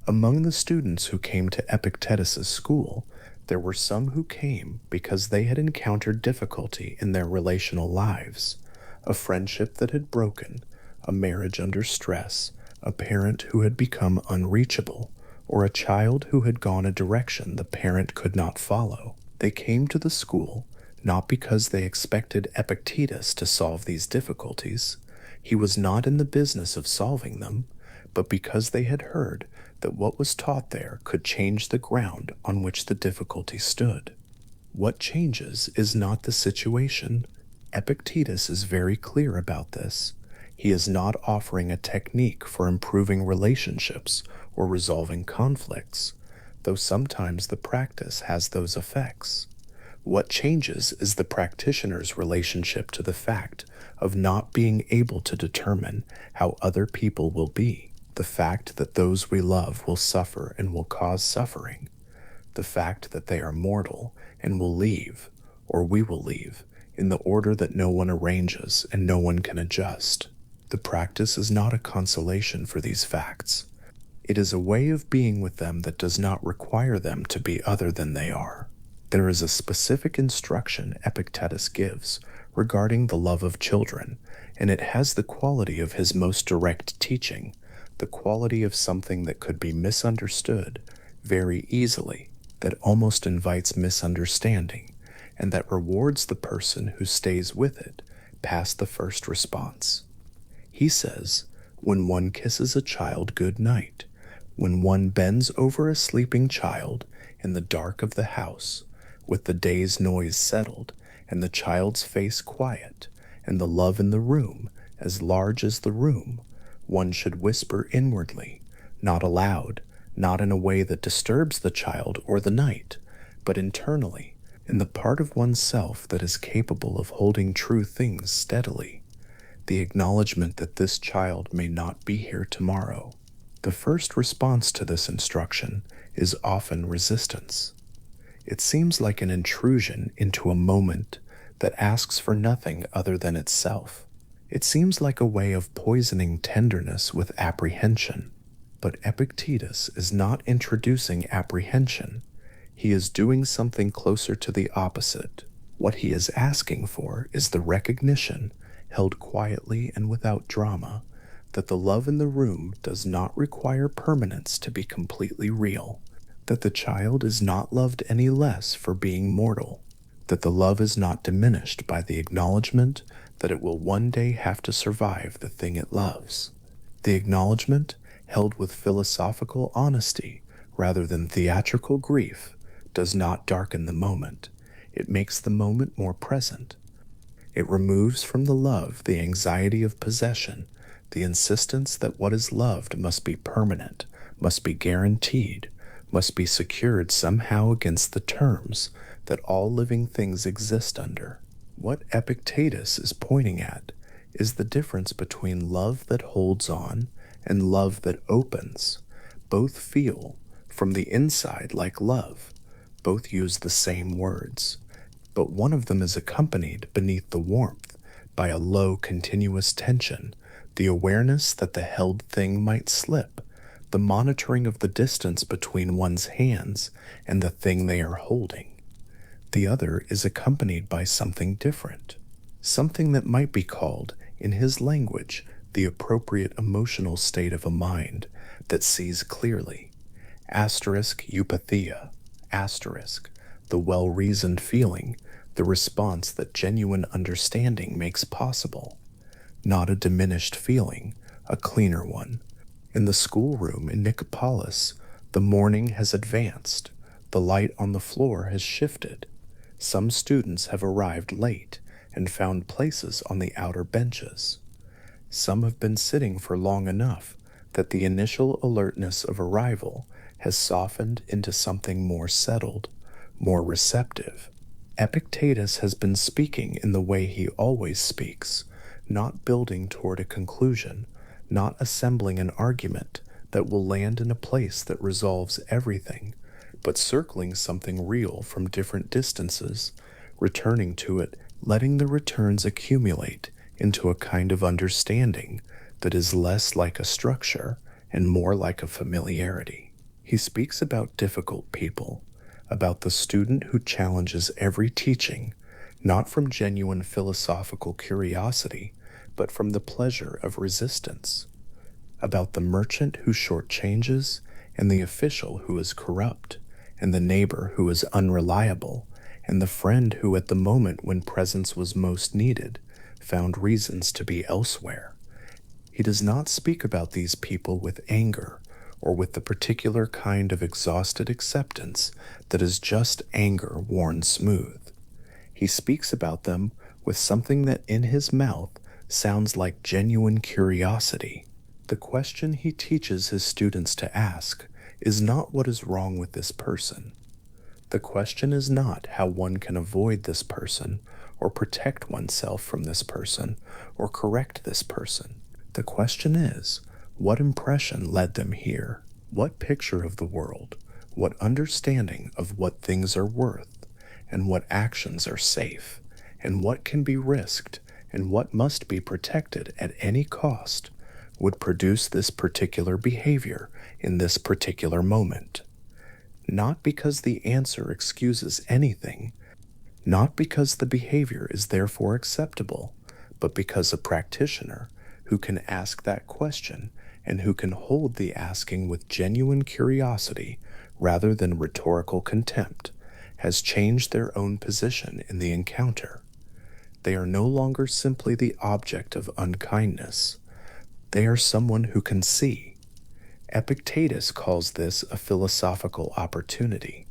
Speaker 1: Among the students who came to Epictetus's school, there were some who came because they had encountered difficulty in their relational lives, a friendship that had broken, a marriage under stress, a parent who had become unreachable, or a child who had gone a direction the parent could not follow. They came to the school not because they expected Epictetus to solve these difficulties. He was not in the business of solving them, but because they had heard that what was taught there could change the ground on which the difficulty stood. What changes is not the situation. Epictetus is very clear about this. He is not offering a technique for improving relationships or resolving conflicts, though sometimes the practice has those effects. What changes is the practitioner's relationship to the fact of not being able to determine how other people will be, the fact that those we love will suffer and will cause suffering, the fact that they are mortal and will leave, or we will leave, in the order that no one arranges and no one can adjust. The practice is not a consolation for these facts. It is a way of being with them that does not require them to be other than they are. There is a specific instruction Epictetus gives regarding the love of children, and it has the quality of his most direct teaching, the quality of something that could be misunderstood very easily, that almost invites misunderstanding, and that rewards the person who stays with it past the first response. He says, when one kisses a child good night, when one bends over a sleeping child in the dark of the house, with the day's noise settled, and the child's face quiet, and the love in the room as large as the room, one should whisper inwardly, not aloud, not in a way that disturbs the child or the night, but internally, in the part of oneself that is capable of holding true things steadily. the acknowledgement that this child may not be here tomorrow. The first response to this instruction is often resistance. It seems like an intrusion into a moment that asks for nothing other than itself. It seems like a way of poisoning tenderness with apprehension. But Epictetus is not introducing apprehension. He is doing something closer to the opposite. What he is asking for is the recognition, held quietly and without drama, that the love in the room does not require permanence to be completely real, that the child is not loved any less for being mortal, that the love is not diminished by the acknowledgement that it will one day have to survive the thing it loves. The acknowledgement, held with philosophical honesty rather than theatrical grief, does not darken the moment. It makes the moment more present. It removes from the love the anxiety of possession, the insistence that what is loved must be permanent, must be guaranteed, must be secured somehow against the terms that all living things exist under. What Epictetus is pointing at is the difference between love that holds on and love that opens. Both feel from the inside like love. Both use the same words, but one of them is accompanied beneath the warmth by a low continuous tension, the awareness that the held thing might slip, the monitoring of the distance between one's hands and the thing they are holding. The other is accompanied by something different, something that might be called, in his language, the appropriate emotional state of a mind that sees clearly. Eupathia, the well-reasoned feeling, the response that genuine understanding makes possible. Not a diminished feeling, a cleaner one. In the schoolroom in Nicopolis, the morning has advanced, the light on the floor has shifted. Some students have arrived late and found places on the outer benches. Some have been sitting for long enough that the initial alertness of arrival has softened into something more settled, more receptive. Epictetus has been speaking in the way he always speaks, not building toward a conclusion, not assembling an argument that will land in a place that resolves everything, but circling something real from different distances, returning to it, letting the returns accumulate into a kind of understanding that is less like a structure and more like a familiarity. He speaks about difficult people, about the student who challenges every teaching, not from genuine philosophical curiosity, but from the pleasure of resistance, about the merchant who shortchanges, and the official who is corrupt, and the neighbor who is unreliable, and the friend who at the moment when presence was most needed found reasons to be elsewhere. He does not speak about these people with anger, or with the particular kind of exhausted acceptance that is just anger worn smooth. He speaks about them with something that in his mouth sounds like genuine curiosity. The question he teaches his students to ask is not what is wrong with this person. The question is not how one can avoid this person, or protect oneself from this person, or correct this person. The question is, what impression led them here? What picture of the world, what understanding of what things are worth, and what actions are safe, and what can be risked, and what must be protected at any cost, would produce this particular behavior in this particular moment? Not because the answer excuses anything, not because the behavior is therefore acceptable, but because a practitioner who can ask that question and who can hold the asking with genuine curiosity rather than rhetorical contempt has changed their own position in the encounter. They are no longer simply the object of unkindness. They are someone who can see. Epictetus calls this a philosophical opportunity.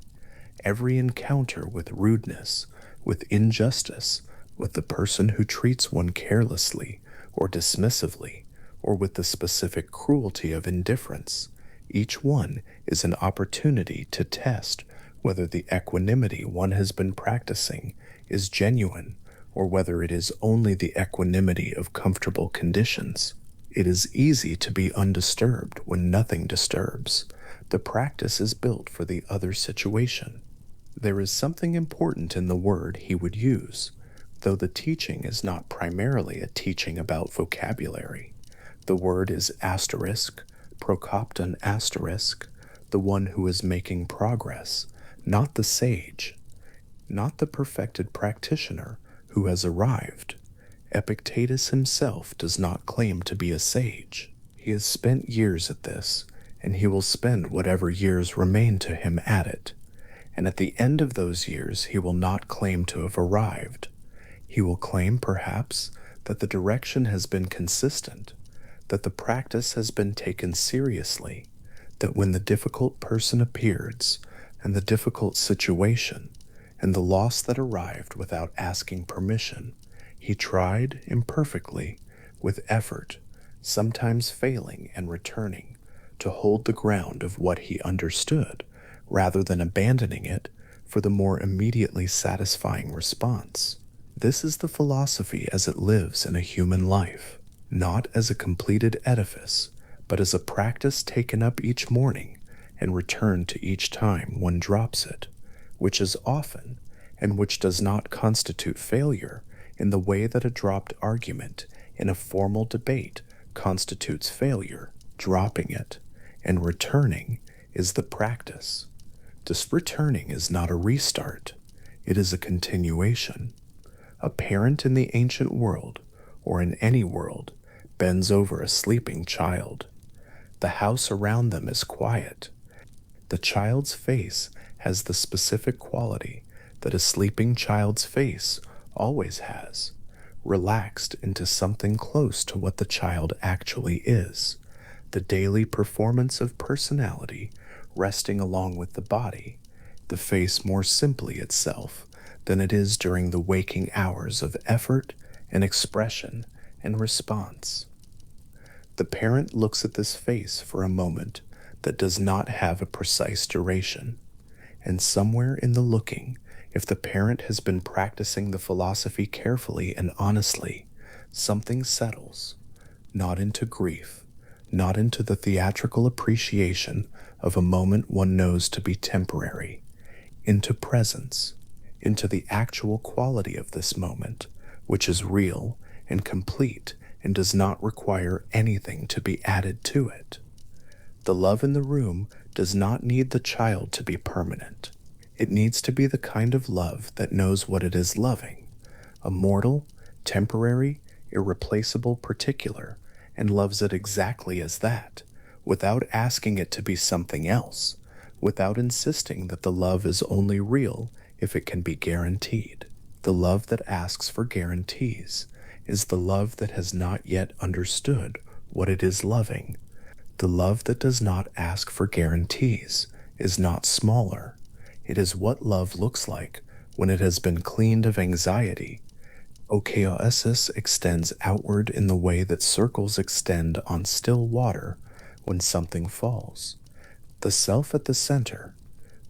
Speaker 1: Every encounter with rudeness, with injustice, with the person who treats one carelessly or dismissively, or with the specific cruelty of indifference, each one is an opportunity to test whether the equanimity one has been practicing is genuine or whether it is only the equanimity of comfortable conditions. It is easy to be undisturbed when nothing disturbs. The practice is built for the other situation. There is something important in the word he would use, though the teaching is not primarily a teaching about vocabulary. The word is asterisk, prokopton asterisk, the one who is making progress, not the sage, not the perfected practitioner who has arrived. Epictetus himself does not claim to be a sage. He has spent years at this, and he will spend whatever years remain to him at it. And at the end of those years, he will not claim to have arrived. He will claim, perhaps, that the direction has been consistent, that the practice has been taken seriously, that when the difficult person appears, and the difficult situation, and the loss that arrived without asking permission, he tried imperfectly, with effort, sometimes failing and returning, to hold the ground of what he understood, rather than abandoning it for the more immediately satisfying response. This is the philosophy as it lives in a human life, not as a completed edifice, but as a practice taken up each morning and returned to each time one drops it, which is often, and which does not constitute failure in the way that a dropped argument in a formal debate constitutes failure. Dropping it and returning is the practice. This returning is not a restart, it is a continuation. A parent in the ancient world, or in any world, bends over a sleeping child. The house around them is quiet. The child's face has the specific quality that a sleeping child's face always has, relaxed into something close to what the child actually is, the daily performance of personality resting along with the body, the face more simply itself than it is during the waking hours of effort and expression and response. The parent looks at this face for a moment that does not have a precise duration, and somewhere in the looking, if the parent has been practicing the philosophy carefully and honestly, something settles, not into grief, not into the theatrical appreciation of a moment one knows to be temporary, into presence, into the actual quality of this moment, which is real and complete and does not require anything to be added to it. The love in the room does not need the child to be permanent. It needs to be the kind of love that knows what it is loving, a mortal, temporary, irreplaceable particular, and loves it exactly as that, without asking it to be something else, without insisting that the love is only real if it can be guaranteed. The love that asks for guarantees is the love that has not yet understood what it is loving. The love that does not ask for guarantees is not smaller. It is what love looks like when it has been cleaned of anxiety. Okeoesis extends outward in the way that circles extend on still water when something falls. The self at the center,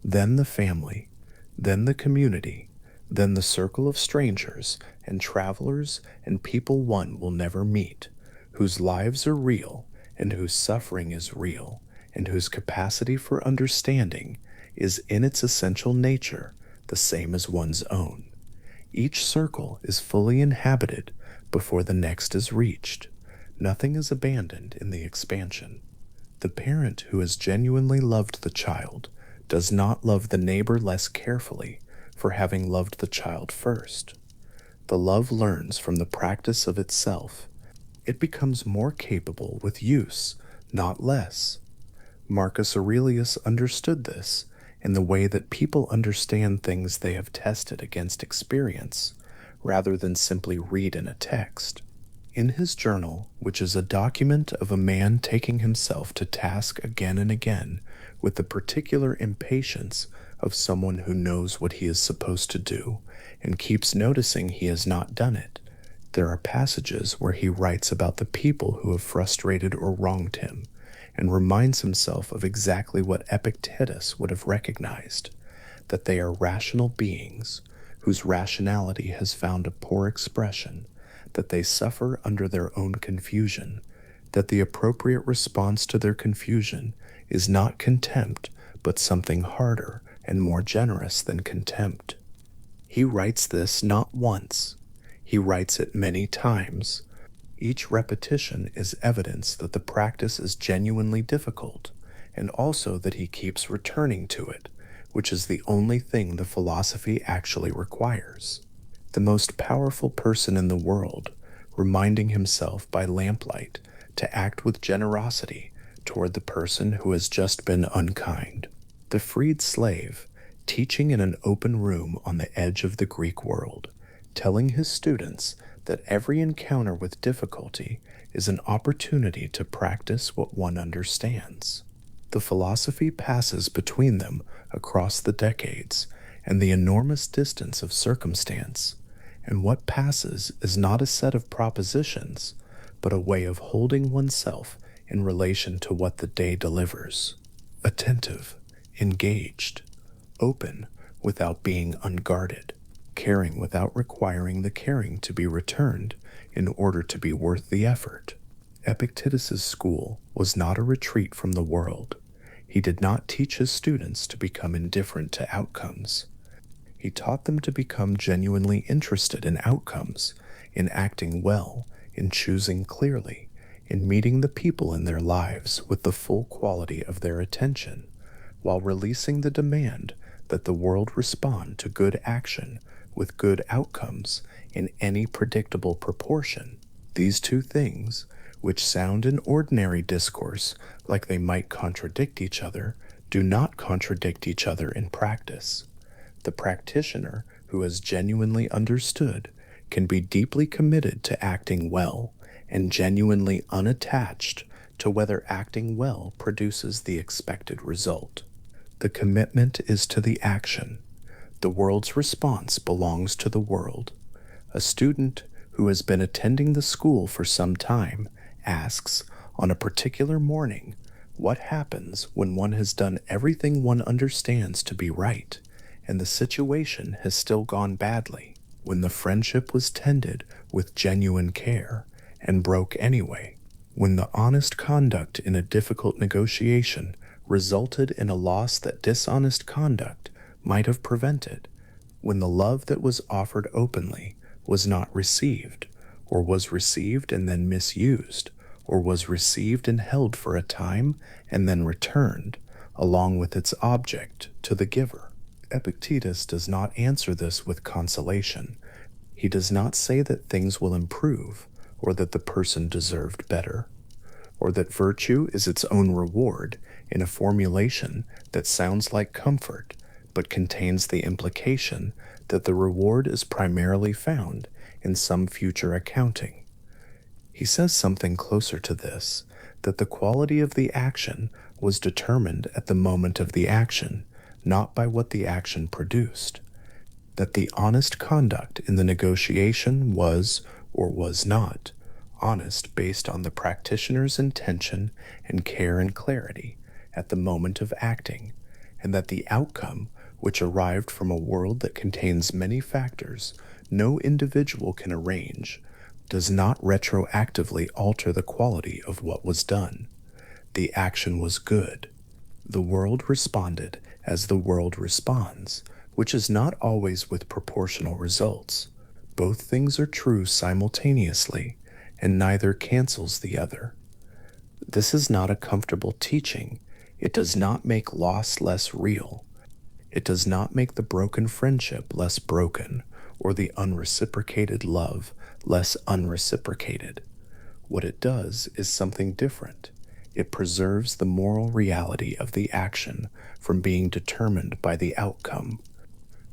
Speaker 1: then the family, then the community, then the circle of strangers and travelers and people one will never meet, whose lives are real and whose suffering is real and whose capacity for understanding is in its essential nature the same as one's own. Each circle is fully inhabited before the next is reached. Nothing is abandoned in the expansion. The parent who has genuinely loved the child does not love the neighbor less carefully for having loved the child first. The love learns from the practice of itself. It becomes more capable with use, not less. Marcus Aurelius understood this in the way that people understand things they have tested against experience, rather than simply read in a text. In his journal, which is a document of a man taking himself to task again and again with the particular impatience of someone who knows what he is supposed to do and keeps noticing he has not done it, there are passages where he writes about the people who have frustrated or wronged him, and reminds himself of exactly what Epictetus would have recognized, that they are rational beings whose rationality has found a poor expression, that they suffer under their own confusion, that the appropriate response to their confusion is not contempt, but something harder and more generous than contempt. He writes this not once, he writes it many times. Each repetition is evidence that the practice is genuinely difficult, and also that he keeps returning to it, which is the only thing the philosophy actually requires. The most powerful person in the world, reminding himself by lamplight to act with generosity toward the person who has just been unkind. The freed slave, teaching in an open room on the edge of the Greek world, telling his students that every encounter with difficulty is an opportunity to practice what one understands. The philosophy passes between them across the decades and the enormous distance of circumstance, and what passes is not a set of propositions, but a way of holding oneself in relation to what the day delivers. Attentive, engaged, open without being unguarded, caring without requiring the caring to be returned in order to be worth the effort. Epictetus's school was not a retreat from the world. He did not teach his students to become indifferent to outcomes. He taught them to become genuinely interested in outcomes, in acting well, in choosing clearly, in meeting the people in their lives with the full quality of their attention, while releasing the demand that the world respond to good action with good outcomes in any predictable proportion. These two things, which sound in ordinary discourse like they might contradict each other, do not contradict each other in practice. The practitioner who has genuinely understood can be deeply committed to acting well and genuinely unattached to whether acting well produces the expected result. The commitment is to the action. The world's response belongs to the world. A student who has been attending the school for some time asks, on a particular morning, what happens when one has done everything one understands to be right, and the situation has still gone badly, when the friendship was tended with genuine care and broke anyway, when the honest conduct in a difficult negotiation resulted in a loss that dishonest conduct might have prevented, when the love that was offered openly was not received, or was received and then misused, or was received and held for a time and then returned, along with its object, to the giver. Epictetus does not answer this with consolation. He does not say that things will improve, or that the person deserved better, or that virtue is its own reward in a formulation that sounds like comfort, but contains the implication that the reward is primarily found in some future accounting. He says something closer to this, that the quality of the action was determined at the moment of the action, not by what the action produced, that the honest conduct in the negotiation was, or was not, honest based on the practitioner's intention and care and clarity at the moment of acting, and that the outcome, which arrived from a world that contains many factors no individual can arrange, does not retroactively alter the quality of what was done. The action was good. The world responded as the world responds, which is not always with proportional results. Both things are true simultaneously, and neither cancels the other. This is not a comfortable teaching. It does not make loss less real. It does not make the broken friendship less broken, or the unreciprocated love less unreciprocated. What it does is something different. It preserves the moral reality of the action from being determined by the outcome,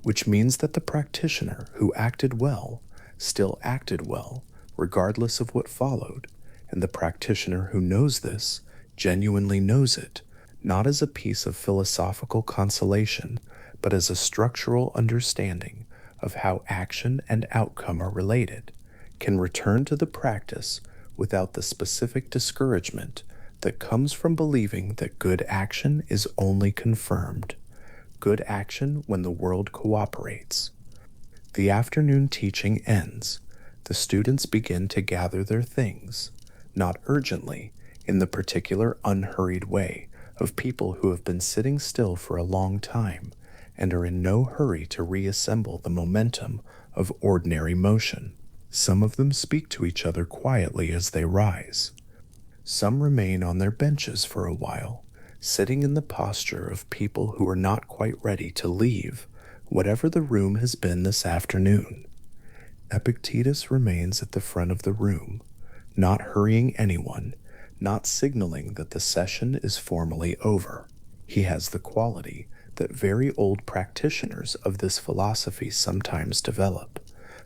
Speaker 1: which means that the practitioner who acted well still acted well, regardless of what followed, and the practitioner who knows this genuinely knows it, not as a piece of philosophical consolation, but as a structural understanding of how action and outcome are related, can return to the practice without the specific discouragement that comes from believing that good action is only confirmed, good action when the world cooperates. The afternoon teaching ends. The students begin to gather their things, not urgently, in the particular unhurried way of people who have been sitting still for a long time and are in no hurry to reassemble the momentum of ordinary motion. Some of them speak to each other quietly as they rise. Some remain on their benches for a while, sitting in the posture of people who are not quite ready to leave whatever the room has been this afternoon. Epictetus remains at the front of the room, not hurrying anyone, not signaling that the session is formally over. He has the quality that very old practitioners of this philosophy sometimes develop,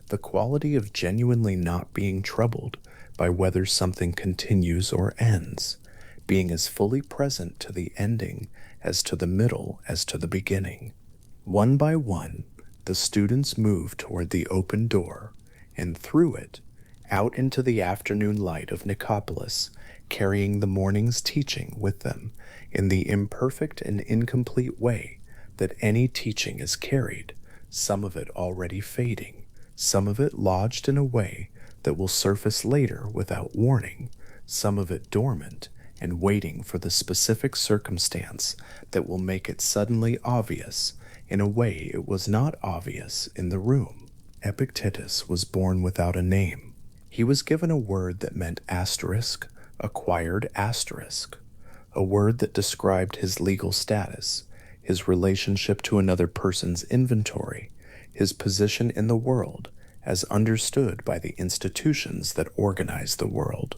Speaker 1: the quality of genuinely not being troubled by whether something continues or ends, being as fully present to the ending as to the middle as to the beginning. One by one, the students move toward the open door, and through it, out into the afternoon light of Nicopolis, carrying the morning's teaching with them in the imperfect and incomplete way that any teaching is carried, some of it already fading, some of it lodged in a way that will surface later without warning, some of it dormant and waiting for the specific circumstance that will make it suddenly obvious in a way it was not obvious in the room. Epictetus was born without a name. He was given a word that meant asterisk, acquired asterisk, a word that described his legal status, his relationship to another person's inventory, his position in the world as understood by the institutions that organize the world.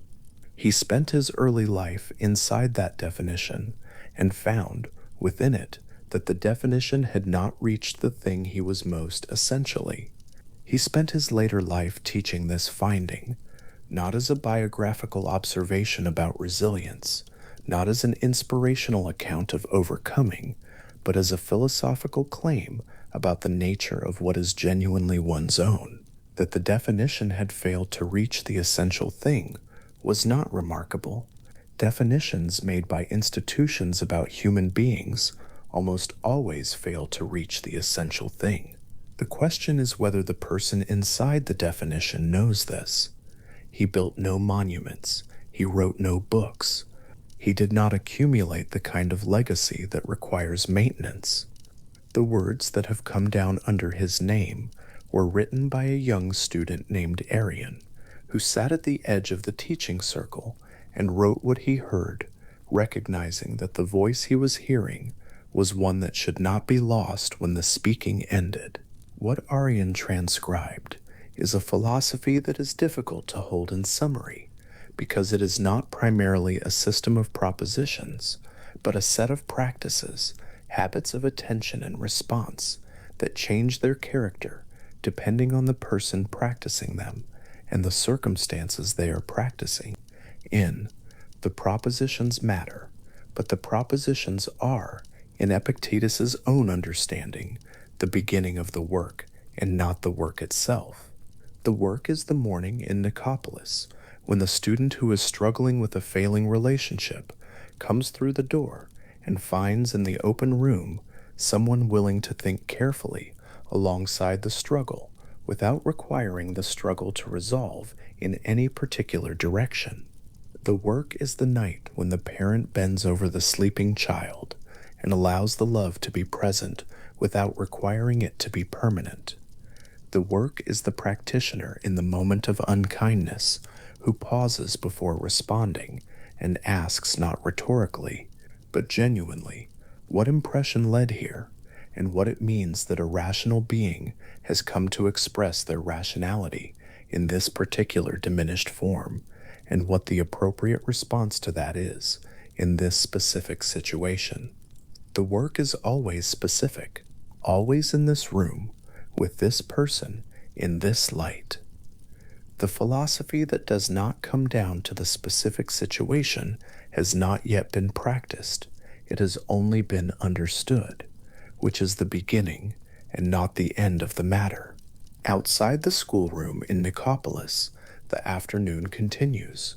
Speaker 1: He spent his early life inside that definition and found within it that the definition had not reached the thing he was most essentially. He spent his later life teaching this finding, not as a biographical observation about resilience, not as an inspirational account of overcoming, but as a philosophical claim about the nature of what is genuinely one's own. That the definition had failed to reach the essential thing was not remarkable. Definitions made by institutions about human beings almost always fail to reach the essential thing. The question is whether the person inside the definition knows this. He built no monuments. He wrote no books. He did not accumulate the kind of legacy that requires maintenance. The words that have come down under his name were written by a young student named Arian, who sat at the edge of the teaching circle and wrote what he heard, recognizing that the voice he was hearing was one that should not be lost when the speaking ended. What Arian transcribed is a philosophy that is difficult to hold in summary, because it is not primarily a system of propositions, but a set of practices, habits of attention and response that change their character depending on the person practicing them and the circumstances they are practicing in. The propositions matter, but the propositions are, in Epictetus's own understanding, the beginning of the work and not the work itself. The work is the morning in Nicopolis, when the student who is struggling with a failing relationship comes through the door and finds in the open room someone willing to think carefully alongside the struggle without requiring the struggle to resolve in any particular direction. The work is the night when the parent bends over the sleeping child and allows the love to be present without requiring it to be permanent. The work is the practitioner in the moment of unkindness who pauses before responding and asks not rhetorically, but genuinely, what impression led here, and what it means that a rational being has come to express their rationality in this particular diminished form, and what the appropriate response to that is in this specific situation. The work is always specific, always in this room, with this person, in this light. The philosophy that does not come down to the specific situation has not yet been practiced. It has only been understood, which is the beginning and not the end of the matter. Outside the schoolroom in Nicopolis, the afternoon continues.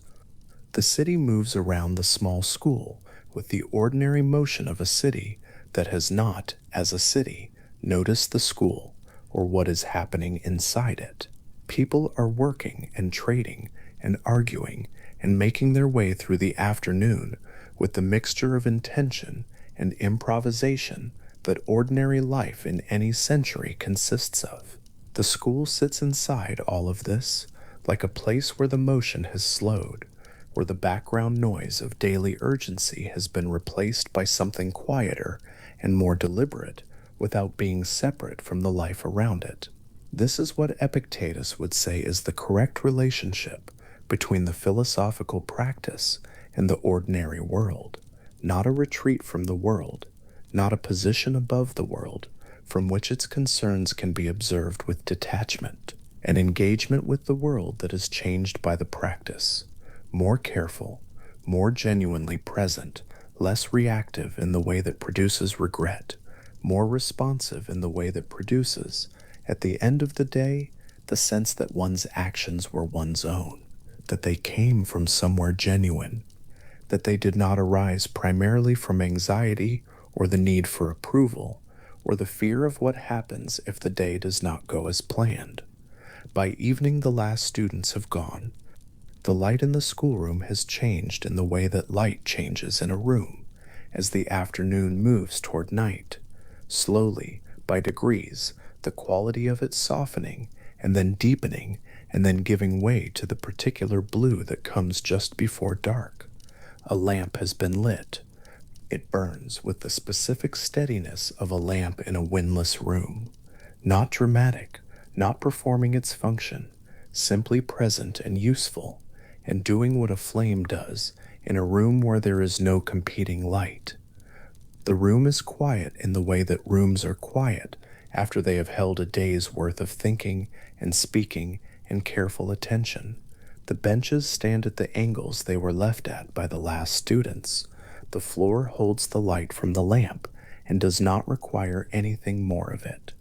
Speaker 1: The city moves around the small school with the ordinary motion of a city that has not, as a city, noticed the school or what is happening inside it. People are working and trading and arguing and making their way through the afternoon with the mixture of intention and improvisation that ordinary life in any century consists of. The school sits inside all of this, like a place where the motion has slowed, where the background noise of daily urgency has been replaced by something quieter and more deliberate without being separate from the life around it. This is what Epictetus would say is the correct relationship between the philosophical practice and the ordinary world, not a retreat from the world, not a position above the world from which its concerns can be observed with detachment, an engagement with the world that is changed by the practice, more careful, more genuinely present, less reactive in the way that produces regret, more responsive in the way that produces, at the end of the day, the sense that one's actions were one's own, that they came from somewhere genuine, that they did not arise primarily from anxiety or the need for approval, or the fear of what happens if the day does not go as planned. By evening, the last students have gone. The light in the schoolroom has changed in the way that light changes in a room as the afternoon moves toward night. Slowly, by degrees, the quality of it softening and then deepening and then giving way to the particular blue that comes just before dark. A lamp has been lit. It burns with the specific steadiness of a lamp in a windless room, not dramatic, not performing its function, simply present and useful, and doing what a flame does in a room where there is no competing light. The room is quiet in the way that rooms are quiet after they have held a day's worth of thinking and speaking and careful attention. The benches stand at the angles they were left at by the last students. The floor holds the light from the lamp and does not require anything more of it.